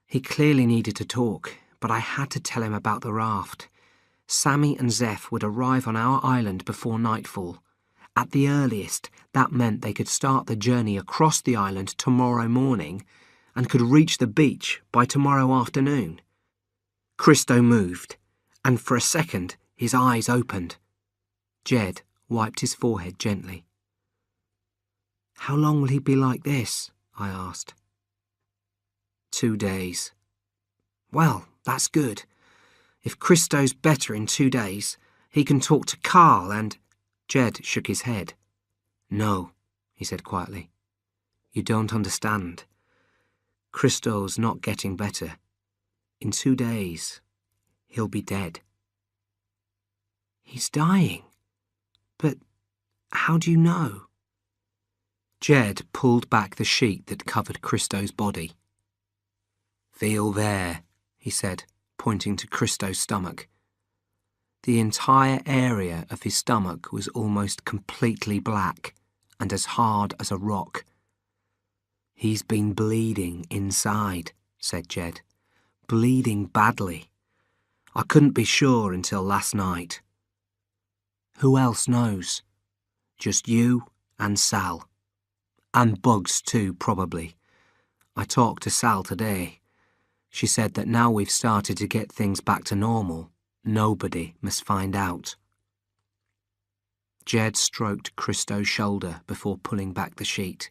He clearly needed to talk, but I had to tell him about the raft. Sammy and Zeph would arrive on our island before nightfall. At the earliest, that meant they could start the journey across the island tomorrow morning and could reach the beach by tomorrow afternoon. Christo moved, and for a second his eyes opened. Jed wiped his forehead gently. How long will he be like this? I asked. 2 days. Well, that's good. If Christo's better in 2 days, he can talk to Carl and... Jed shook his head. No, he said quietly. You don't understand. Christo's not getting better. In 2 days, he'll be dead. He's dying. But how do you know? Jed pulled back the sheet that covered Christo's body. Feel there, he said, pointing to Christo's stomach. The entire area of his stomach was almost completely black and as hard as a rock. He's been bleeding inside, said Jed. Bleeding badly. I couldn't be sure until last night. Who else knows? Just you and Sal. And Bugs too, probably. I talked to Sal today. She said that now we've started to get things back to normal, Nobody must find out. Jed stroked Christo's shoulder before pulling back the sheet.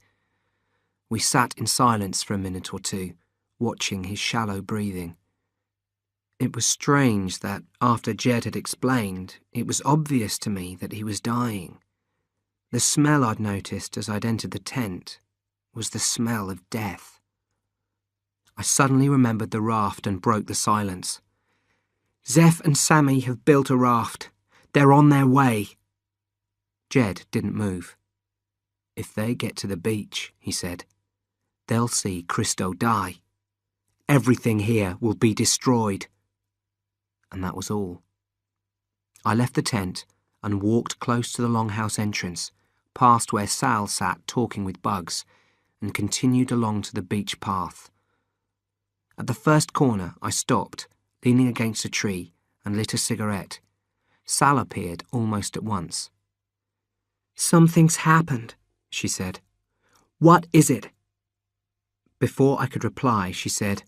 We sat in silence for a minute or two, watching his shallow breathing. It was strange that, after Jed had explained, it was obvious to me that he was dying. The smell I'd noticed as I'd entered the tent was the smell of death. I suddenly remembered the raft and broke the silence. "Zeph and Sammy have built a raft. They're on their way." Jed didn't move. "If they get to the beach," he said, "they'll see Christo die. Everything here will be destroyed." And that was all. I left the tent and walked close to the longhouse entrance, past where Sal sat talking with Bugs, and continued along to the beach path. At the first corner, I stopped, leaning against a tree, and lit a cigarette. Sal appeared almost at once. "Something's happened," she said. "What is it?" Before I could reply, she said,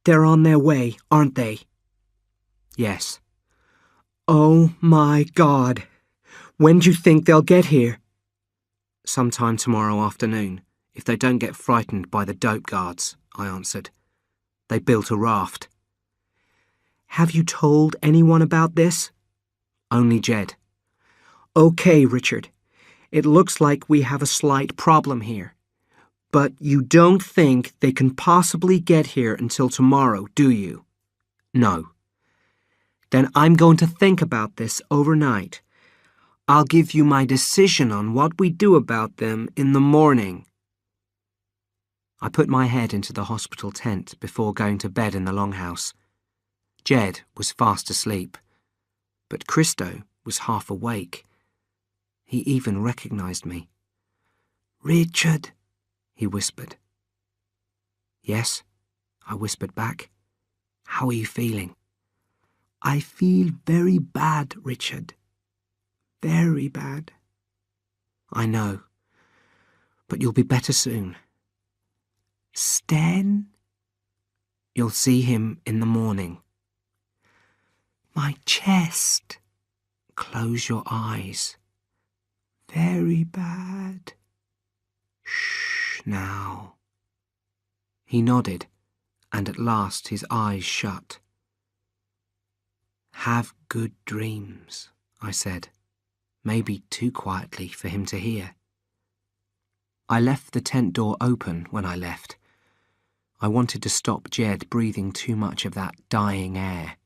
"They're on their way, aren't they?" "Yes." "Oh my God! When do you think they'll get here?" "Sometime tomorrow afternoon, if they don't get frightened by the dope guards," I answered. "They built a raft." "Have you told anyone about this?" "Only Jed." "Okay, Richard. It looks like we have a slight problem here. But you don't think they can possibly get here until tomorrow, do you?" "No." "Then I'm going to think about this overnight. I'll give you my decision on what we do about them in the morning." I put my head into the hospital tent before going to bed in the longhouse. Jed was fast asleep, but Christo was half awake. He even recognized me. "Richard," he whispered. "Yes," I whispered back. "How are you feeling?" "I feel very bad, Richard. Very bad." "I know, but you'll be better soon." "Sten?" "You'll see him in the morning." "My chest." "Close your eyes." "Very bad." "Shh, now." He nodded, and at last his eyes shut. "Have good dreams," I said, maybe too quietly for him to hear. I left the tent door open when I left. I wanted to stop Jed breathing too much of that dying air.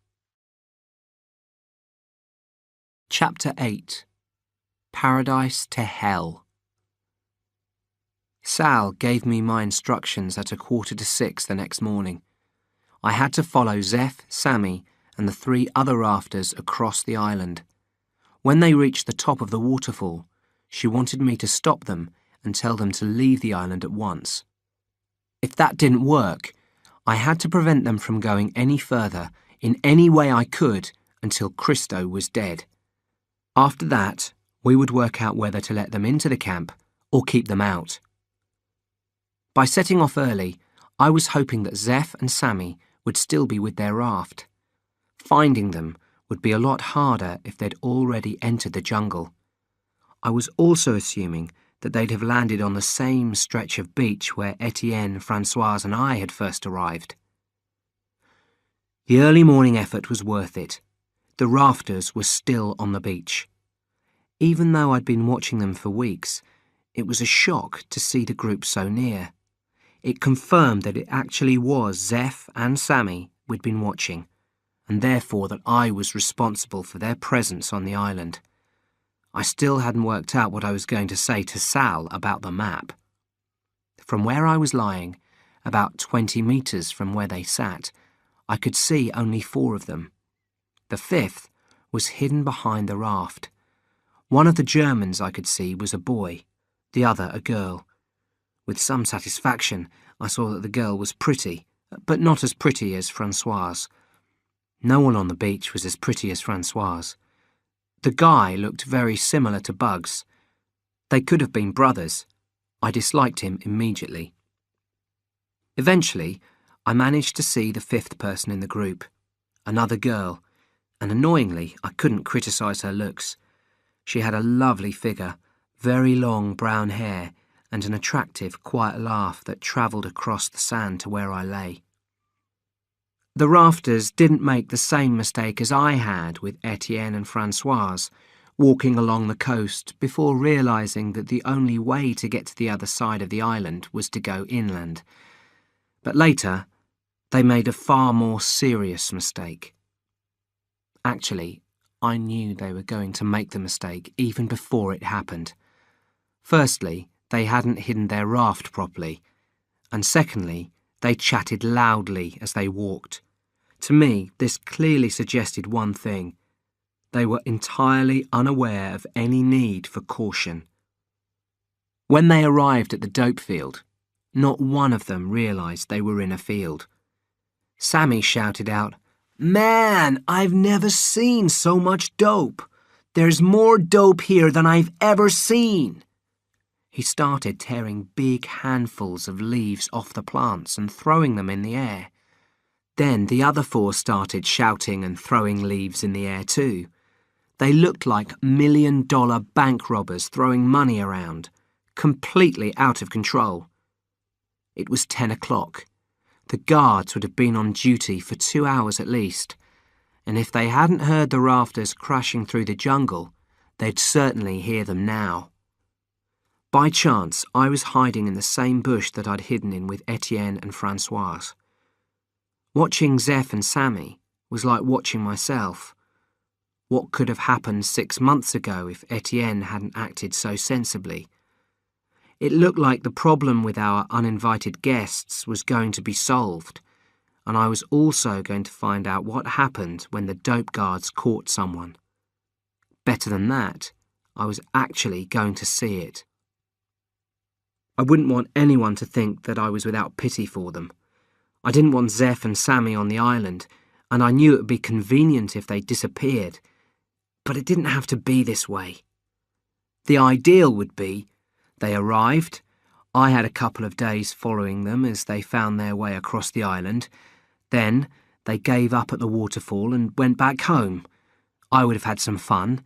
Chapter 8. Paradise to Hell. Sal gave me my instructions at 5:45 the next morning. I had to follow Zeph, Sammy, and the 3 other rafters across the island. When they reached the top of the waterfall, she wanted me to stop them and tell them to leave the island at once. If that didn't work, I had to prevent them from going any further in any way I could until Christo was dead. After that, we would work out whether to let them into the camp or keep them out. By setting off early, I was hoping that Zeph and Sammy would still be with their raft. Finding them would be a lot harder if they'd already entered the jungle. I was also assuming that they'd have landed on the same stretch of beach where Etienne, Francoise and I had first arrived. The early morning effort was worth it. The rafters were still on the beach. Even though I'd been watching them for weeks, it was a shock to see the group so near. It confirmed that it actually was Zeph and Sammy we'd been watching, and therefore that I was responsible for their presence on the island. I still hadn't worked out what I was going to say to Sal about the map. From where I was lying, about 20 metres from where they sat, I could see only 4 of them. The 5th was hidden behind the raft. One of the Germans I could see was a boy, the other a girl. With some satisfaction, I saw that the girl was pretty, but not as pretty as Francoise. No one on the beach was as pretty as Francoise. The guy looked very similar to Bugs. They could have been brothers. I disliked him immediately. Eventually, I managed to see the 5th person in the group, another girl, And annoyingly, I couldn't criticise her looks. She had a lovely figure, very long brown hair, and an attractive, quiet laugh that travelled across the sand to where I lay. The rafters didn't make the same mistake as I had with Etienne and Françoise, walking along the coast before realising that the only way to get to the other side of the island was to go inland. But later, they made a far more serious mistake. Actually, I knew they were going to make the mistake even before it happened. Firstly, they hadn't hidden their raft properly, and secondly, they chatted loudly as they walked. To me, this clearly suggested one thing. They were entirely unaware of any need for caution. When they arrived at the dope field, not one of them realised they were in a field. Sammy shouted out, "Man, I've never seen so much dope. There's more dope here than I've ever seen." He started tearing big handfuls of leaves off the plants and throwing them in the air. Then the other four started shouting and throwing leaves in the air too. They looked like million-dollar bank robbers throwing money around, completely out of control. It was 10 o'clock. The guards would have been on duty for 2 hours at least, and if they hadn't heard the rafters crashing through the jungle, they'd certainly hear them now. By chance, I was hiding in the same bush that I'd hidden in with Etienne and Françoise. Watching Zeph and Sammy was like watching myself. What could have happened 6 months ago if Etienne hadn't acted so sensibly? It looked like the problem with our uninvited guests was going to be solved, and I was also going to find out what happened when the dope guards caught someone. Better than that, I was actually going to see it. I wouldn't want anyone to think that I was without pity for them. I didn't want Zeph and Sammy on the island, and I knew it would be convenient if they disappeared, but it didn't have to be this way. The ideal would be they arrived, I had a couple of days following them as they found their way across the island, then they gave up at the waterfall and went back home. I would have had some fun,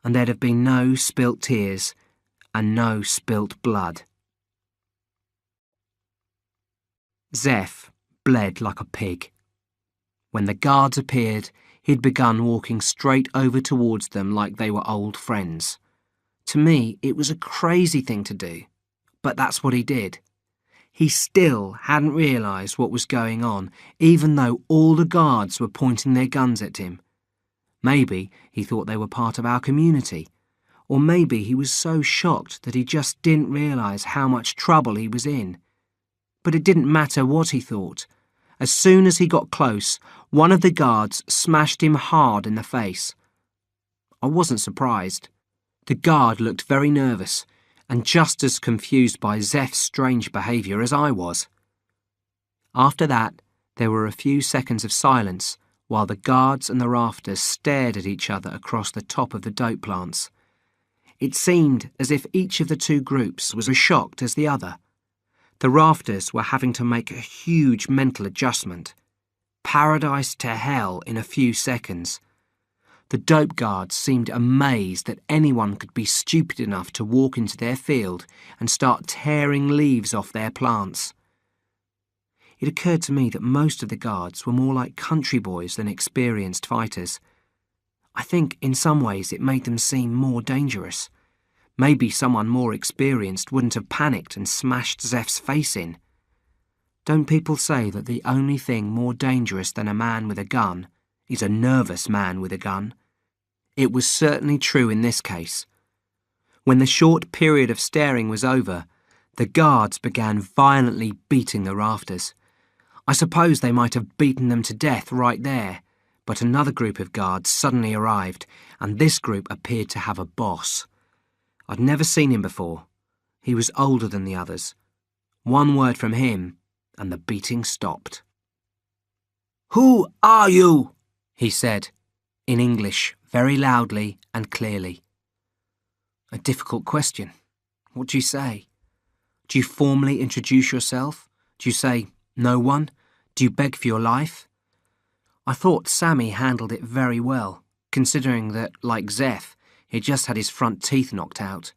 and there'd have been no spilt tears and no spilt blood. Zeph bled like a pig. When the guards appeared, he'd begun walking straight over towards them like they were old friends. To me, it was a crazy thing to do, but that's what he did. He still hadn't realised what was going on, even though all the guards were pointing their guns at him. Maybe he thought they were part of our community, or maybe he was so shocked that he just didn't realise how much trouble he was in. But it didn't matter what he thought. As soon as he got close, one of the guards smashed him hard in the face. I wasn't surprised. The guard looked very nervous and just as confused by Zeph's strange behaviour as I was. After that, there were a few seconds of silence while the guards and the rafters stared at each other across the top of the dope plants. It seemed as if each of the two groups was as shocked as the other. The rafters were having to make a huge mental adjustment. Paradise to hell in a few seconds. The dope guards seemed amazed that anyone could be stupid enough to walk into their field and start tearing leaves off their plants. It occurred to me that most of the guards were more like country boys than experienced fighters. I think in some ways it made them seem more dangerous. Maybe someone more experienced wouldn't have panicked and smashed Zeph's face in. Don't people say that the only thing more dangerous than a man with a gun is a nervous man with a gun? It was certainly true in this case. When the short period of staring was over, the guards began violently beating the rafters. I suppose they might have beaten them to death right there, but another group of guards suddenly arrived, and this group appeared to have a boss. I'd never seen him before. He was older than the others. One word from him, and the beating stopped. "Who are you?" he said, in English, very loudly and clearly. A difficult question. What do you say? Do you formally introduce yourself? Do you say, "No one"? Do you beg for your life? I thought Sammy handled it very well, considering that, like Zeph, he'd just had his front teeth knocked out.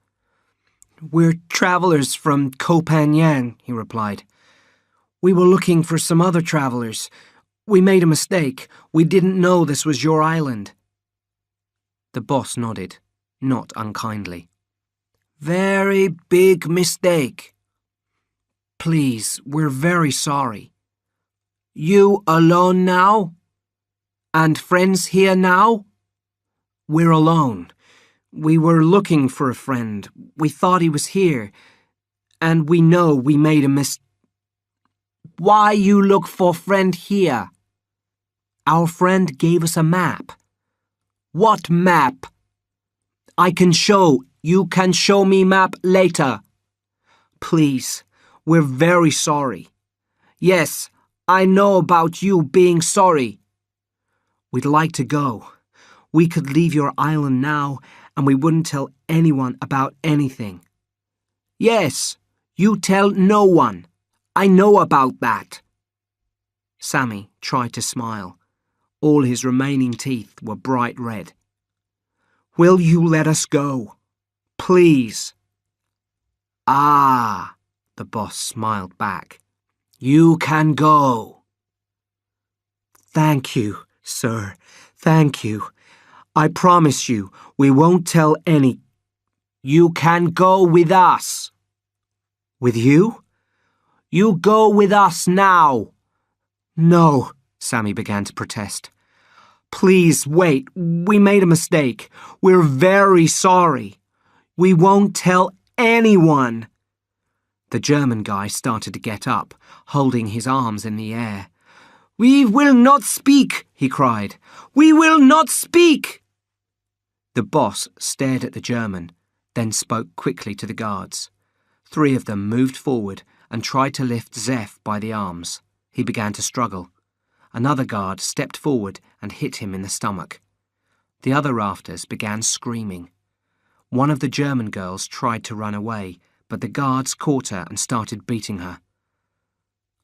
"We're travellers from Copenhagen," he replied. "We were looking for some other travellers. We made a mistake. We didn't know this was your island." The boss nodded, not unkindly. "Very big mistake. Please, we're very sorry. You alone now? And friends here now?" "We're alone. We were looking for a friend. We thought he was here. And we know we made a "Why you look for friend here?" "Our friend gave us a map." "What map?" "I can show. You can show me map later." "Please, we're very sorry." "Yes, I know about you being sorry." "We'd like to go. We could leave your island now, and we wouldn't tell anyone about anything." "Yes, you tell no one. I know about that." Sammy tried to smile. All his remaining teeth were bright red. "Will you let us go? Please?" "Ah," the boss smiled back. "You can go." "Thank you, sir. Thank you. I promise you, we won't tell any." "You can go with us." "With you?" "You go with us now." "No," Sammy began to protest. "Please wait. We made a mistake. We're very sorry. We won't tell anyone." The German guy started to get up, holding his arms in the air. "We will not speak," he cried. "We will not speak." The boss stared at the German, then spoke quickly to the guards. 3 of them moved forward and tried to lift Zeph by the arms. He began to struggle. Another guard stepped forward and hit him in the stomach. The other rafters began screaming. One of the German girls tried to run away, but the guards caught her and started beating her.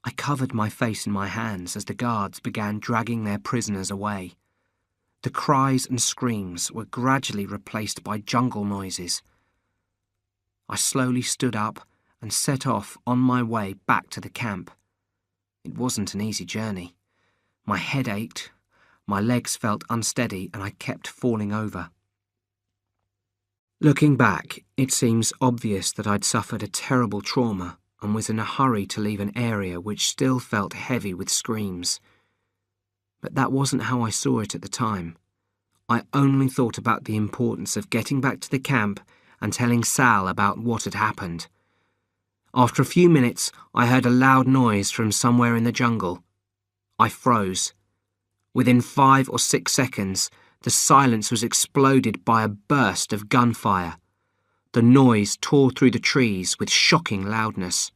I covered my face in my hands as the guards began dragging their prisoners away. The cries and screams were gradually replaced by jungle noises. I slowly stood up and set off on my way back to the camp. It wasn't an easy journey. My head ached, my legs felt unsteady, and I kept falling over. Looking back, it seems obvious that I'd suffered a terrible trauma and was in a hurry to leave an area which still felt heavy with screams. But that wasn't how I saw it at the time. I only thought about the importance of getting back to the camp and telling Sal about what had happened. After a few minutes, I heard a loud noise from somewhere in the jungle. I froze. Within 5 or 6 seconds, the silence was exploded by a burst of gunfire. The noise tore through the trees with shocking loudness.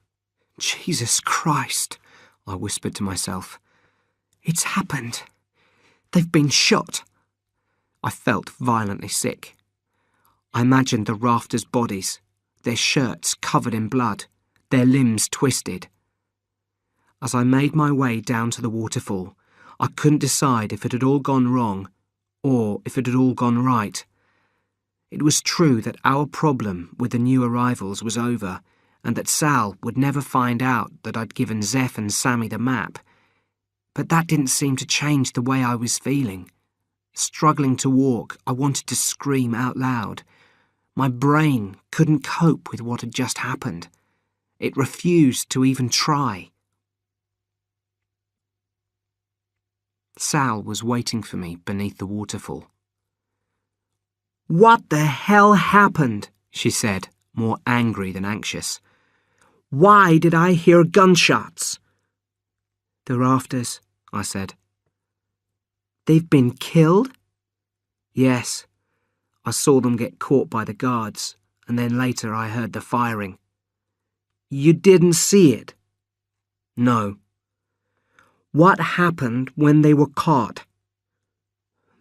"Jesus Christ," I whispered to myself. "It's happened. They've been shot." I felt violently sick. I imagined the rafters' bodies, their shirts covered in blood, their limbs twisted. As I made my way down to the waterfall, I couldn't decide if it had all gone wrong or if it had all gone right. It was true that our problem with the new arrivals was over and that Sal would never find out that I'd given Zeph and Sammy the map. But that didn't seem to change the way I was feeling. Struggling to walk, I wanted to scream out loud. My brain couldn't cope with what had just happened. It refused to even try. Sal was waiting for me beneath the waterfall. "What the hell happened?" she said, more angry than anxious. "Why did I hear gunshots?" "The rafters," I said. "They've been killed?" "Yes. I saw them get caught by the guards, and then later I heard the firing." "You didn't see it?" "No." "What happened when they were caught?"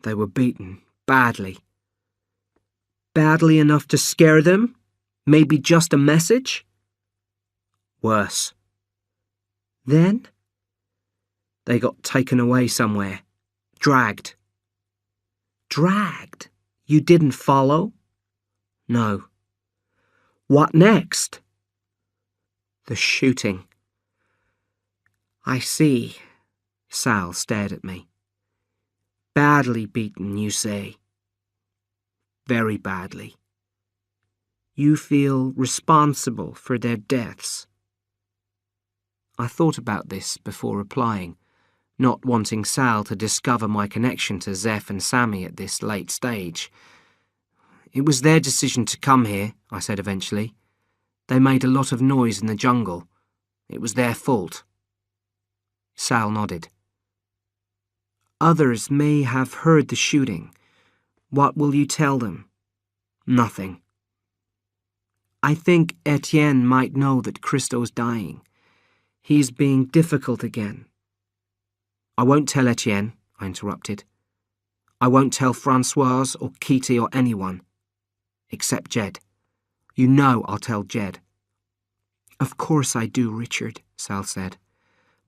"They were beaten, badly." "Badly enough to scare them? Maybe just a message?" "Worse." "Then?" "They got taken away somewhere. Dragged. Dragged? You didn't follow? No. What next? The shooting. I see. Sal stared at me. Badly beaten, you say? Very badly. You feel responsible for their deaths? I thought about this before replying, not wanting Sal to discover my connection to Zeph and Sammy at this late stage. It was their decision to come here, I said eventually. They made a lot of noise in the jungle. It was their fault. Sal nodded. Others may have heard the shooting. What will you tell them? Nothing. I think Etienne might know that Christo's dying. He's being difficult again. I won't tell Etienne, I interrupted. I won't tell Francoise or Kitty or anyone. Except Jed. You know I'll tell Jed. Of course I do, Richard, Sal said.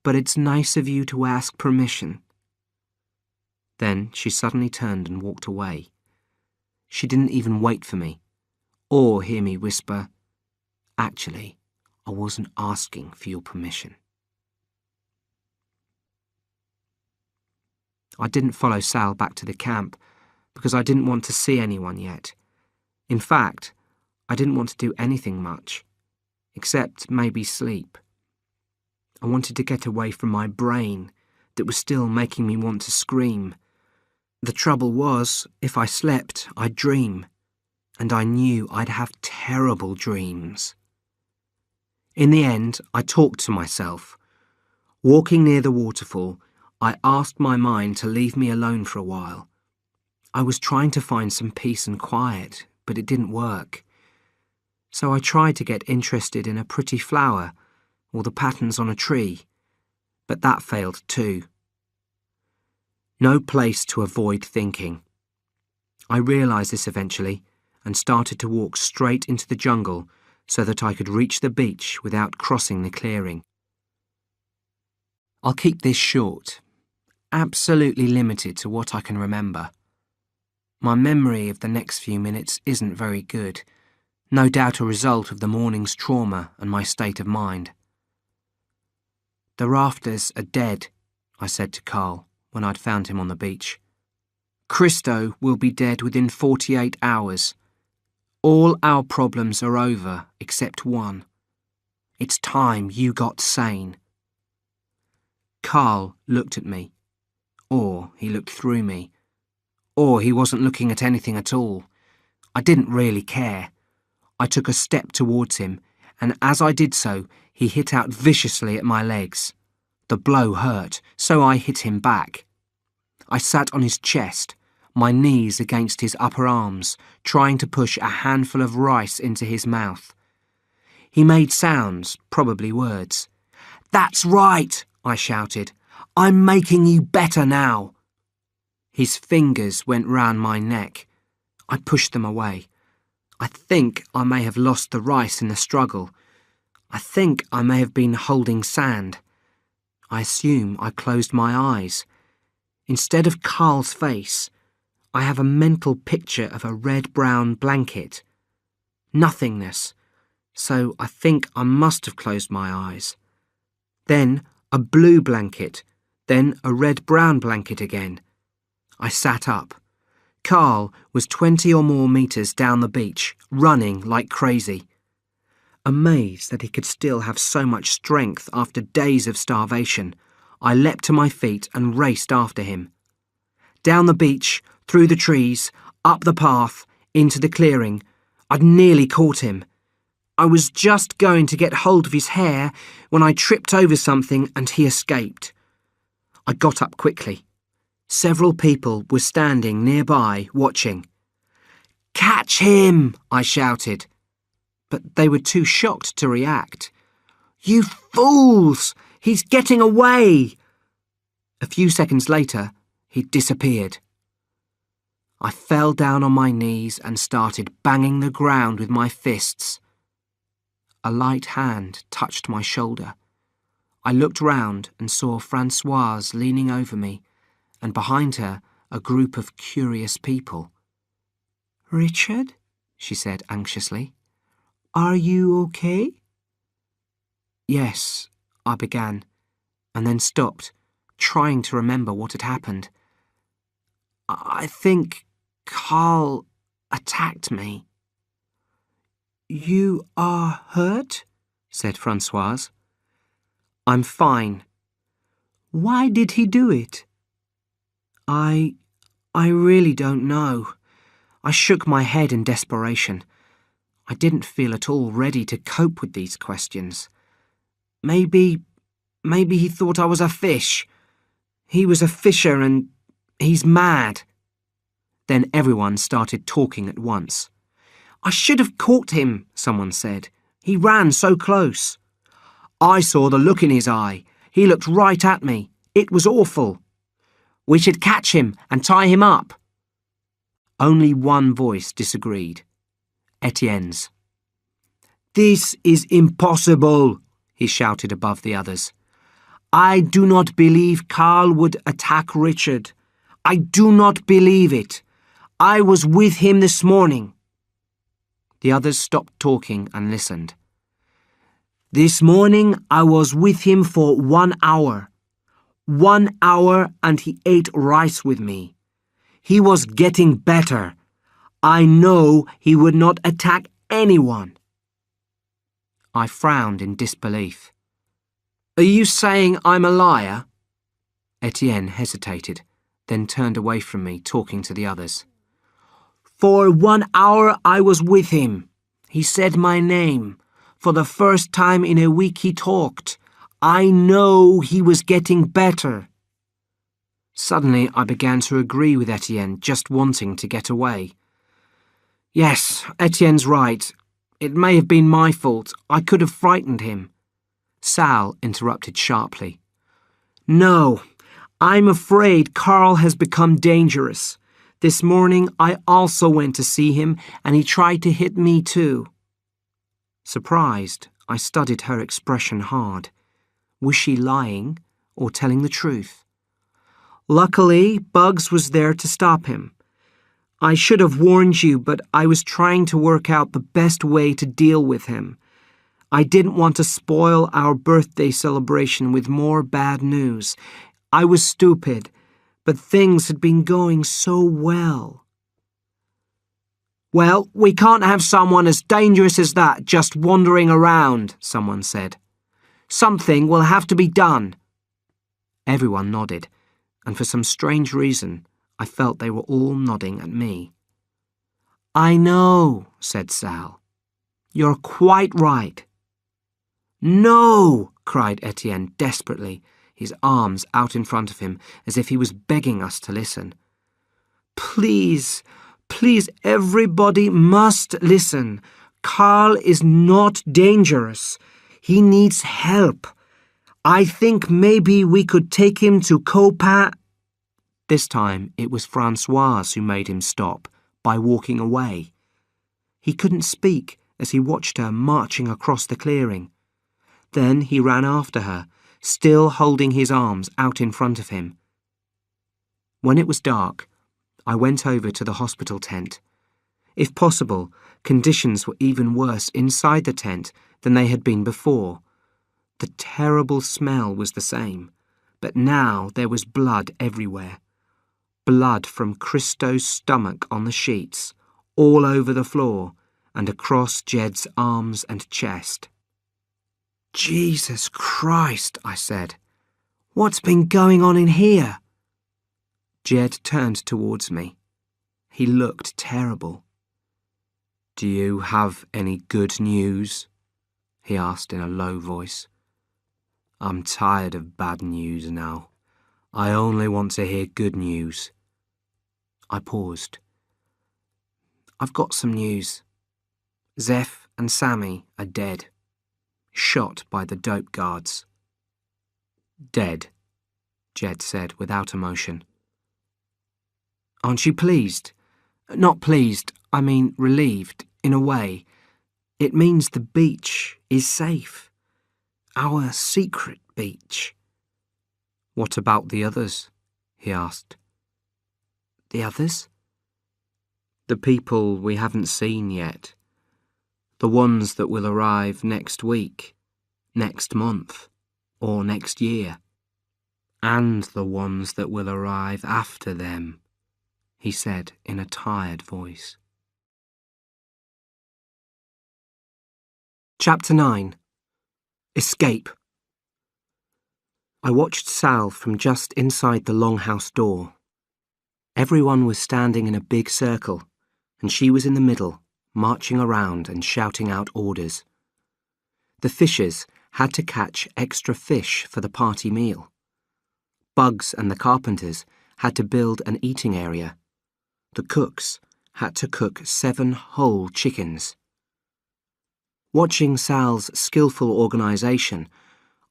But it's nice of you to ask permission. Then she suddenly turned and walked away. She didn't even wait for me, or hear me whisper, actually, I wasn't asking for your permission. I didn't follow Sal back to the camp because I didn't want to see anyone yet. In fact, I didn't want to do anything much, except maybe sleep. I wanted to get away from my brain that was still making me want to scream. The trouble was, if I slept, I'd dream, and I knew I'd have terrible dreams. In the end, I talked to myself. Walking near the waterfall, I asked my mind to leave me alone for a while. I was trying to find some peace and quiet, but it didn't work. So I tried to get interested in a pretty flower or the patterns on a tree, but that failed too. No place to avoid thinking. I realised this eventually and started to walk straight into the jungle so that I could reach the beach without crossing the clearing. I'll keep this short, absolutely limited to what I can remember. My memory of the next few minutes isn't very good, no doubt a result of the morning's trauma and my state of mind. The rafters are dead, I said to Carl when I'd found him on the beach. Christo will be dead within 48 hours. All our problems are over except one. It's time you got sane. Carl looked at me, or he looked through me, or he wasn't looking at anything at all. I didn't really care. I took a step towards him, and as I did so, he hit out viciously at my legs. The blow hurt, so I hit him back. I sat on his chest, my knees against his upper arms, trying to push a handful of rice into his mouth. He made sounds, probably words. "That's right," I shouted. "I'm making you better now." His fingers went round my neck. I pushed them away. I think I may have lost the rice in the struggle. I think I may have been holding sand. I assume I closed my eyes. Instead of Carl's face, I have a mental picture of a red-brown blanket. Nothingness. So I think I must have closed my eyes. Then a blue blanket, then a red-brown blanket again. I sat up. Carl was 20 or more metres down the beach, running like crazy. Amazed that he could still have so much strength after days of starvation, I leapt to my feet and raced after him. Down the beach, through the trees, up the path, into the clearing. I'd nearly caught him. I was just going to get hold of his hair when I tripped over something and he escaped. I got up quickly. Several people were standing nearby, watching. "Catch him!" I shouted. But they were too shocked to react. "You fools! He's getting away!" A few seconds later, he'd disappeared. I fell down on my knees and started banging the ground with my fists. A light hand touched my shoulder. I looked round and saw Francoise leaning over me, and behind her a group of curious people. "Richard," she said anxiously, "are you okay?" "Yes," I began, and then stopped, trying to remember what had happened. "I think Carl attacked me." "You are hurt?" said Francoise. "I'm fine." "Why did he do it?" I really don't know." I shook my head in desperation. I didn't feel at all ready to cope with these questions. Maybe he thought I was a fish. He was a fisher and he's mad." Then everyone started talking at once. "I should have caught him," someone said. "He ran so close." "I saw the look in his eye. He looked right at me. It was awful." "We should catch him and tie him up." Only one voice disagreed. Etienne's. "This is impossible," he shouted above the others. "I do not believe Carl would attack Richard. I do not believe it. I was with him this morning." The others stopped talking and listened. "This morning I was with him for 1 hour. 1 hour, and he ate rice with me. He was getting better. I know he would not attack anyone." I frowned in disbelief. "Are you saying I'm a liar?" Etienne hesitated, then turned away from me, talking to the others. "For 1 hour I was with him. He said my name. For the first time in a week he talked. I know he was getting better." Suddenly I began to agree with Etienne, just wanting to get away. "Yes, Etienne's right. It may have been my fault. I could have frightened him." Sal interrupted sharply. "No, I'm afraid Carl has become dangerous. This morning I also went to see him, and he tried to hit me too." Surprised, I studied her expression hard. Was she lying or telling the truth? "Luckily, Bugs was there to stop him. I should have warned you, but I was trying to work out the best way to deal with him. I didn't want to spoil our birthday celebration with more bad news. I was stupid, but things had been going so well." "Well, we can't have someone as dangerous as that just wandering around," someone said. "Something will have to be done." Everyone nodded, and for some strange reason, I felt they were all nodding at me. "I know," said Sal. "You're quite right." "No!" cried Etienne desperately, his arms out in front of him as if he was begging us to listen. "Please, please, everybody must listen. Carl is not dangerous. He needs help. I think maybe we could take him to COMMENT." This time it was Francoise who made him stop by walking away. He couldn't speak as he watched her marching across the clearing. Then he ran after her, still holding his arms out in front of him. When it was dark, I went over to the hospital tent. If possible, conditions were even worse inside the tent than they had been before. The terrible smell was the same, but now there was blood everywhere. Blood from Christo's stomach on the sheets, all over the floor, and across Jed's arms and chest. "Jesus Christ," I said. "What's been going on in here?" Jed turned towards me. He looked terrible. "Do you have any good news?" he asked in a low voice. "I'm tired of bad news now. I only want to hear good news." I paused. "I've got some news. Zeph and Sammy are dead. Shot by the dope guards." "Dead," Jed said without emotion. "Aren't you pleased? Not pleased, I mean relieved, in a way. It means the beach is safe. Our secret beach." "What about the others?" he asked. The others? The people we haven't seen yet. The ones that will arrive next week, next month, or next year. And the ones that will arrive after them, he said in a tired voice. Chapter 9. Escape. I watched Sal from just inside the longhouse door. Everyone was standing in a big circle, and she was in the middle, marching around and shouting out orders. The fishers had to catch extra fish for the party meal. Bugs and the carpenters had to build an eating area. The cooks had to cook 7 whole chickens. Watching Sal's skillful organisation,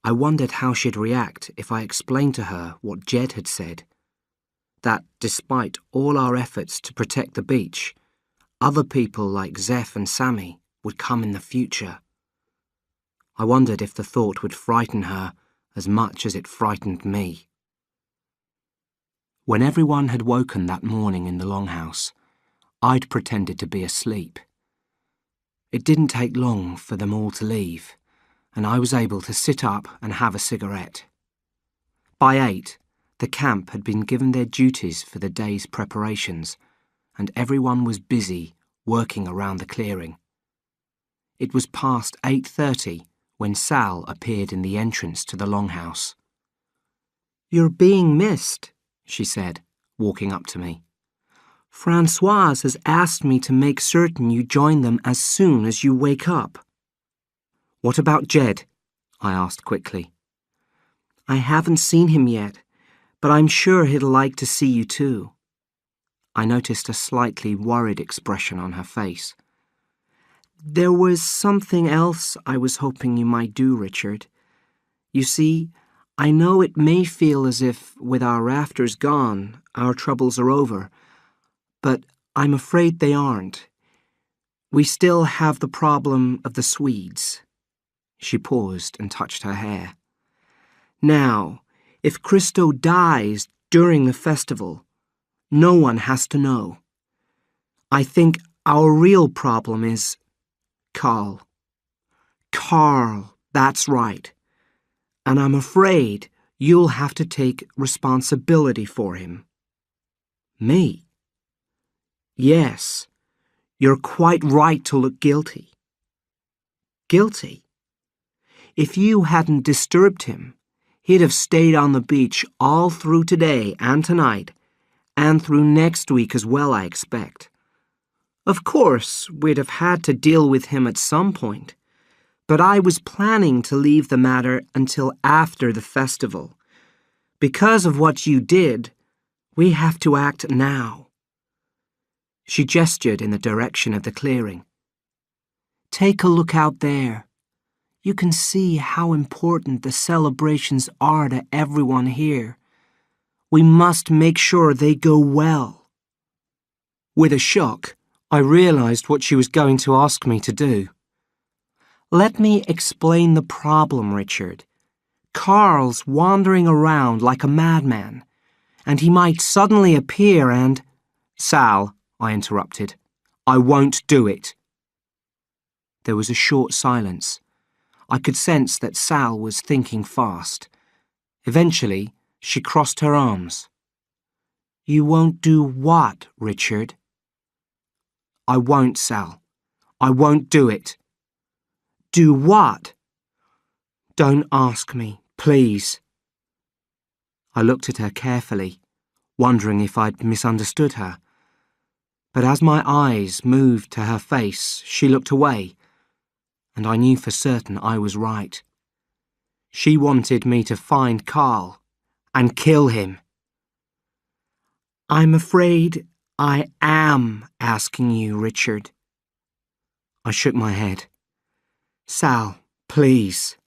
I wondered how she'd react if I explained to her what Jed had said. That despite all our efforts to protect the beach, other people like Zeph and Sammy would come in the future. I wondered if the thought would frighten her as much as it frightened me. When everyone had woken that morning in the longhouse, I'd pretended to be asleep. It didn't take long for them all to leave, and I was able to sit up and have a cigarette. By 8, the camp had been given their duties for the day's preparations, and everyone was busy working around the clearing. It was past 8:30 when Sal appeared in the entrance to the longhouse. "You're being missed," she said, walking up to me. "Francoise has asked me to make certain you join them as soon as you wake up." "What about Jed?" I asked quickly. "I haven't seen him yet, but I'm sure he'd like to see you too." I noticed a slightly worried expression on her face. "There was something else I was hoping you might do, Richard. You see, I know it may feel as if, with our rafters gone, our troubles are over, but I'm afraid they aren't. We still have the problem of the Swedes." She paused and touched her hair. "Now, if Christo dies during the festival, no one has to know. I think our real problem is Carl. Carl, that's right. And I'm afraid you'll have to take responsibility for him." "Me?" "Yes, you're quite right to look guilty." "Guilty? If you hadn't disturbed him, he'd have stayed on the beach all through today and tonight, and through next week as well, I expect. Of course, we'd have had to deal with him at some point, but I was planning to leave the matter until after the festival. Because of what you did, we have to act now." She gestured in the direction of the clearing. "Take a look out there. You can see how important the celebrations are to everyone here. We must make sure they go well." With a shock, I realised what she was going to ask me to do. "Let me explain the problem, Richard. Carl's wandering around like a madman, and he might suddenly appear and—" "Sal," I interrupted, "I won't do it." There was a short silence. I could sense that Sal was thinking fast. Eventually, she crossed her arms. "You won't do what, Richard?" "I won't, Sal. I won't do it." "Do what?" "Don't ask me, please." I looked at her carefully, wondering if I'd misunderstood her. But as my eyes moved to her face, she looked away, and I knew for certain I was right. She wanted me to find Carl and kill him. "I'm afraid I am asking you, Richard." I shook my head. "Sal, please.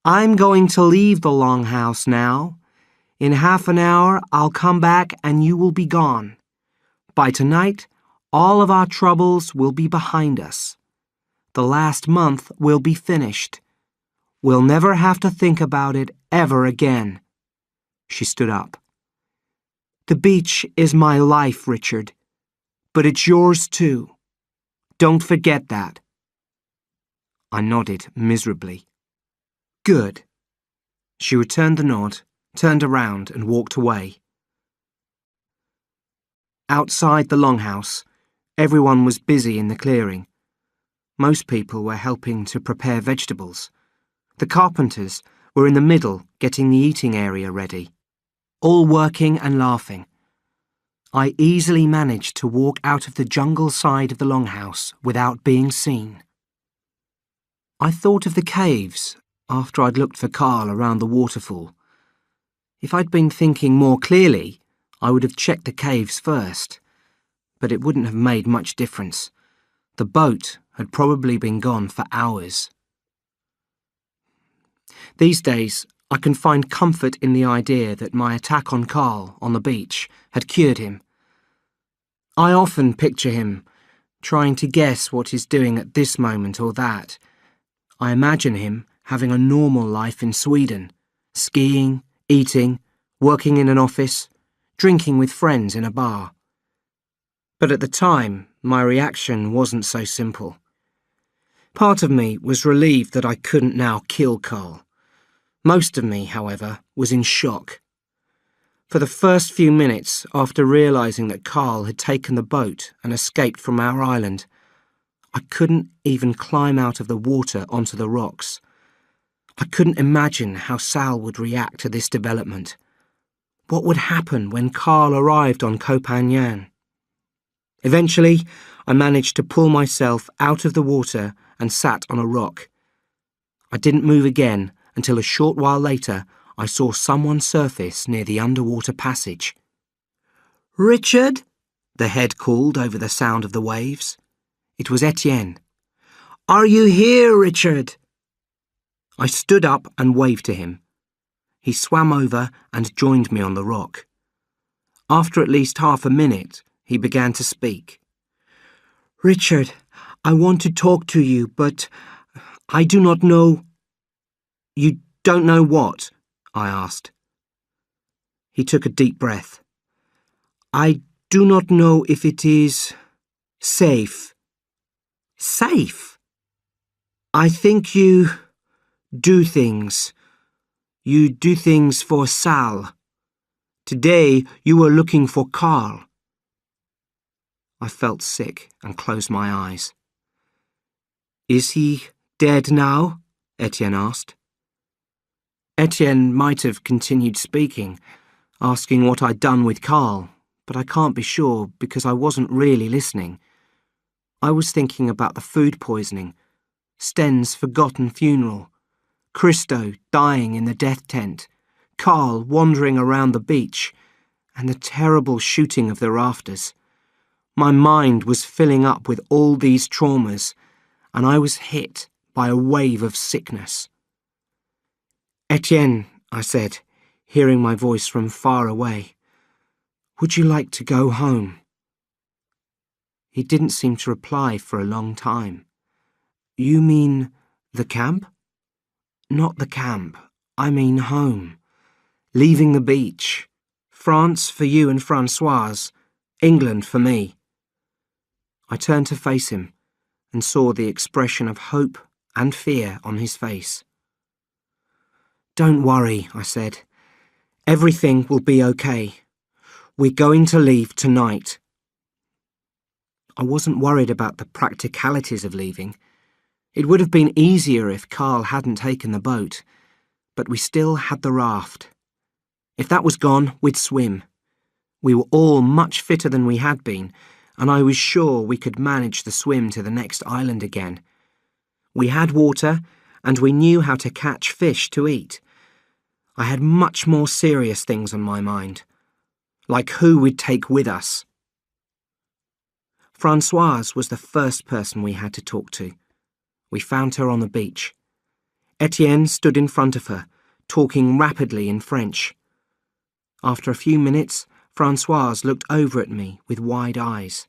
I'm going to leave the longhouse now. In half an hour, I'll come back and you will be gone. By tonight, all of our troubles will be behind us. The last month will be finished. We'll never have to think about it ever again." She stood up. The beach is my life, Richard, but it's yours too. Don't forget that. I nodded miserably. Good. She returned the nod, turned around and walked away. Outside the longhouse, everyone was busy in the clearing. Most people were helping to prepare vegetables. The carpenters were in the middle getting the eating area ready, all working and laughing. I easily managed to walk out of the jungle side of the longhouse without being seen. I thought of the caves after I'd looked for Carl around the waterfall. If I'd been thinking more clearly, I would have checked the caves first, but it wouldn't have made much difference. The boat had probably been gone for hours. These days, I can find comfort in the idea that my attack on Carl on the beach had cured him. I often picture him, trying to guess what he's doing at this moment or that. I imagine him having a normal life in Sweden, skiing, eating, working in an office, drinking with friends in a bar. But at the time, my reaction wasn't so simple. Part of me was relieved that I couldn't now kill Carl. Most of me, however, was in shock. For the first few minutes after realising that Carl had taken the boat and escaped from our island, I couldn't even climb out of the water onto the rocks. I couldn't imagine how Sal would react to this development. What would happen when Carl arrived on Koh Phangan? Eventually, I managed to pull myself out of the water and sat on a rock. I didn't move again until a short while later I saw someone surface near the underwater passage. "Richard?" the head called over the sound of the waves. It was Etienne. "Are you here, Richard?" I stood up and waved to him. He swam over and joined me on the rock. After at least half a minute, he began to speak. "Richard, I want to talk to you, but I do not know." "You don't know what?" I asked. He took a deep breath. "I do not know if it is safe." "Safe?" "I think you do things. You do things for Sal. Today you were looking for Carl." I felt sick and closed my eyes. "Is he dead now?" Etienne asked. Etienne might have continued speaking, asking what I'd done with Carl, but I can't be sure because I wasn't really listening. I was thinking about the food poisoning, Sten's forgotten funeral, Christo dying in the death tent, Carl wandering around the beach, and the terrible shooting of the rafters. My mind was filling up with all these traumas, and I was hit by a wave of sickness. "Etienne," I said, hearing my voice from far away, "would you like to go home?" He didn't seem to reply for a long time. "You mean the camp?" "Not the camp. I mean home. Leaving the beach. France for you and Francoise. England for me." I turned to face him and saw the expression of hope and fear on his face. "Don't worry," I said. "Everything will be okay. We're going to leave tonight." I wasn't worried about the practicalities of leaving. It would have been easier if Carl hadn't taken the boat, but we still had the raft. If that was gone, we'd swim. We were all much fitter than we had been, and I was sure we could manage the swim to the next island again. We had water, and we knew how to catch fish to eat. I had much more serious things on my mind, like who we'd take with us. Francoise was the first person we had to talk to. We found her on the beach. Etienne stood in front of her, talking rapidly in French. After a few minutes, Francoise looked over at me with wide eyes.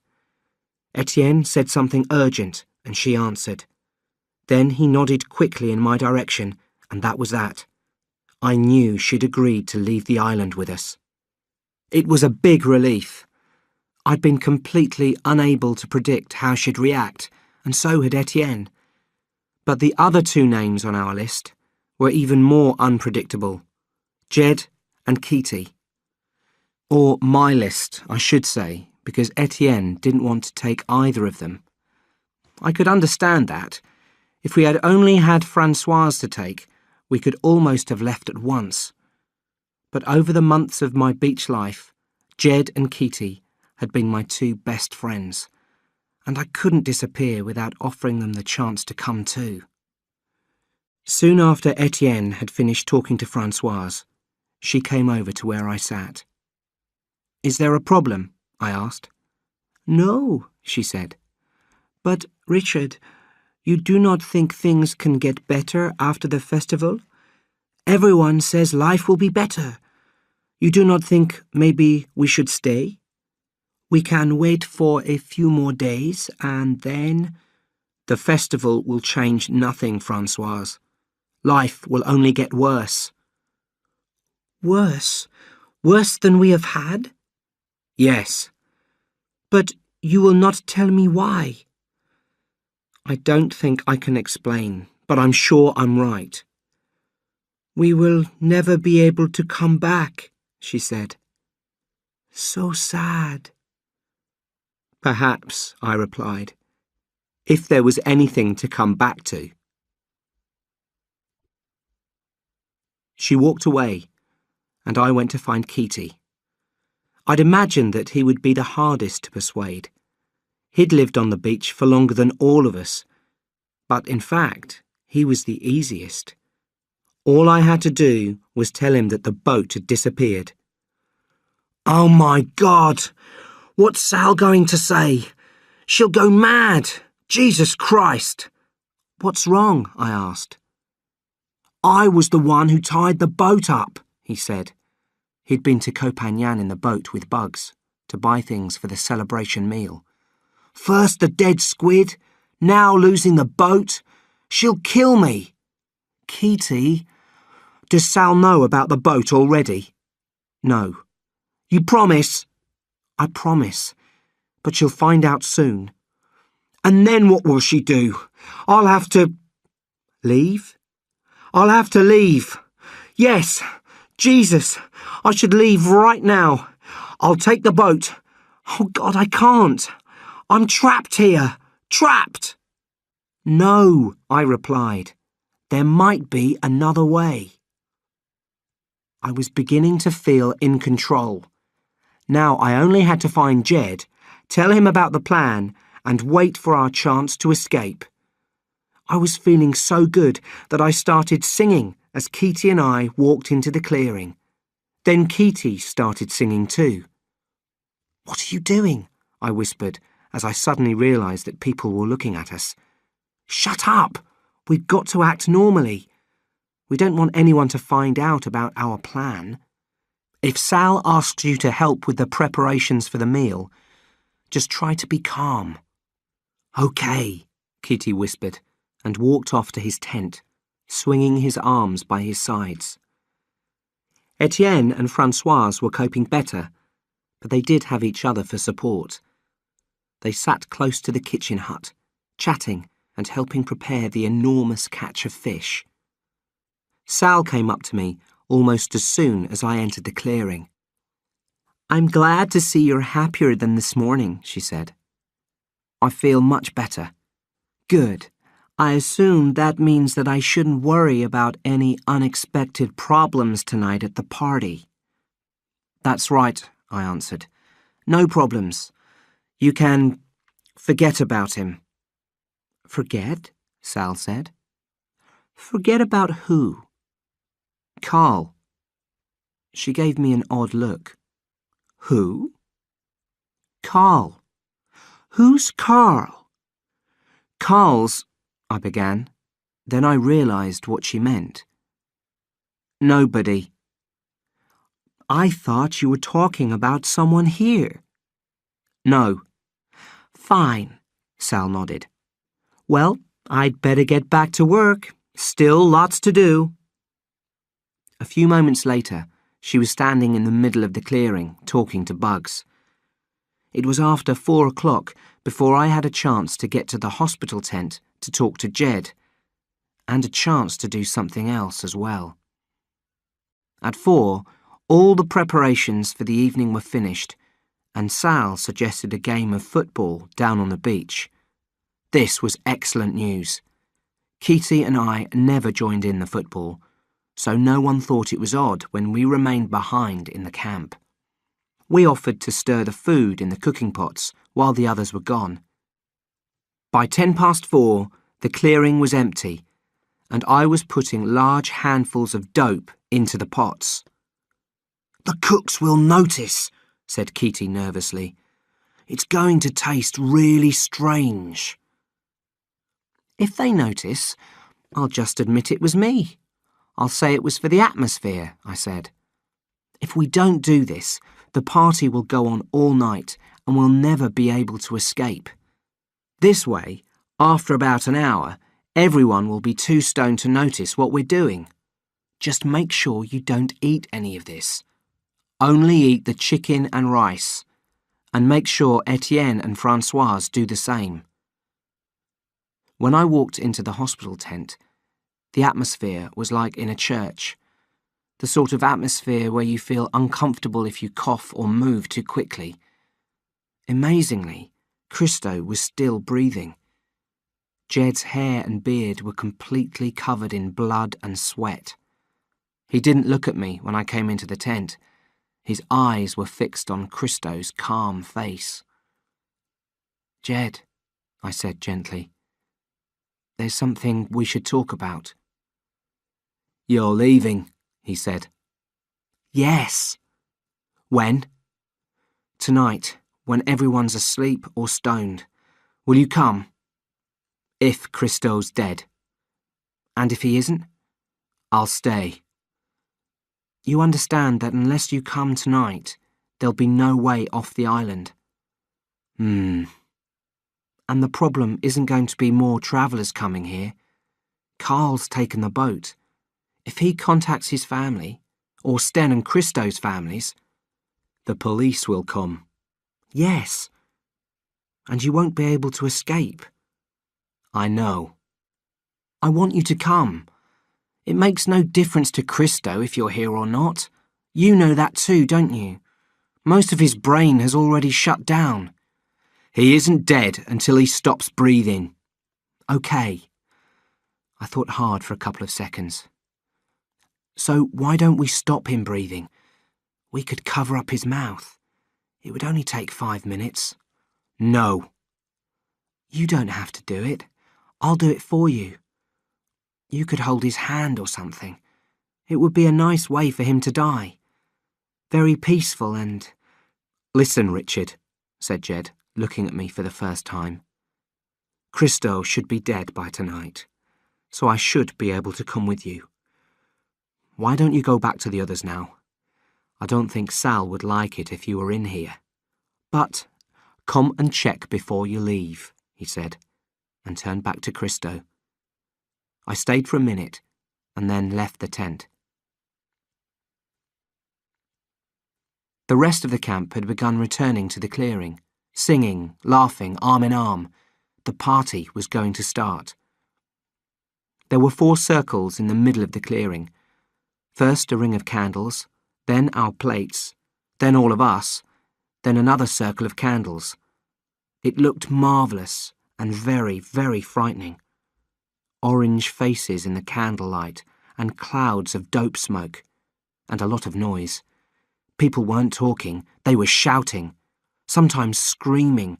Etienne said something urgent, and she answered. Then he nodded quickly in my direction, and that was that. I knew she'd agreed to leave the island with us. It was a big relief. I'd been completely unable to predict how she'd react, and so had Etienne. But the other two names on our list were even more unpredictable: Jed and Kitty. Or my list, I should say, because Etienne didn't want to take either of them. I could understand that. If we had only had Françoise to take, we could almost have left at once. But over the months of my beach life, Jed and Kitty had been my two best friends, and I couldn't disappear without offering them the chance to come too. Soon after Etienne had finished talking to Françoise, she came over to where I sat. "Is there a problem?" I asked. "No," she said. "But, Richard, you do not think things can get better after the festival? Everyone says life will be better. You do not think maybe we should stay? We can wait for a few more days and then—" "The festival will change nothing, Françoise. Life will only get worse." "Worse? Worse than we have had?" "Yes." "But you will not tell me why." "I don't think I can explain, but I'm sure I'm right." "We will never be able to come back," she said. "So sad." "Perhaps," I replied, "if there was anything to come back to." She walked away, and I went to find Kitty. I'd imagined that he would be the hardest to persuade. He'd lived on the beach for longer than all of us, but in fact, he was the easiest. All I had to do was tell him that the boat had disappeared. "Oh my God! What's Sal going to say? She'll go mad! Jesus Christ!" "What's wrong?" I asked. "I was the one who tied the boat up," he said. He'd been to Copenhagen in the boat with Bugs to buy things for the celebration meal. "First the dead squid, now losing the boat. She'll kill me." "Kitty, does Sal know about the boat already?" "No." "You promise?" "I promise, but she'll find out soon." "And then what will she do? I'll have to—" "Leave?" "I'll have to leave. Yes, Jesus, I should leave right now. I'll take the boat. Oh God, I can't. I'm trapped here. Trapped." "No," I replied. "There might be another way." I was beginning to feel in control. Now I only had to find Jed, tell him about the plan, and wait for our chance to escape. I was feeling so good that I started singing as Kitty and I walked into the clearing. Then Kitty started singing too. "What are you doing?" I whispered as I suddenly realised that people were looking at us. "Shut up! We've got to act normally. We don't want anyone to find out about our plan. If Sal asks you to help with the preparations for the meal, just try to be calm." "Okay," Kitty whispered, and walked off to his tent, swinging his arms by his sides. Etienne and Françoise were coping better, but they did have each other for support. They sat close to the kitchen hut, chatting and helping prepare the enormous catch of fish. Sal came up to me almost as soon as I entered the clearing. "I'm glad to see you're happier than this morning," she said. "I feel much better." "Good. I assume that means that I shouldn't worry about any unexpected problems tonight at the party." "That's right," I answered. "No problems. You can forget about him." "Forget?" Sal said. "Forget about who?" "Carl." She gave me an odd look. "Who?" "Carl." "Who's Carl?" "Carl's—" I began. Then I realised what she meant. "Nobody." "I thought you were talking about someone here." "No." "Fine," Sal nodded. "Well, I'd better get back to work. Still lots to do." A few moments later, She was standing in the middle of the clearing, talking to bugs. It was after 4 o'clock before I had a chance to get to the hospital tent to talk to Jed, and a chance to do something else as well. At 4, all the preparations for the evening were finished, and Sal suggested a game of football down on the beach. This was excellent news. Kitty and I never joined in the football, so no one thought it was odd when we remained behind in the camp. We offered to stir the food in the cooking pots while the others were gone. By 4:10, the clearing was empty, and I was putting large handfuls of dope into the pots. "The cooks will notice," said Kitty nervously. "It's going to taste really strange." "If they notice, I'll just admit it was me. I'll say it was for the atmosphere," I said. "If we don't do this, the party will go on all night and we'll never be able to escape. This way, after about an hour, everyone will be too stoned to notice what we're doing. Just make sure you don't eat any of this. Only eat the chicken and rice, and make sure Etienne and Françoise do the same." When I walked into the hospital tent, the atmosphere was like in a church, the sort of atmosphere where you feel uncomfortable if you cough or move too quickly. Amazingly, Christo was still breathing. Jed's hair and beard were completely covered in blood and sweat. He didn't look at me when I came into the tent. His eyes were fixed on Christo's calm face. "Jed," I said gently, "there's something we should talk about." "You're leaving," he said. "Yes." "When?" "Tonight, when everyone's asleep or stoned. Will you come?" "If Christo's dead." "And if he isn't?" "I'll stay." "You understand that unless you come tonight, there'll be no way off the island." And the problem isn't going to be more travellers coming here. Carl's taken the boat. If he contacts his family, or Sten and Christo's families..." "The police will come." "Yes. And you won't be able to escape." "I know." "I want you to come. It makes no difference to Christo if you're here or not. You know that too, don't you? Most of his brain has already shut down." "He isn't dead until he stops breathing." "Okay." I thought hard for a couple of seconds. "So why don't we stop him breathing? We could cover up his mouth. It would only take 5 minutes." "No." "You don't have to do it. I'll do it for you. You could hold his hand or something. It would be a nice way for him to die. Very peaceful and..." "Listen, Richard," said Jed, looking at me for the first time. "Christo should be dead by tonight, so I should be able to come with you. Why don't you go back to the others now? I don't think Sal would like it if you were in here. But come and check before you leave," he said, and turned back to Christo. I stayed for a minute and then left the tent. The rest of the camp had begun returning to the clearing, singing, laughing, arm in arm. The party was going to start. There were 4 circles in the middle of the clearing. First a ring of candles, then our plates, then all of us, then another circle of candles. It looked marvellous and very, very frightening. Orange faces in the candlelight and clouds of dope smoke, and a lot of noise. People weren't talking, they were shouting, sometimes screaming,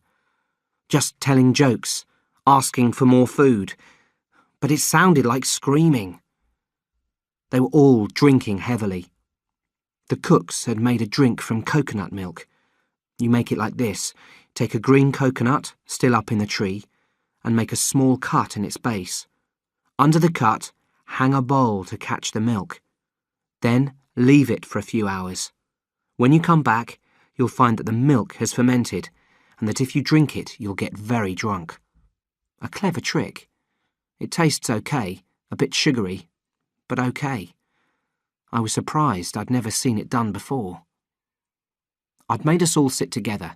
just telling jokes, asking for more food, but it sounded like screaming. They were all drinking heavily. The cooks had made a drink from coconut milk. You make it like this: take a green coconut, still up in the tree, and make a small cut in its base. Under the cut, hang a bowl to catch the milk. Then leave it for a few hours. When you come back, you'll find that the milk has fermented, and that if you drink it, you'll get very drunk. A clever trick. It tastes okay, a bit sugary, but okay. I was surprised I'd never seen it done before. I'd made us all sit together.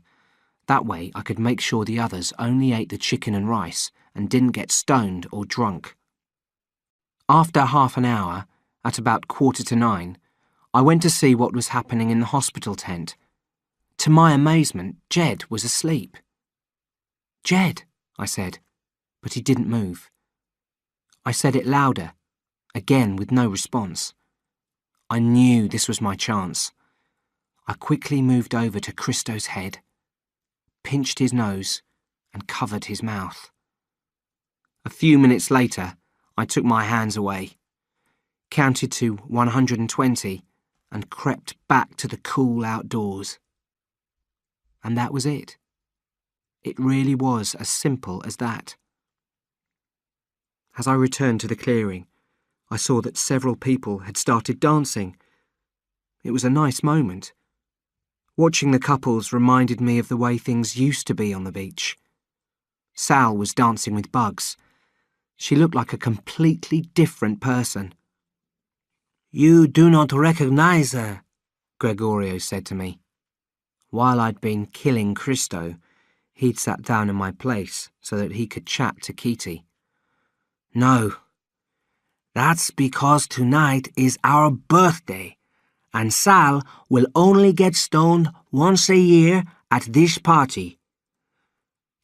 That way I could make sure the others only ate the chicken and rice and didn't get stoned or drunk. After half an hour, at about 9:15, I went to see what was happening in the hospital tent. To my amazement, Jed was asleep. "Jed," I said, but he didn't move. I said it louder, again with no response. I knew this was my chance. I quickly moved over to Christo's head, pinched his nose, and covered his mouth. A few minutes later, I took my hands away, counted to 120, and crept back to the cool outdoors. And that was it. It really was as simple as that. As I returned to the clearing, I saw that several people had started dancing. It was a nice moment. Watching the couples reminded me of the way things used to be on the beach. Sal was dancing with Bugs. She looked like a completely different person. "You do not recognize her," Gregorio said to me. While I'd been killing Christo, he'd sat down in my place so that he could chat to Kitty. "No. That's because tonight is our birthday, and Sal will only get stoned once a year at this party.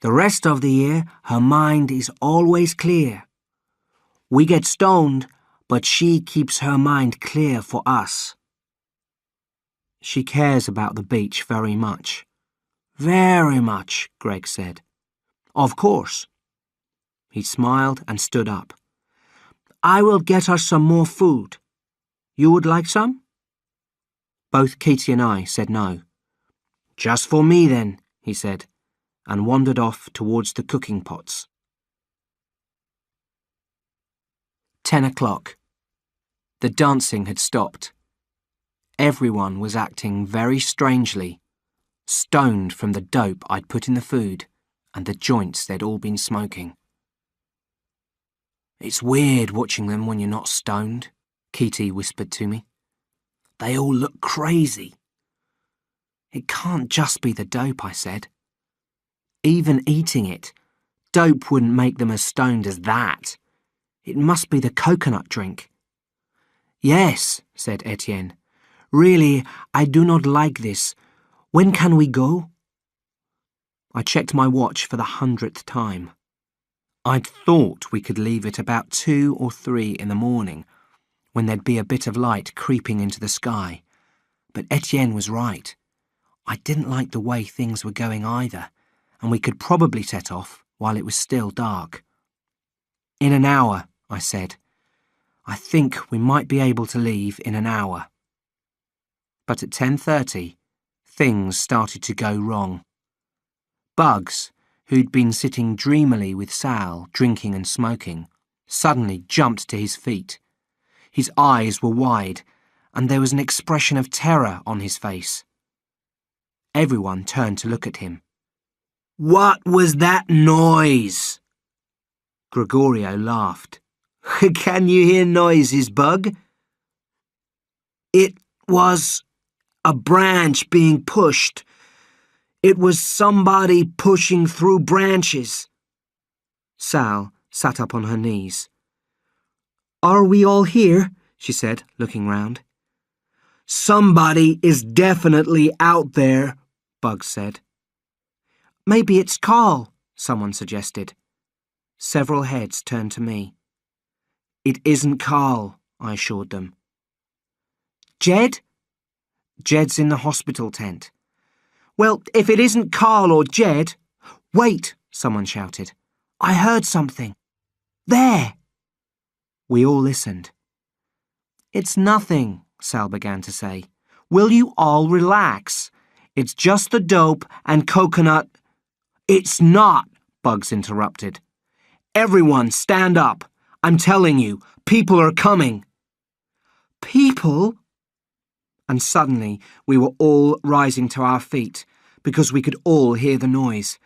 The rest of the year, her mind is always clear. We get stoned, but she keeps her mind clear for us." "She cares about the beach very much." "Very much," Greg said. "Of course." He smiled and stood up. "I will get her some more food. You would like some?" Both Katie and I said no. "Just for me then," he said, and wandered off towards the cooking pots. 10 o'clock. The dancing had stopped. Everyone was acting very strangely, stoned from the dope I'd put in the food and the joints they'd all been smoking. "It's weird watching them when you're not stoned," Kitty whispered to me. "They all look crazy." "It can't just be the dope," I said. "Even eating it, dope wouldn't make them as stoned as that. It must be the coconut drink." "Yes," said Etienne. "Really, I do not like this. When can we go?" I checked my watch for the 100th time. I'd thought we could leave at about 2 or 3 in the morning, when there'd be a bit of light creeping into the sky. But Etienne was right. I didn't like the way things were going either, and we could probably set off while it was still dark. "In an hour," I said. "I think we might be able to leave in an hour." But at 10:30, things started to go wrong. Bugs, who'd been sitting dreamily with Sal, drinking and smoking, suddenly jumped to his feet. His eyes were wide, and there was an expression of terror on his face. Everyone turned to look at him. "What was that noise?" Gregorio laughed. "Can you hear noises, Bug?" "It was a branch being pushed. It was somebody pushing through branches." Sal sat up on her knees. "Are we all here?" she said, looking round. "Somebody is definitely out there," Bugs said. "Maybe it's Carl," someone suggested. Several heads turned to me. "It isn't Carl," I assured them. "Jed?" "Jed's in the hospital tent." "Well, if it isn't Carl or Jed—" "Wait," someone shouted. "I heard something. There!" We all listened. "It's nothing," Sal began to say. "Will you all relax? It's just the dope and coconut—" "It's not," Bugs interrupted. "Everyone stand up. I'm telling you, people are coming." "People?" And suddenly we were all rising to our feet because we could all hear the noise.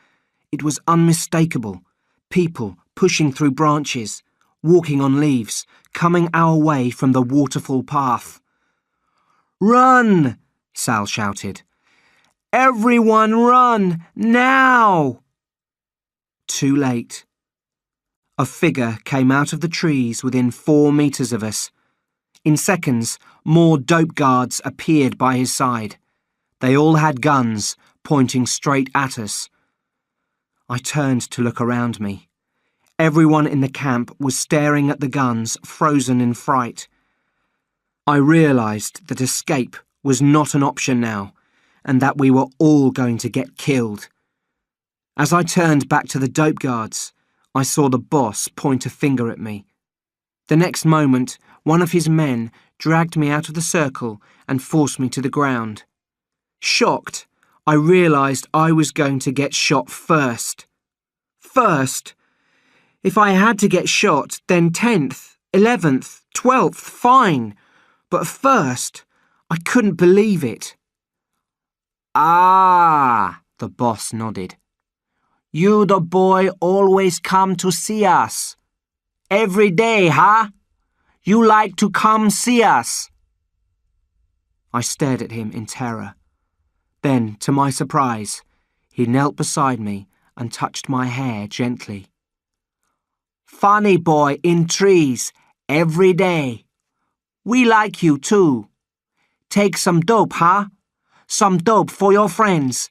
It was unmistakable. People pushing through branches, walking on leaves, coming our way from the waterfall path. Run! Sal shouted. Everyone run, now! Too late. A figure came out of the trees within 4 meters of us. In seconds, more dope guards appeared by his side. They all had guns, pointing straight at us. I turned to look around me. Everyone in the camp was staring at the guns, frozen in fright. I realized that escape was not an option now, and that we were all going to get killed. As I turned back to the dope guards, I saw the boss point a finger at me. The next moment, one of his men dragged me out of the circle and forced me to the ground. Shocked, I realized I was going to get shot first. First? If I had to get shot, then 10th, 11th, 12th, fine. But first, I couldn't believe it. Ah, the boss nodded. You the boy always come to see us. Every day, huh? You like to come see us. I stared at him in terror. Then, to my surprise, he knelt beside me and touched my hair gently. Funny boy in trees, every day. We like you too. Take some dope, huh? Some dope for your friends.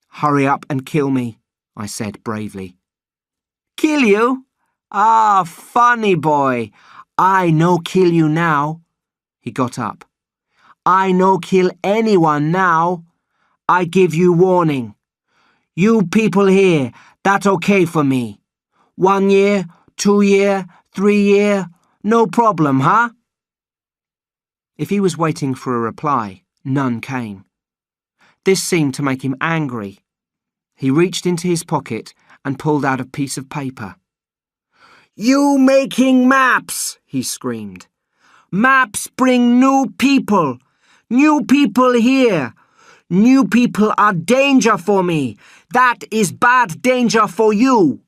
Hurry up and kill me, I said bravely. Kill you? Ah, funny boy. I no kill you now. He got up. I no kill anyone now. I give you warning. You people here, that okay for me. 1 year, 2 year, 3 year, no problem, huh? If he was waiting for a reply, none came. This seemed to make him angry. He reached into his pocket and pulled out a piece of paper. You making maps, he screamed. Maps bring new people. New people here. New people are danger for me. That is bad danger for you.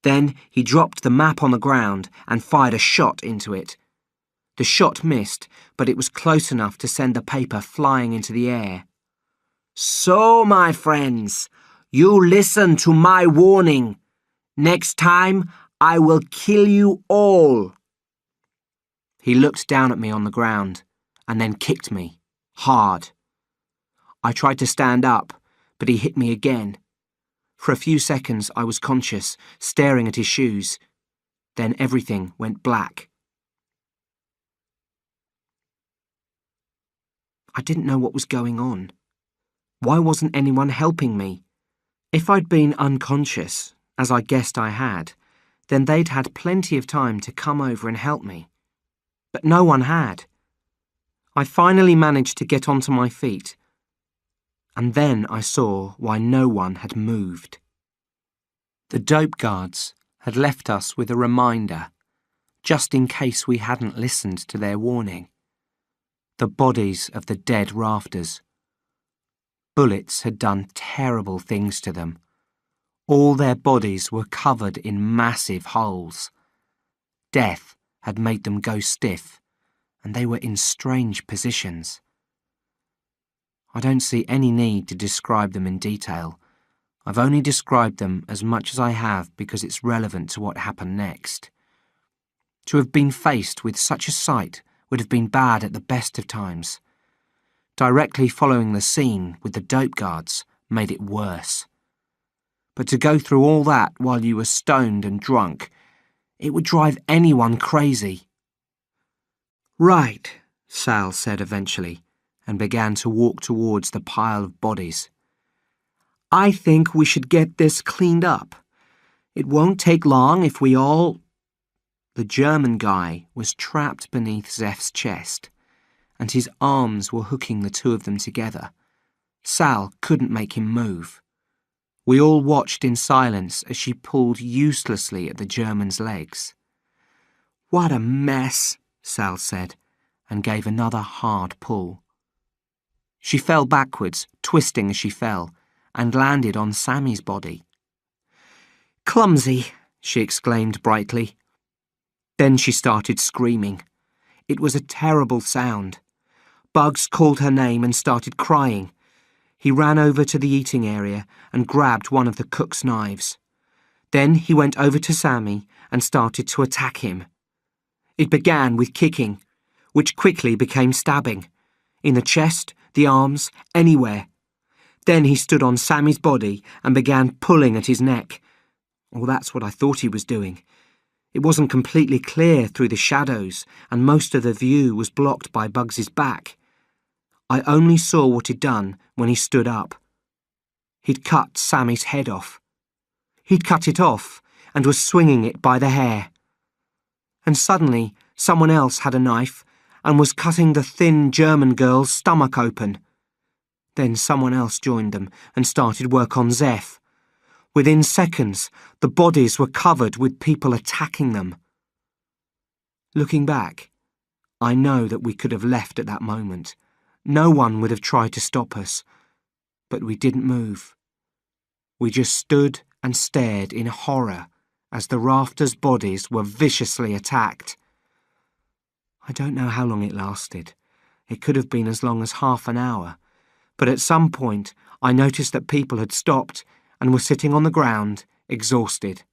Then he dropped the map on the ground and fired a shot into it. The shot missed, but it was close enough to send the paper flying into the air. So, my friends, you listen to my warning. Next time, I will kill you all. He looked down at me on the ground and then kicked me, hard. I tried to stand up, but he hit me again. For a few seconds I was conscious, staring at his shoes. Then everything went black. I didn't know what was going on. Why wasn't anyone helping me? If I'd been unconscious, as I guessed I had, then they'd had plenty of time to come over and help me. But no one had. I finally managed to get onto my feet, and then I saw why no one had moved. The dope guards had left us with a reminder, just in case we hadn't listened to their warning. The bodies of the dead rafters. Bullets had done terrible things to them. All their bodies were covered in massive holes. Death had made them go stiff, and they were in strange positions. I don't see any need to describe them in detail. I've only described them as much as I have because it's relevant to what happened next. To have been faced with such a sight would have been bad at the best of times. Directly following the scene with the dope guards made it worse. But to go through all that while you were stoned and drunk, it would drive anyone crazy. Right, Sal said eventually, and began to walk towards the pile of bodies. I think we should get this cleaned up. It won't take long if we all... The German guy was trapped beneath Zeph's chest, and his arms were hooking the two of them together. Sal couldn't make him move. We all watched in silence as she pulled uselessly at the German's legs. What a mess, Sal said, and gave another hard pull. She fell backwards, twisting as she fell, and landed on Sammy's body. Clumsy, she exclaimed brightly. Then she started screaming. It was a terrible sound. Bugs called her name and started crying. He ran over to the eating area and grabbed one of the cook's knives. Then he went over to Sammy and started to attack him. It began with kicking, which quickly became stabbing. In the chest, the arms, anywhere. Then he stood on Sammy's body and began pulling at his neck. Well, that's what I thought he was doing. It wasn't completely clear through the shadows, and most of the view was blocked by Bugs's back. I only saw what he'd done when he stood up. He'd cut Sammy's head off. He'd cut it off and was swinging it by the hair. And suddenly, someone else had a knife and was cutting the thin German girl's stomach open. Then someone else joined them and started work on Zeph. Within seconds, the bodies were covered with people attacking them. Looking back, I know that we could have left at that moment. No one would have tried to stop us, but we didn't move. We just stood and stared in horror as the rafters' bodies were viciously attacked. I don't know how long it lasted. It could have been as long as half an hour, but at some point I noticed that people had stopped and were sitting on the ground, exhausted.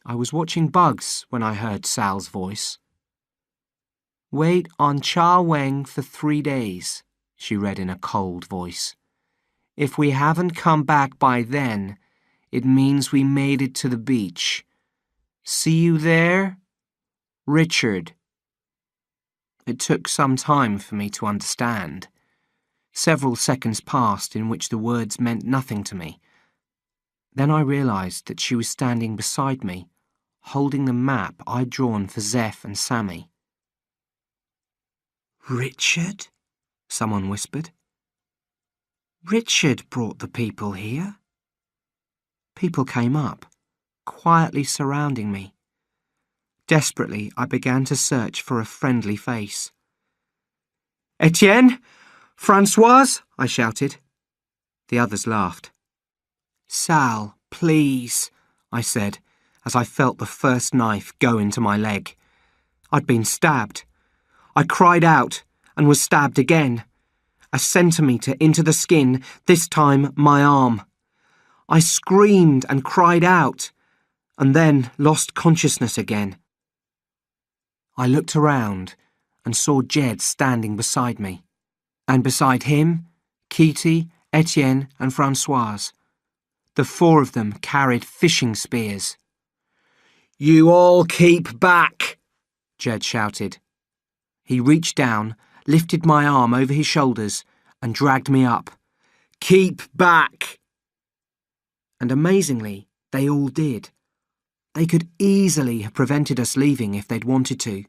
I was watching Bugs when I heard Sal's voice. "Wait on Cha Weng for 3 days," she read in a cold voice. "If we haven't come back by then, it means we made it to the beach. See you there? Richard." It took some time for me to understand. Several seconds passed in which the words meant nothing to me. Then I realised that she was standing beside me, holding the map I'd drawn for Zeph and Sammy. "Richard?" someone whispered. "Richard brought the people here." People came up, quietly surrounding me. Desperately, I began to search for a friendly face. "Etienne? Françoise?" I shouted. The others laughed. "Sal, please," I said, as I felt the first knife go into my leg. I'd been stabbed. I cried out and was stabbed again. A centimetre into the skin, this time my arm. I screamed and cried out, and then lost consciousness again. I looked around and saw Jed standing beside me, and beside him, Kitty, Etienne and Françoise. The 4 of them carried fishing spears. "You all keep back," Jed shouted. He reached down, lifted my arm over his shoulders and dragged me up. "Keep back!" And amazingly, they all did. They could easily have prevented us leaving if they'd wanted to,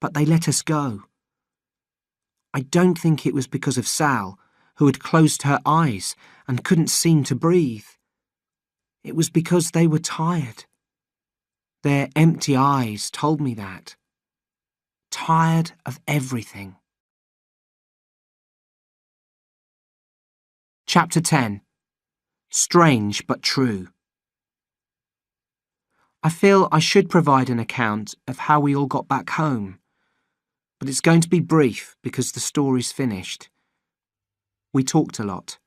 but they let us go. I don't think it was because of Sal, who had closed her eyes and couldn't seem to breathe. It was because they were tired. Their empty eyes told me that. Tired of everything. Chapter 10. Strange but True. I feel I should provide an account of how we all got back home, but it's going to be brief because the story's finished. We talked a lot.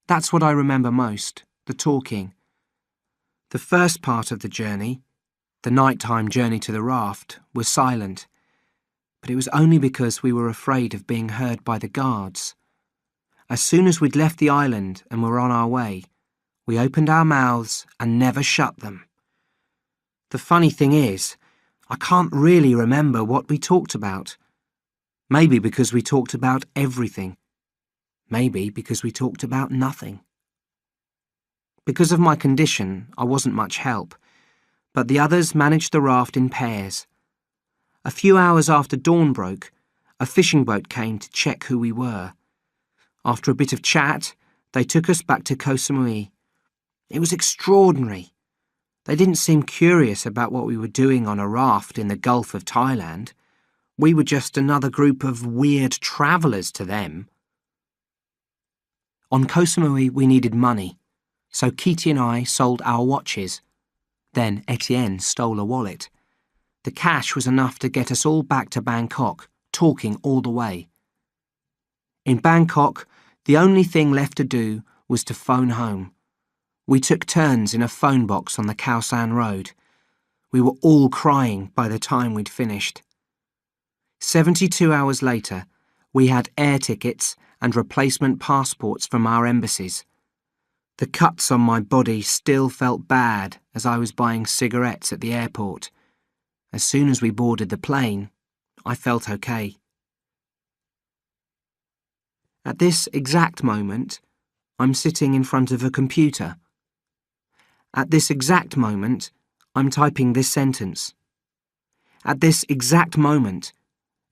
That's what I remember most, the talking. The first part of the journey, the nighttime journey to the raft, was silent, but it was only because we were afraid of being heard by the guards. As soon as we'd left the island and were on our way, we opened our mouths and never shut them. The funny thing is, I can't really remember what we talked about. Maybe because we talked about everything. Maybe because we talked about nothing. Because of my condition, I wasn't much help, but the others managed the raft in pairs. A few hours after dawn broke, a fishing boat came to check who we were. After a bit of chat, they took us back to Koh Samui. It was extraordinary. They didn't seem curious about what we were doing on a raft in the Gulf of Thailand. We were just another group of weird travellers to them. On Koh Samui we needed money, so Kitty and I sold our watches. Then Etienne stole a wallet. The cash was enough to get us all back to Bangkok, talking all the way. In Bangkok, the only thing left to do was to phone home. We took turns in a phone box on the Khao San Road. We were all crying by the time we'd finished. 72 hours later, we had air tickets and replacement passports from our embassies. The cuts on my body still felt bad as I was buying cigarettes at the airport. As soon as we boarded the plane, I felt okay. At this exact moment, I'm sitting in front of a computer. At this exact moment, I'm typing this sentence. At this exact moment,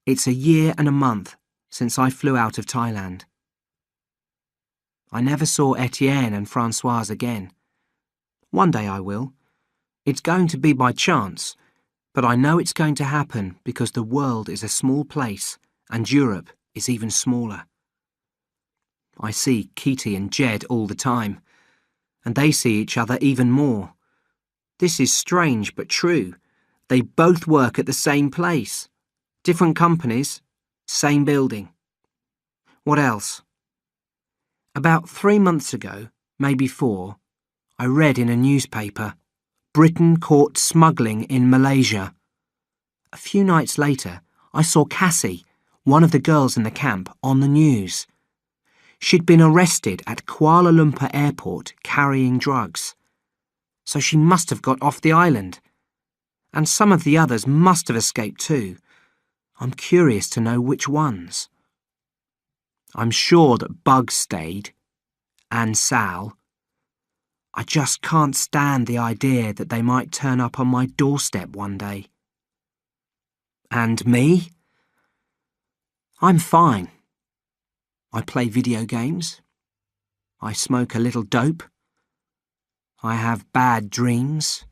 it's a year and a month since I flew out of Thailand. I never saw Etienne and Françoise again. One day I will. It's going to be by chance, but I know it's going to happen because the world is a small place and Europe is even smaller. I see Kitty and Jed all the time, and they see each other even more. This is strange but true. They both work at the same place. Different companies, same building. What else? About 3 months ago, maybe 4, I read in a newspaper, Britain caught smuggling in Malaysia. A few nights later, I saw Cassie, one of the girls in the camp, on the news. She'd been arrested at Kuala Lumpur airport carrying drugs. So she must have got off the island. And some of the others must have escaped too. I'm curious to know which ones. I'm sure that Bugs stayed, and Sal. I just can't stand the idea that they might turn up on my doorstep one day. And me? I'm fine. I play video games. I smoke a little dope. I have bad dreams.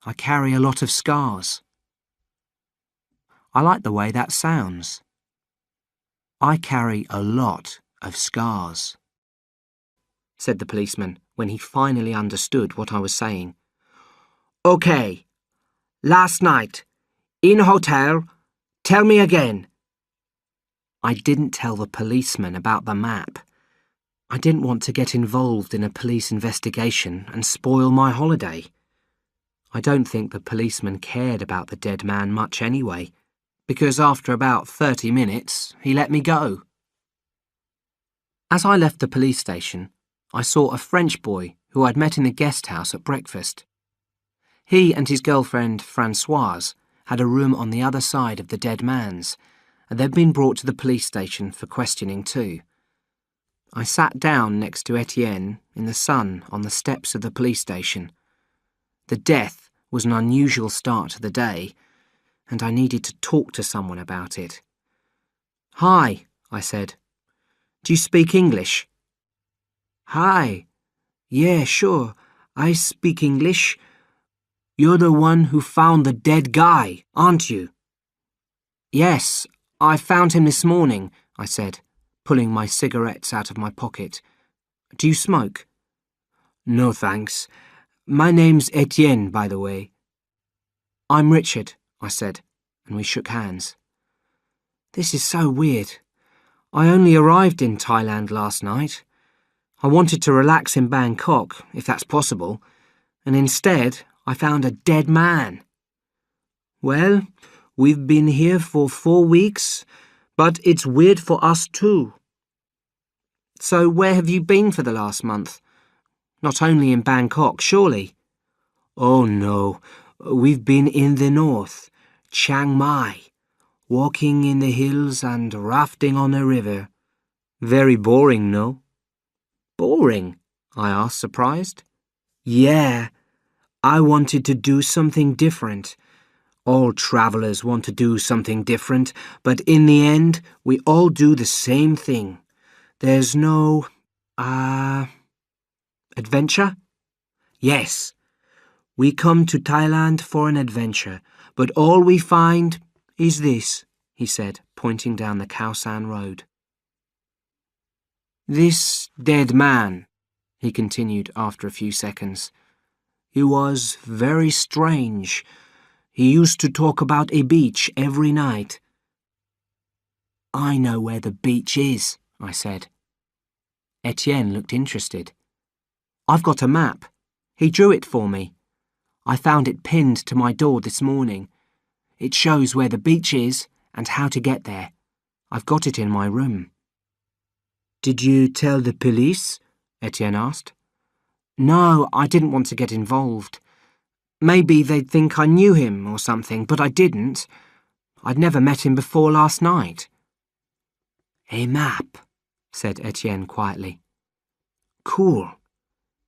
I carry a lot of scars. I like the way that sounds. I carry a lot of scars, said the policeman when he finally understood what I was saying. Okay, last night, in hotel, tell me again. I didn't tell the policeman about the map. I didn't want to get involved in a police investigation and spoil my holiday. I don't think the policeman cared about the dead man much anyway, because after about 30 minutes, he let me go. As I left the police station, I saw a French boy who I'd met in the guest house at breakfast. He and his girlfriend, Françoise, had a room on the other side of the dead man's, and they'd been brought to the police station for questioning too. I sat down next to Etienne in the sun on the steps of the police station. The death was an unusual start to the day, and I needed to talk to someone about it. Hi, I said. Do you speak English? Hi. Yeah, sure. I speak English. You're the one who found the dead guy, aren't you? Yes, I found him this morning, I said, pulling my cigarettes out of my pocket. Do you smoke? No, thanks. My name's Etienne, by the way. I'm Richard, I said, and we shook hands. This is so weird. I only arrived in Thailand last night. I wanted to relax in Bangkok, if that's possible, and instead I found a dead man. Well, we've been here for 4 weeks, but it's weird for us too. So where have you been for the last month? Not only in Bangkok, surely? Oh no, we've been in the north, Chiang Mai, walking in the hills and rafting on a river. Very boring, no? Boring? I asked, surprised. Yeah, I wanted to do something different. All travellers want to do something different, but in the end, we all do the same thing. There's no, adventure? Yes. We come to Thailand for an adventure, but all we find is this, he said, pointing down the Khao San Road. This dead man, he continued after a few seconds, he was very strange. He used to talk about a beach every night. I know where the beach is, I said. Etienne looked interested. I've got a map. He drew it for me. I found it pinned to my door this morning. It shows where the beach is and how to get there. I've got it in my room. Did you tell the police? Etienne asked. No, I didn't want to get involved. Maybe they'd think I knew him or something, but I didn't. I'd never met him before last night. A map, said Etienne quietly. Cool.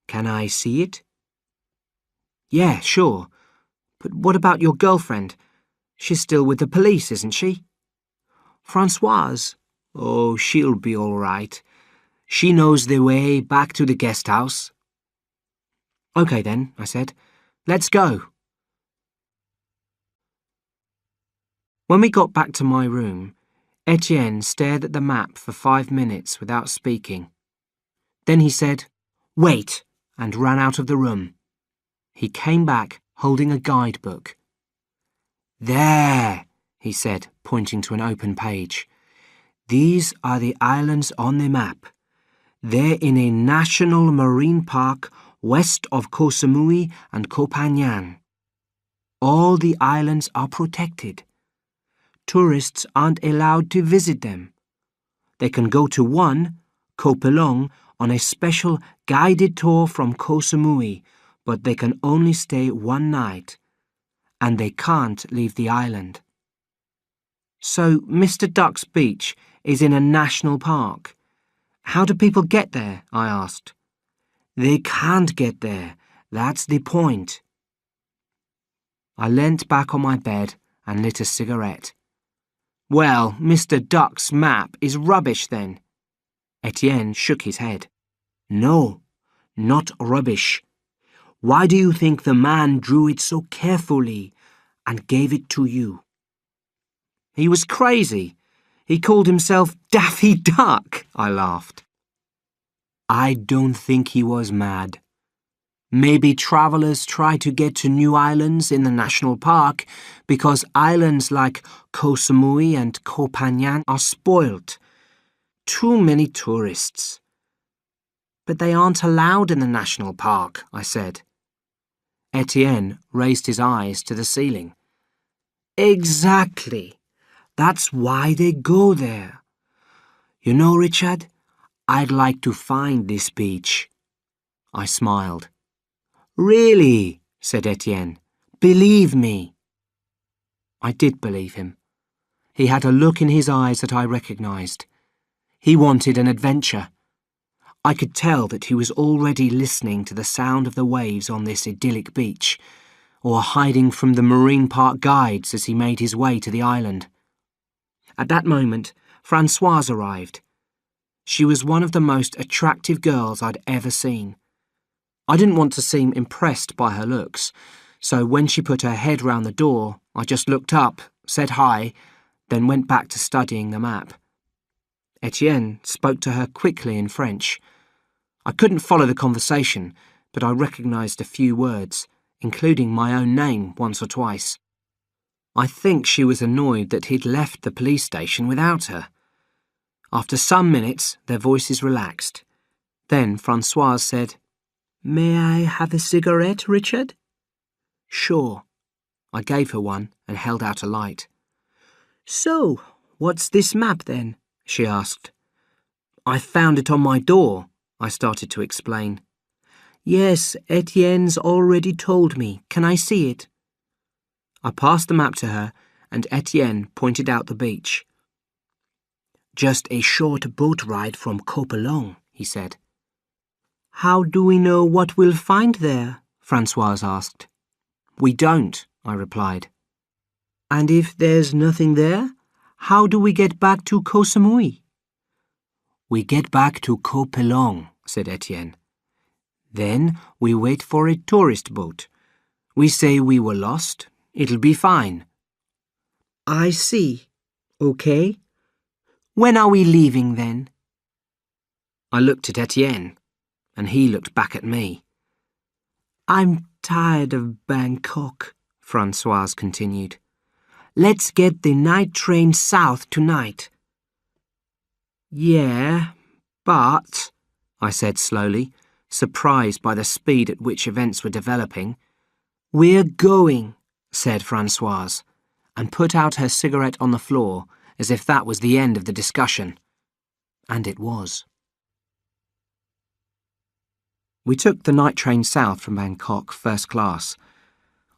Can I see it? Yeah, sure. But what about your girlfriend? She's still with the police, isn't she? Françoise? Oh, she'll be all right. She knows the way back to the guest house. OK then, I said. Let's go. When we got back to my room, Etienne stared at the map for 5 minutes without speaking. Then he said, "Wait," and ran out of the room. He came back holding a guidebook. There, he said, pointing to an open page. These are the islands on the map. They're in a national marine park west of Koh Samui and Koh Phangan. All the islands are protected. Tourists aren't allowed to visit them. They can go to one, Koh Pelong, on a special guided tour from Koh Samui, but they can only stay one night, and they can't leave the island. So Mr. Duck's beach is in a national park. How do people get there? I asked. They can't get there. That's the point. I leant back on my bed and lit a cigarette. Well, Mr. Duck's map is rubbish then. Etienne shook his head. No, not rubbish. Why do you think the man drew it so carefully and gave it to you? He was crazy. He called himself Daffy Duck, I laughed. I don't think he was mad. Maybe travellers try to get to new islands in the national park because islands like Koh Samui and Koh Phangan are spoilt. Too many tourists. But they aren't allowed in the national park, I said. Etienne raised his eyes to the ceiling. Exactly. That's why they go there. You know, Richard, I'd like to find this beach. I smiled. Really, said Etienne. Believe me. I did believe him. He had a look in his eyes that I recognised. He wanted an adventure. I could tell that he was already listening to the sound of the waves on this idyllic beach, or hiding from the marine park guides as he made his way to the island. At that moment, Françoise arrived. She was one of the most attractive girls I'd ever seen. I didn't want to seem impressed by her looks, so when she put her head round the door, I just looked up, said hi, then went back to studying the map. Etienne spoke to her quickly in French. I couldn't follow the conversation, but I recognised a few words, including my own name once or twice. I think she was annoyed that he'd left the police station without her. After some minutes, their voices relaxed. Then Françoise said, May I have a cigarette, Richard? Sure. I gave her one and held out a light. So, what's this map then? She asked. I found it on my door, I started to explain. Yes, Etienne's already told me. Can I see it? I passed the map to her, and Etienne pointed out the beach. Just a short boat ride from Koh Pelong, he said. How do we know what we'll find there? Françoise asked. We don't, I replied. And if there's nothing there, how do we get back to Koh Samui? We get back to Koh Pelong, said Etienne. Then we wait for a tourist boat. We say we were lost. It'll be fine. I see. Okay. When are we leaving then? I looked at Etienne, and he looked back at me. I'm tired of Bangkok, Françoise continued. Let's get the night train south tonight. Yeah, but, I said slowly, surprised by the speed at which events were developing. We're going, said Françoise, and put out her cigarette on the floor as if that was the end of the discussion. And it was. We took the night train south from Bangkok first class.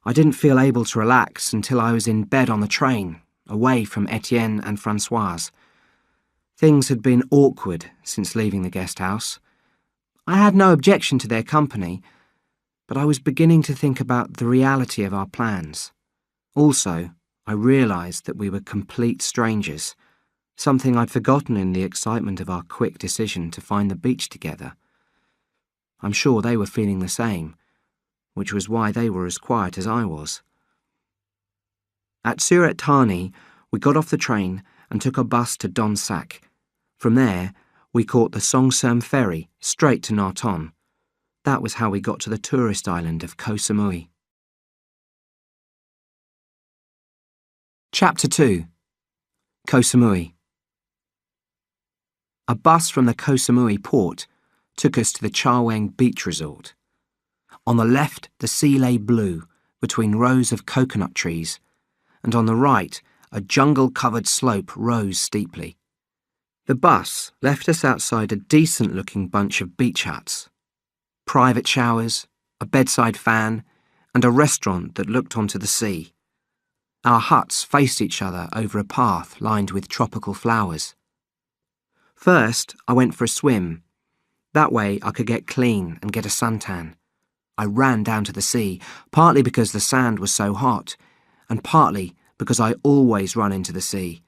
I didn't feel able to relax until I was in bed on the train, away from Etienne and Françoise. Things had been awkward since leaving the guest house. I had no objection to their company, but I was beginning to think about the reality of our plans. Also, I realised that we were complete strangers, something I'd forgotten in the excitement of our quick decision to find the beach together. I'm sure they were feeling the same, which was why they were as quiet as I was. At Surat Thani, we got off the train and took a bus to Don Sak. From there, we caught the Songserm ferry straight to Narton. That was how we got to the tourist island of Koh Samui. Chapter 2. Koh Samui. A bus from the Koh Samui port took us to the Chaweng Beach Resort. On the left, the sea lay blue between rows of coconut trees, and on the right, a jungle-covered slope rose steeply. The bus left us outside a decent-looking bunch of beach huts. Private showers, a bedside fan, and a restaurant that looked onto the sea. Our huts faced each other over a path lined with tropical flowers. First, I went for a swim. That way I could get clean and get a suntan. I ran down to the sea, partly because the sand was so hot, and partly because I always run into the sea.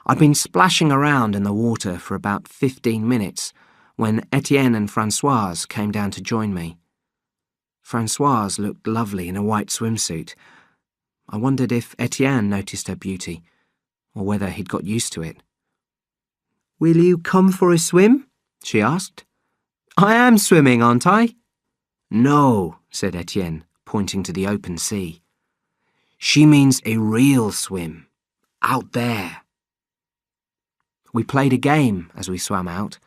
I'd been splashing around in the water for about 15 minutes when Etienne and Françoise came down to join me. Françoise looked lovely in a white swimsuit. I wondered if Etienne noticed her beauty, or whether he'd got used to it. "Will you come for a swim?" she asked. "I am swimming, aren't I?" "No," said Etienne, pointing to the open sea. "She means a real swim. Out there." We played a game as we swam out.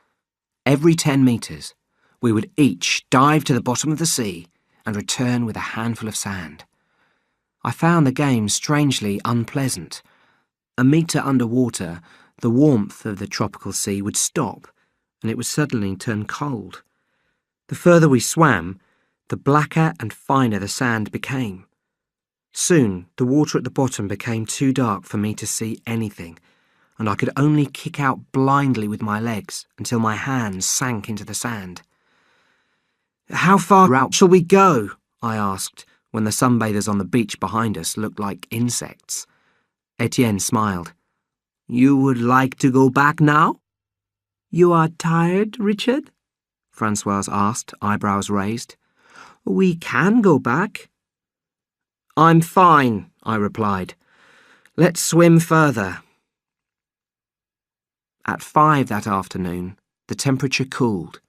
Every 10 metres, we would each dive to the bottom of the sea and return with a handful of sand. I found the game strangely unpleasant. A metre underwater, the warmth of the tropical sea would stop, and it would suddenly turn cold. The further we swam, the blacker and finer the sand became. Soon, the water at the bottom became too dark for me to see anything, and I could only kick out blindly with my legs until my hands sank into the sand. "How far out shall we go?" I asked, when the sunbathers on the beach behind us looked like insects. Etienne smiled. "You would like to go back now?" "You are tired, Richard?" Françoise asked, eyebrows raised. "We can go back." "I'm fine," I replied. "Let's swim further." At 5 that afternoon, the temperature cooled.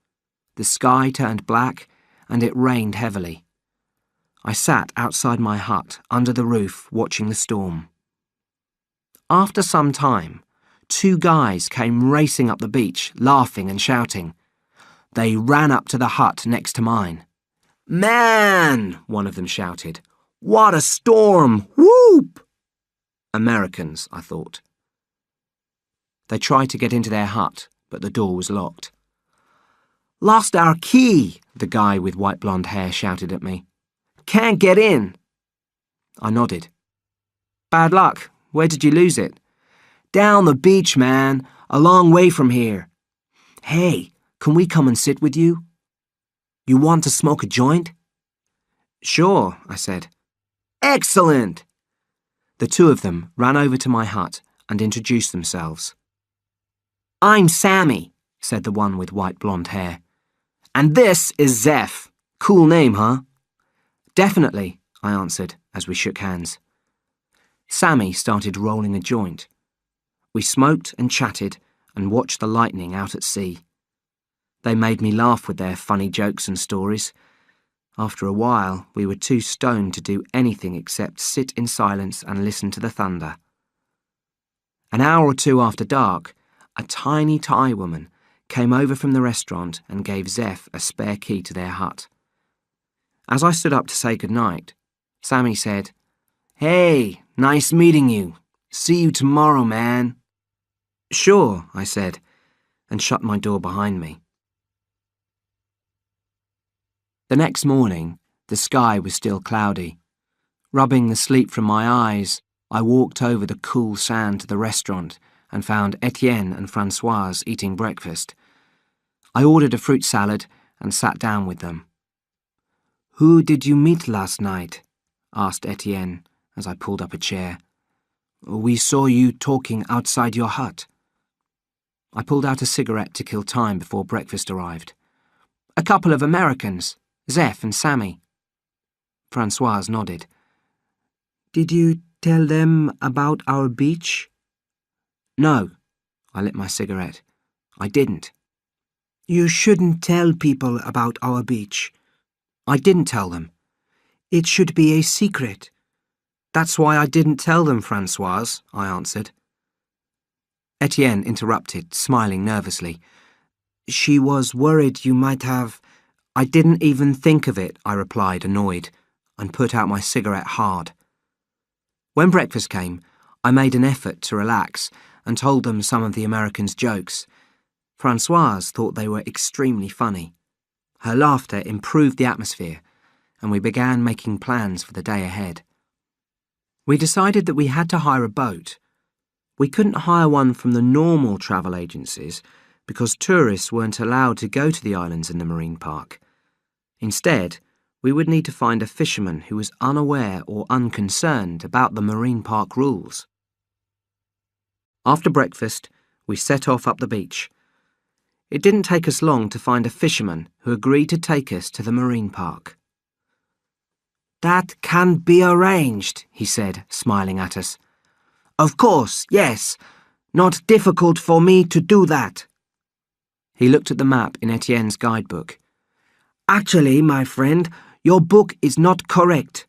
The sky turned black, and it rained heavily. I sat outside my hut, under the roof, watching the storm. After some time, 2 guys came racing up the beach, laughing and shouting. They ran up to the hut next to mine. "Man!" one of them shouted. "What a storm! Whoop!" Americans, I thought. They tried to get into their hut, but the door was locked. "Lost our key," the guy with white blonde hair shouted at me. "Can't get in." I nodded. "Bad luck. Where did you lose it?" "Down the beach, man. A long way from here." "Hey, can we come and sit with you? You want to smoke a joint?" "Sure," I said. "Excellent!" The 2 of them ran over to my hut and introduced themselves. "I'm Sammy," said the one with white blonde hair. "And this is Zeph. Cool name, huh?" "Definitely," I answered as we shook hands. Sammy started rolling a joint. We smoked and chatted and watched the lightning out at sea. They made me laugh with their funny jokes and stories. After a while, we were too stoned to do anything except sit in silence and listen to the thunder. An hour or 2 after dark, a tiny Thai woman came over from the restaurant and gave Zeph a spare key to their hut. As I stood up to say goodnight, Sammy said, "Hey, nice meeting you. See you tomorrow, man." "Sure," I said, and shut my door behind me. The next morning, the sky was still cloudy. Rubbing the sleep from my eyes, I walked over the cool sand to the restaurant and found Etienne and Françoise eating breakfast. I ordered a fruit salad and sat down with them. "Who did you meet last night?" asked Etienne as I pulled up a chair. "We saw you talking outside your hut." I pulled out a cigarette to kill time before breakfast arrived. "A couple of Americans, Zeph and Sammy." Françoise nodded. "Did you tell them about our beach?" "No." I lit my cigarette. "I didn't." "You shouldn't tell people about our beach." "I didn't tell them." "It should be a secret." "That's why I didn't tell them, Françoise," I answered. Etienne interrupted, smiling nervously. "She was worried you might have—" "I didn't even think of it," I replied, annoyed, and put out my cigarette hard. When breakfast came, I made an effort to relax and told them some of the Americans' jokes. Françoise thought they were extremely funny. Her laughter improved the atmosphere, and we began making plans for the day ahead. We decided that we had to hire a boat. We couldn't hire one from the normal travel agencies because tourists weren't allowed to go to the islands in the marine park. Instead, we would need to find a fisherman who was unaware or unconcerned about the marine park rules. After breakfast, we set off up the beach. It didn't take us long to find a fisherman who agreed to take us to the marine park. "That can be arranged," he said, smiling at us. "Of course, yes. Not difficult for me to do that." He looked at the map in Etienne's guidebook. "Actually, my friend, your book is not correct.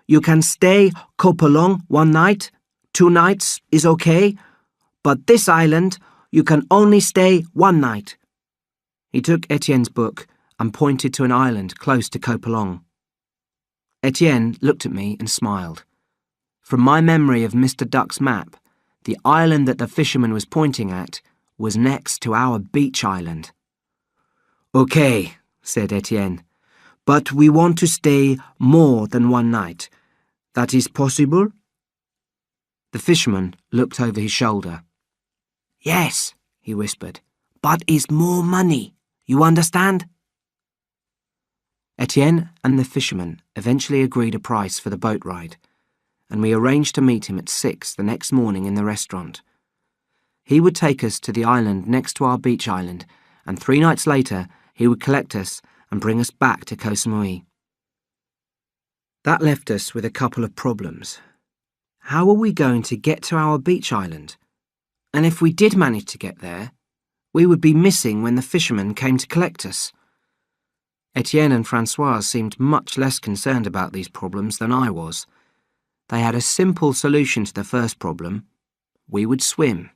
You can stay Copelong 1 night, 2 nights is okay, but this island, you can only stay 1 night. He took Etienne's book and pointed to an island close to Copelong. Etienne looked at me and smiled. From my memory of Mr. Duck's map, the island that the fisherman was pointing at was next to our beach island. "Okay," said Etienne. "But we want to stay more than 1 night. That is possible?" The fisherman looked over his shoulder. "Yes," he whispered, "but it's more money. You understand?" Etienne and the fisherman eventually agreed a price for the boat ride, and we arranged to meet him at 6 the next morning in the restaurant. He would take us to the island next to our beach island, and 3 nights later he would collect us and bring us back to Koh Samui. That left us with a couple of problems. How were we going to get to our beach island? And if we did manage to get there, we would be missing when the fisherman came to collect us. Etienne and Françoise seemed much less concerned about these problems than I was. They had a simple solution to the first problem. We would swim.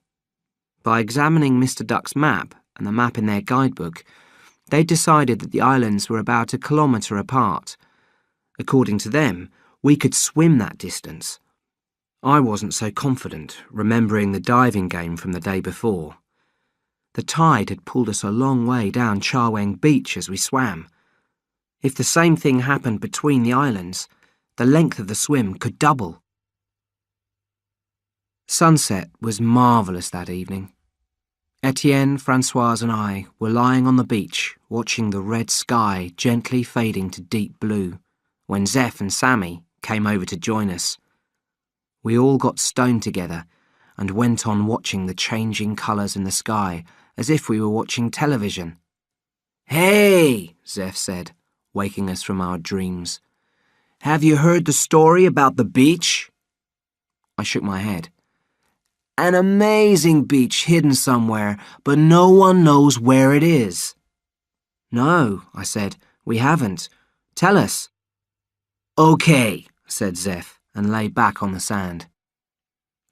By examining Mr. Duck's map and the map in their guidebook, they decided that the islands were about 1 kilometre apart. According to them, we could swim that distance. I wasn't so confident, remembering the diving game from the day before. The tide had pulled us a long way down Chaweng Beach as we swam. If the same thing happened between the islands, the length of the swim could double. Sunset was marvellous that evening. Etienne, Françoise and I were lying on the beach watching the red sky gently fading to deep blue when Zeph and Sammy came over to join us. We all got stoned together and went on watching the changing colours in the sky as if we were watching television. "Hey," Zeph said, waking us from our dreams. "Have you heard the story about the beach?" I shook my head. "An amazing beach hidden somewhere, but no one knows where it is." "No," I said, "we haven't. Tell us." "Okay," said Zeph, and lay back on the sand.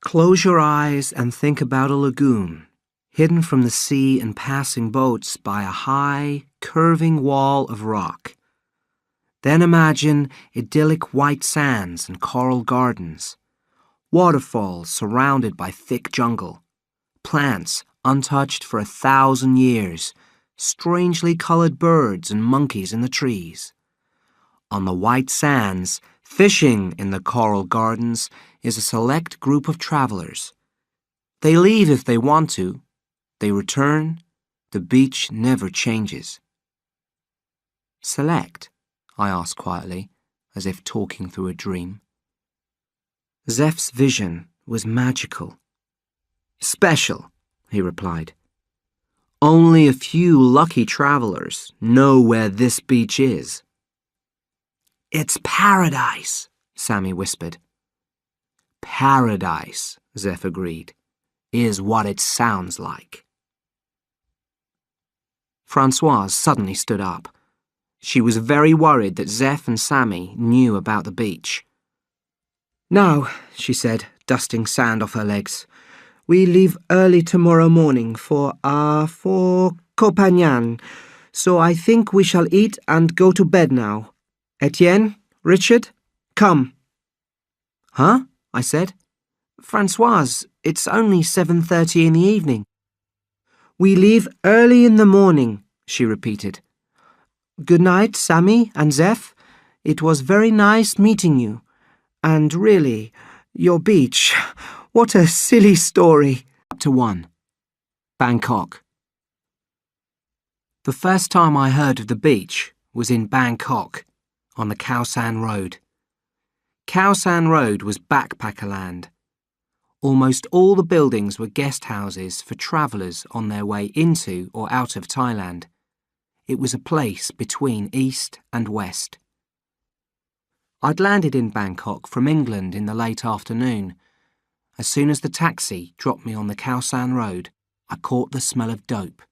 "Close your eyes and think about a lagoon. hidden from the sea and passing boats by a high, curving wall of rock. Then imagine idyllic white sands and coral gardens, waterfalls surrounded by thick jungle, plants untouched for 1,000 years, strangely coloured birds and monkeys in the trees. On the white sands, fishing in the coral gardens, is a select group of travellers. They leave if they want to. They return. The beach never changes. Select? I asked quietly, as if talking through a dream. Zeph's vision was magical. Special, he replied. Only a few lucky travellers know where this beach is. It's paradise, Sammy whispered. Paradise, Zeph agreed, is what it sounds like. Francoise suddenly stood up. She was very worried that Zeph and Sammy knew about the beach. Now, she said, dusting sand off her legs, we leave early tomorrow morning for Copagnan, so I think we shall eat and go to bed now. Etienne, Richard, come. Huh? I said. Francoise, it's only 7:30 in the evening. We leave early in the morning, she repeated. Good night, Sammy and Zeph. It was very nice meeting you. And really, your beach, what a silly story. Chapter 1. Bangkok. The first time I heard of the beach was in Bangkok, on the Khao San Road. Khao San Road was backpacker land. Almost all the buildings were guest houses for travellers on their way into or out of Thailand. It was a place between east and west. I'd landed in Bangkok from England in the late afternoon. As soon as the taxi dropped me on the Khao San Road, I caught the smell of dope.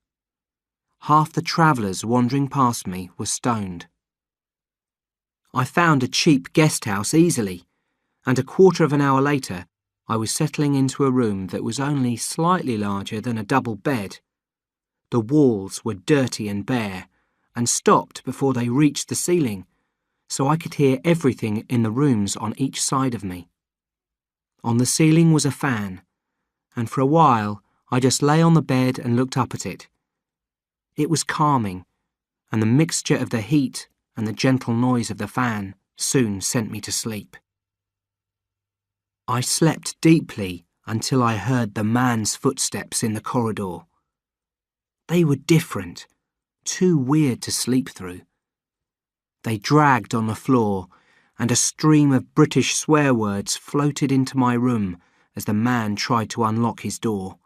Half the travellers wandering past me were stoned. I found a cheap guest house easily, and a quarter of an hour later, I was settling into a room that was only slightly larger than a double bed. The walls were dirty and bare, and stopped before they reached the ceiling, so I could hear everything in the rooms on each side of me. On the ceiling was a fan, and for a while I just lay on the bed and looked up at it. It was calming, and the mixture of the heat and the gentle noise of the fan soon sent me to sleep. I slept deeply until I heard the man's footsteps in the corridor. They were different, too weird to sleep through. They dragged on the floor, and a stream of British swear words floated into my room as the man tried to unlock his door.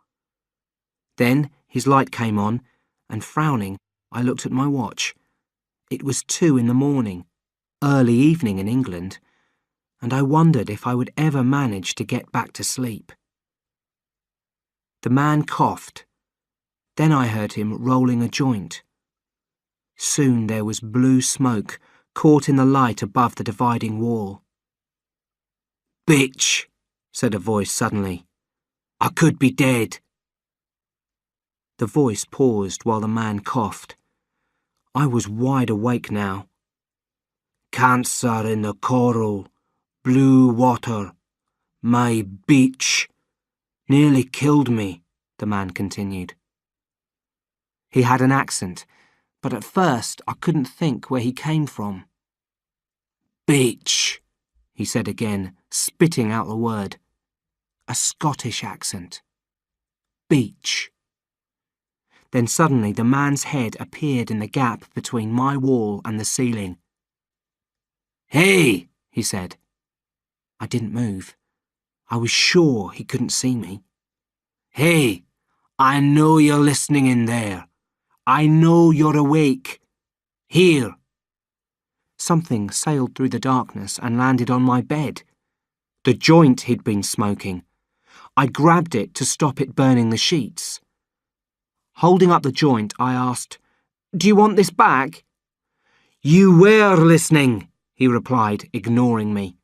Then his light came on, and frowning, I looked at my watch. It was 2 a.m, early evening in England, and I wondered if I would ever manage to get back to sleep. The man coughed. Then I heard him rolling a joint. Soon there was blue smoke caught in the light above the dividing wall. "Bitch," said a voice suddenly. "I could be dead." The voice paused while the man coughed. I was wide awake now. "Cancer in the coral, blue water, my beach. Nearly killed me," the man continued. He had an accent, but at first I couldn't think where he came from. "Beach," he said again, spitting out the word. A Scottish accent. Beach. Then suddenly the man's head appeared in the gap between my wall and the ceiling. "Hey," he said. I didn't move. I was sure he couldn't see me. "Hey, I know you're listening in there. I know you're awake. Here." Something sailed through the darkness and landed on my bed. The joint he'd been smoking. I grabbed it to stop it burning the sheets. Holding up the joint, I asked, "Do you want this back?" "You were listening," he replied, ignoring me.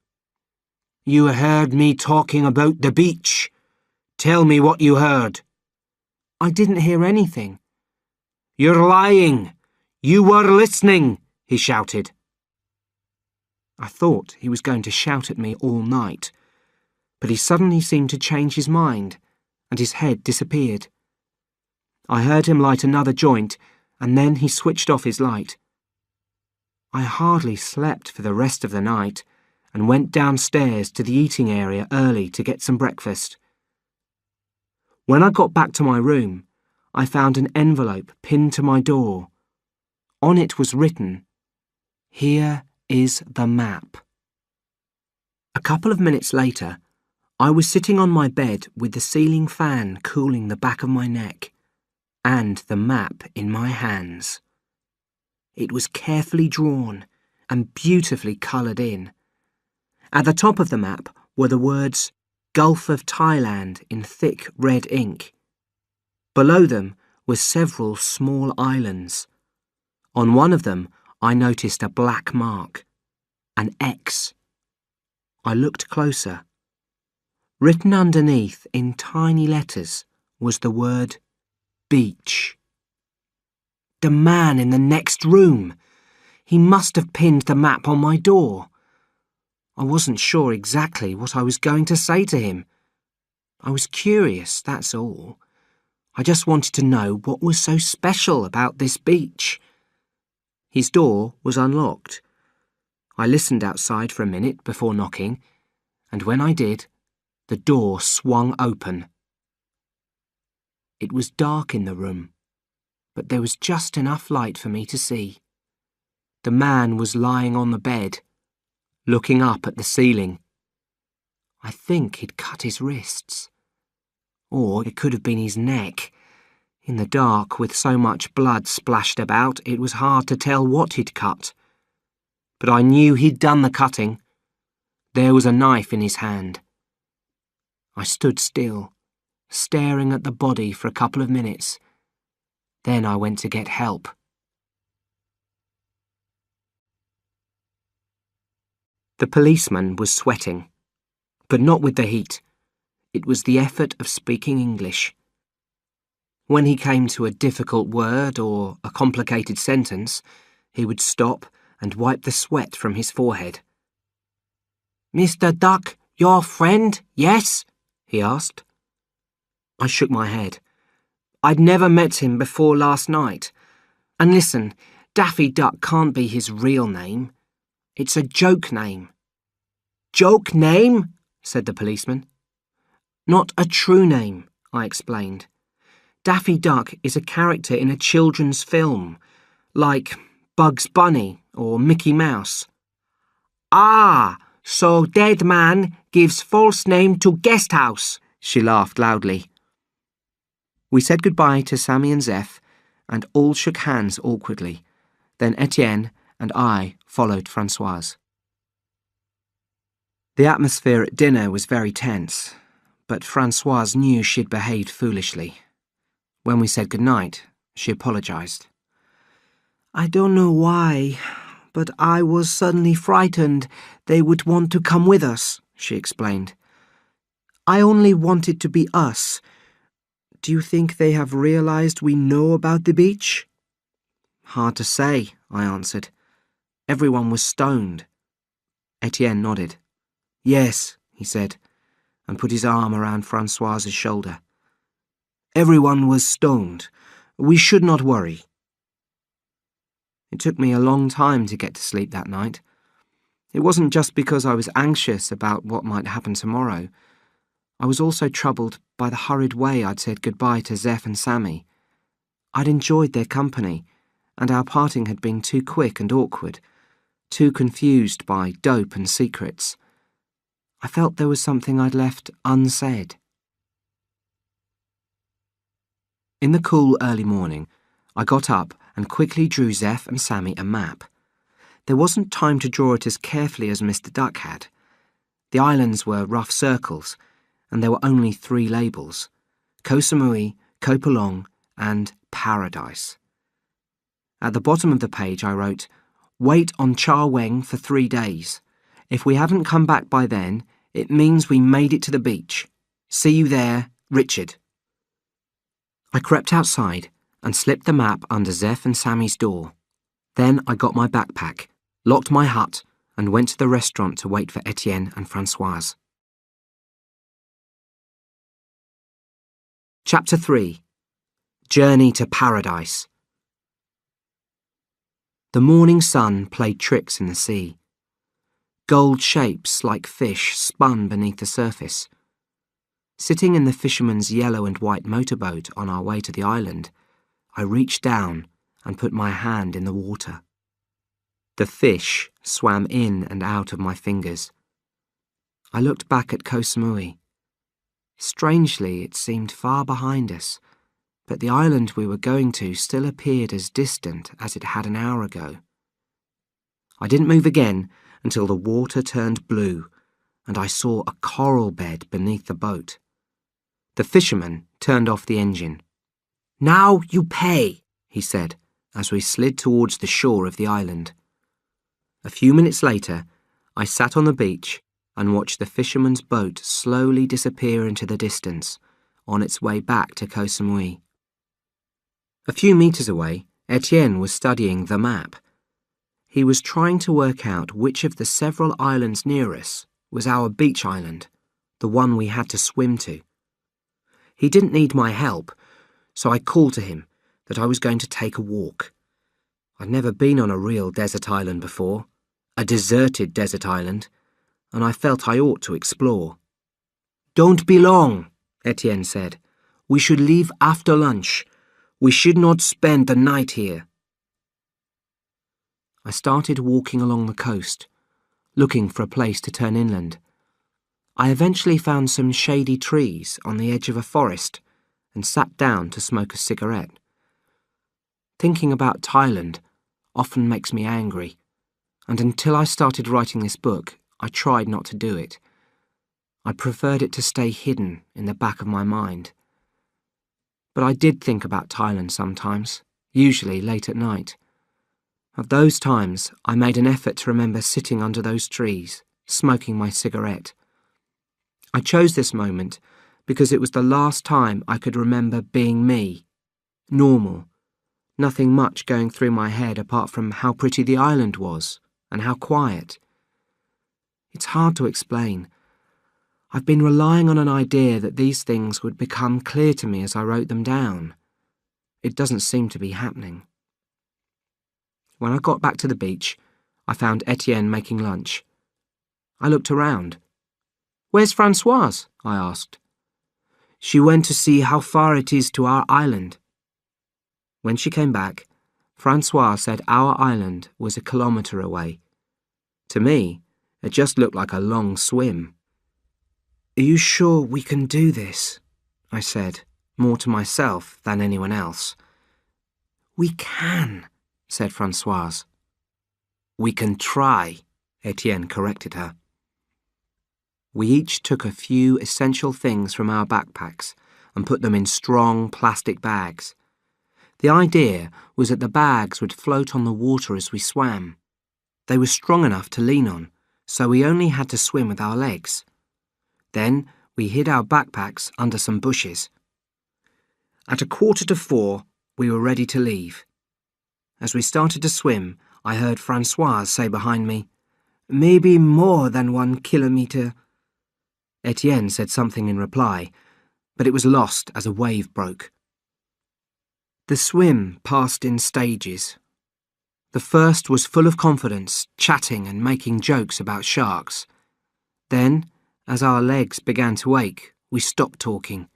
"You heard me talking about the beach. Tell me what you heard." I didn't hear anything. You're lying! You were listening! He shouted. I thought he was going to shout at me all night, but he suddenly seemed to change his mind, and his head disappeared. I heard him light another joint, and then he switched off his light. I hardly slept for the rest of the night, and went downstairs to the eating area early to get some breakfast. When I got back to my room, I found an envelope pinned to my door. On it was written, "Here is the map." A couple of minutes later, I was sitting on my bed with the ceiling fan cooling the back of my neck, and the map in my hands. It was carefully drawn and beautifully coloured in. At the top of the map were the words Gulf of Thailand in thick red ink. Below them were several small islands. On one of them I noticed a black mark, an X. I looked closer. Written underneath in tiny letters was the word beach. The man in the next room! He must have pinned the map on my door. I wasn't sure exactly what I was going to say to him. I was curious, that's all. I just wanted to know what was so special about this beach. His door was unlocked. I listened outside for a minute before knocking, and when I did, the door swung open. It was dark in the room, but there was just enough light for me to see. The man was lying on the bed, looking up at the ceiling. I think he'd cut his wrists. Or it could have been his neck. In the dark, with so much blood splashed about, it was hard to tell what he'd cut. But I knew he'd done the cutting. There was a knife in his hand. I stood still, staring at the body for a couple of minutes. Then I went to get help. The policeman was sweating, but not with the heat. It was the effort of speaking English. When he came to a difficult word or a complicated sentence, he would stop and wipe the sweat from his forehead. "Mr. Duck, your friend, yes?" he asked. I shook my head. I'd never met him before last night. And listen, Daffy Duck can't be his real name. It's a joke name. "Joke name?" said the policeman. "Not a true name," I explained. Daffy Duck is a character in a children's film, like Bugs Bunny or Mickey Mouse. "Ah, so dead man gives false name to guest house," she laughed loudly. We said goodbye to Sammy and Zeph, and all shook hands awkwardly. Then Etienne and I followed Françoise. The atmosphere at dinner was very tense, but Françoise knew she'd behaved foolishly. When we said goodnight, she apologised. "I don't know why, but I was suddenly frightened they would want to come with us," she explained. "I only wanted to be us. Do you think they have realised we know about the beach?" "Hard to say," I answered. "Everyone was stoned." Etienne nodded. "Yes," he said, and put his arm around Françoise's shoulder. "Everyone was stoned. We should not worry." It took me a long time to get to sleep that night. It wasn't just because I was anxious about what might happen tomorrow. I was also troubled by the hurried way I'd said goodbye to Zeph and Sammy. I'd enjoyed their company, and our parting had been too quick and awkward, too confused by dope and secrets. I felt there was something I'd left unsaid. In the cool early morning, I got up and quickly drew Zeph and Sammy a map. There wasn't time to draw it as carefully as Mr. Duck had. The islands were rough circles, and there were only 3 labels: Koh Samui, Koh Pulong, and Paradise. At the bottom of the page I wrote, "Wait on Cha Weng for 3 days. If we haven't come back by then, it means we made it to the beach. See you there, Richard." I crept outside and slipped the map under Zeph and Sammy's door. Then I got my backpack, locked my hut, and went to the restaurant to wait for Etienne and Françoise. Chapter 3. Journey to Paradise. The morning sun played tricks in the sea. Gold shapes like fish spun beneath the surface. Sitting in the fisherman's yellow and white motorboat on our way to the island, I reached down and put my hand in the water. The fish swam in and out of my fingers. I looked back at Koh Samui. Strangely, it seemed far behind us, but the island we were going to still appeared as distant as it had an hour ago. I didn't move again until the water turned blue, and I saw a coral bed beneath the boat. The fisherman turned off the engine. "Now you pay," he said, as we slid towards the shore of the island. A few minutes later, I sat on the beach and watched the fisherman's boat slowly disappear into the distance, on its way back to Koh Samui. A few meters away, Etienne was studying the map. He was trying to work out which of the several islands near us was our beach island, the one we had to swim to. He didn't need my help, so I called to him that I was going to take a walk. I'd never been on a real desert island before, a deserted desert island, and I felt I ought to explore. "Don't be long," Etienne said. "We should leave after lunch. We should not spend the night here." I started walking along the coast, looking for a place to turn inland. I eventually found some shady trees on the edge of a forest and sat down to smoke a cigarette. Thinking about Thailand often makes me angry, and until I started writing this book, I tried not to do it. I preferred it to stay hidden in the back of my mind. But I did think about Thailand sometimes, usually late at night. At those times, I made an effort to remember sitting under those trees, smoking my cigarette. I chose this moment because it was the last time I could remember being me, normal, nothing much going through my head apart from how pretty the island was and how quiet. It's hard to explain. I've been relying on an idea that these things would become clear to me as I wrote them down. It doesn't seem to be happening. When I got back to the beach, I found Etienne making lunch. I looked around. "Where's Françoise?" I asked. "She went to see how far it is to our island." When she came back, Françoise said our island was 1 kilometre away. To me, it just looked like a long swim. "Are you sure we can do this?" I said, more to myself than anyone else. "We can," said Françoise. "We can try," Etienne corrected her. We each took a few essential things from our backpacks and put them in strong plastic bags. The idea was that the bags would float on the water as we swam. They were strong enough to lean on, so we only had to swim with our legs. Then we hid our backpacks under some bushes. At 3:45, we were ready to leave. As we started to swim, I heard Françoise say behind me, "Maybe more than 1 kilometre." Etienne said something in reply, but it was lost as a wave broke. The swim passed in stages. The first was full of confidence, chatting and making jokes about sharks. Then, as our legs began to ache, we stopped talking.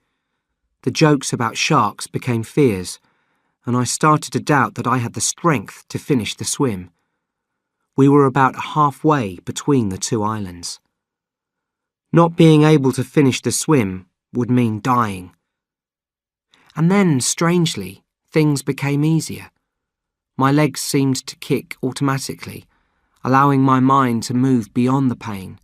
The jokes about sharks became fears, and I started to doubt that I had the strength to finish the swim. We were about halfway between the two islands. Not being able to finish the swim would mean dying. And then, strangely, things became easier. My legs seemed to kick automatically, allowing my mind to move beyond the pain.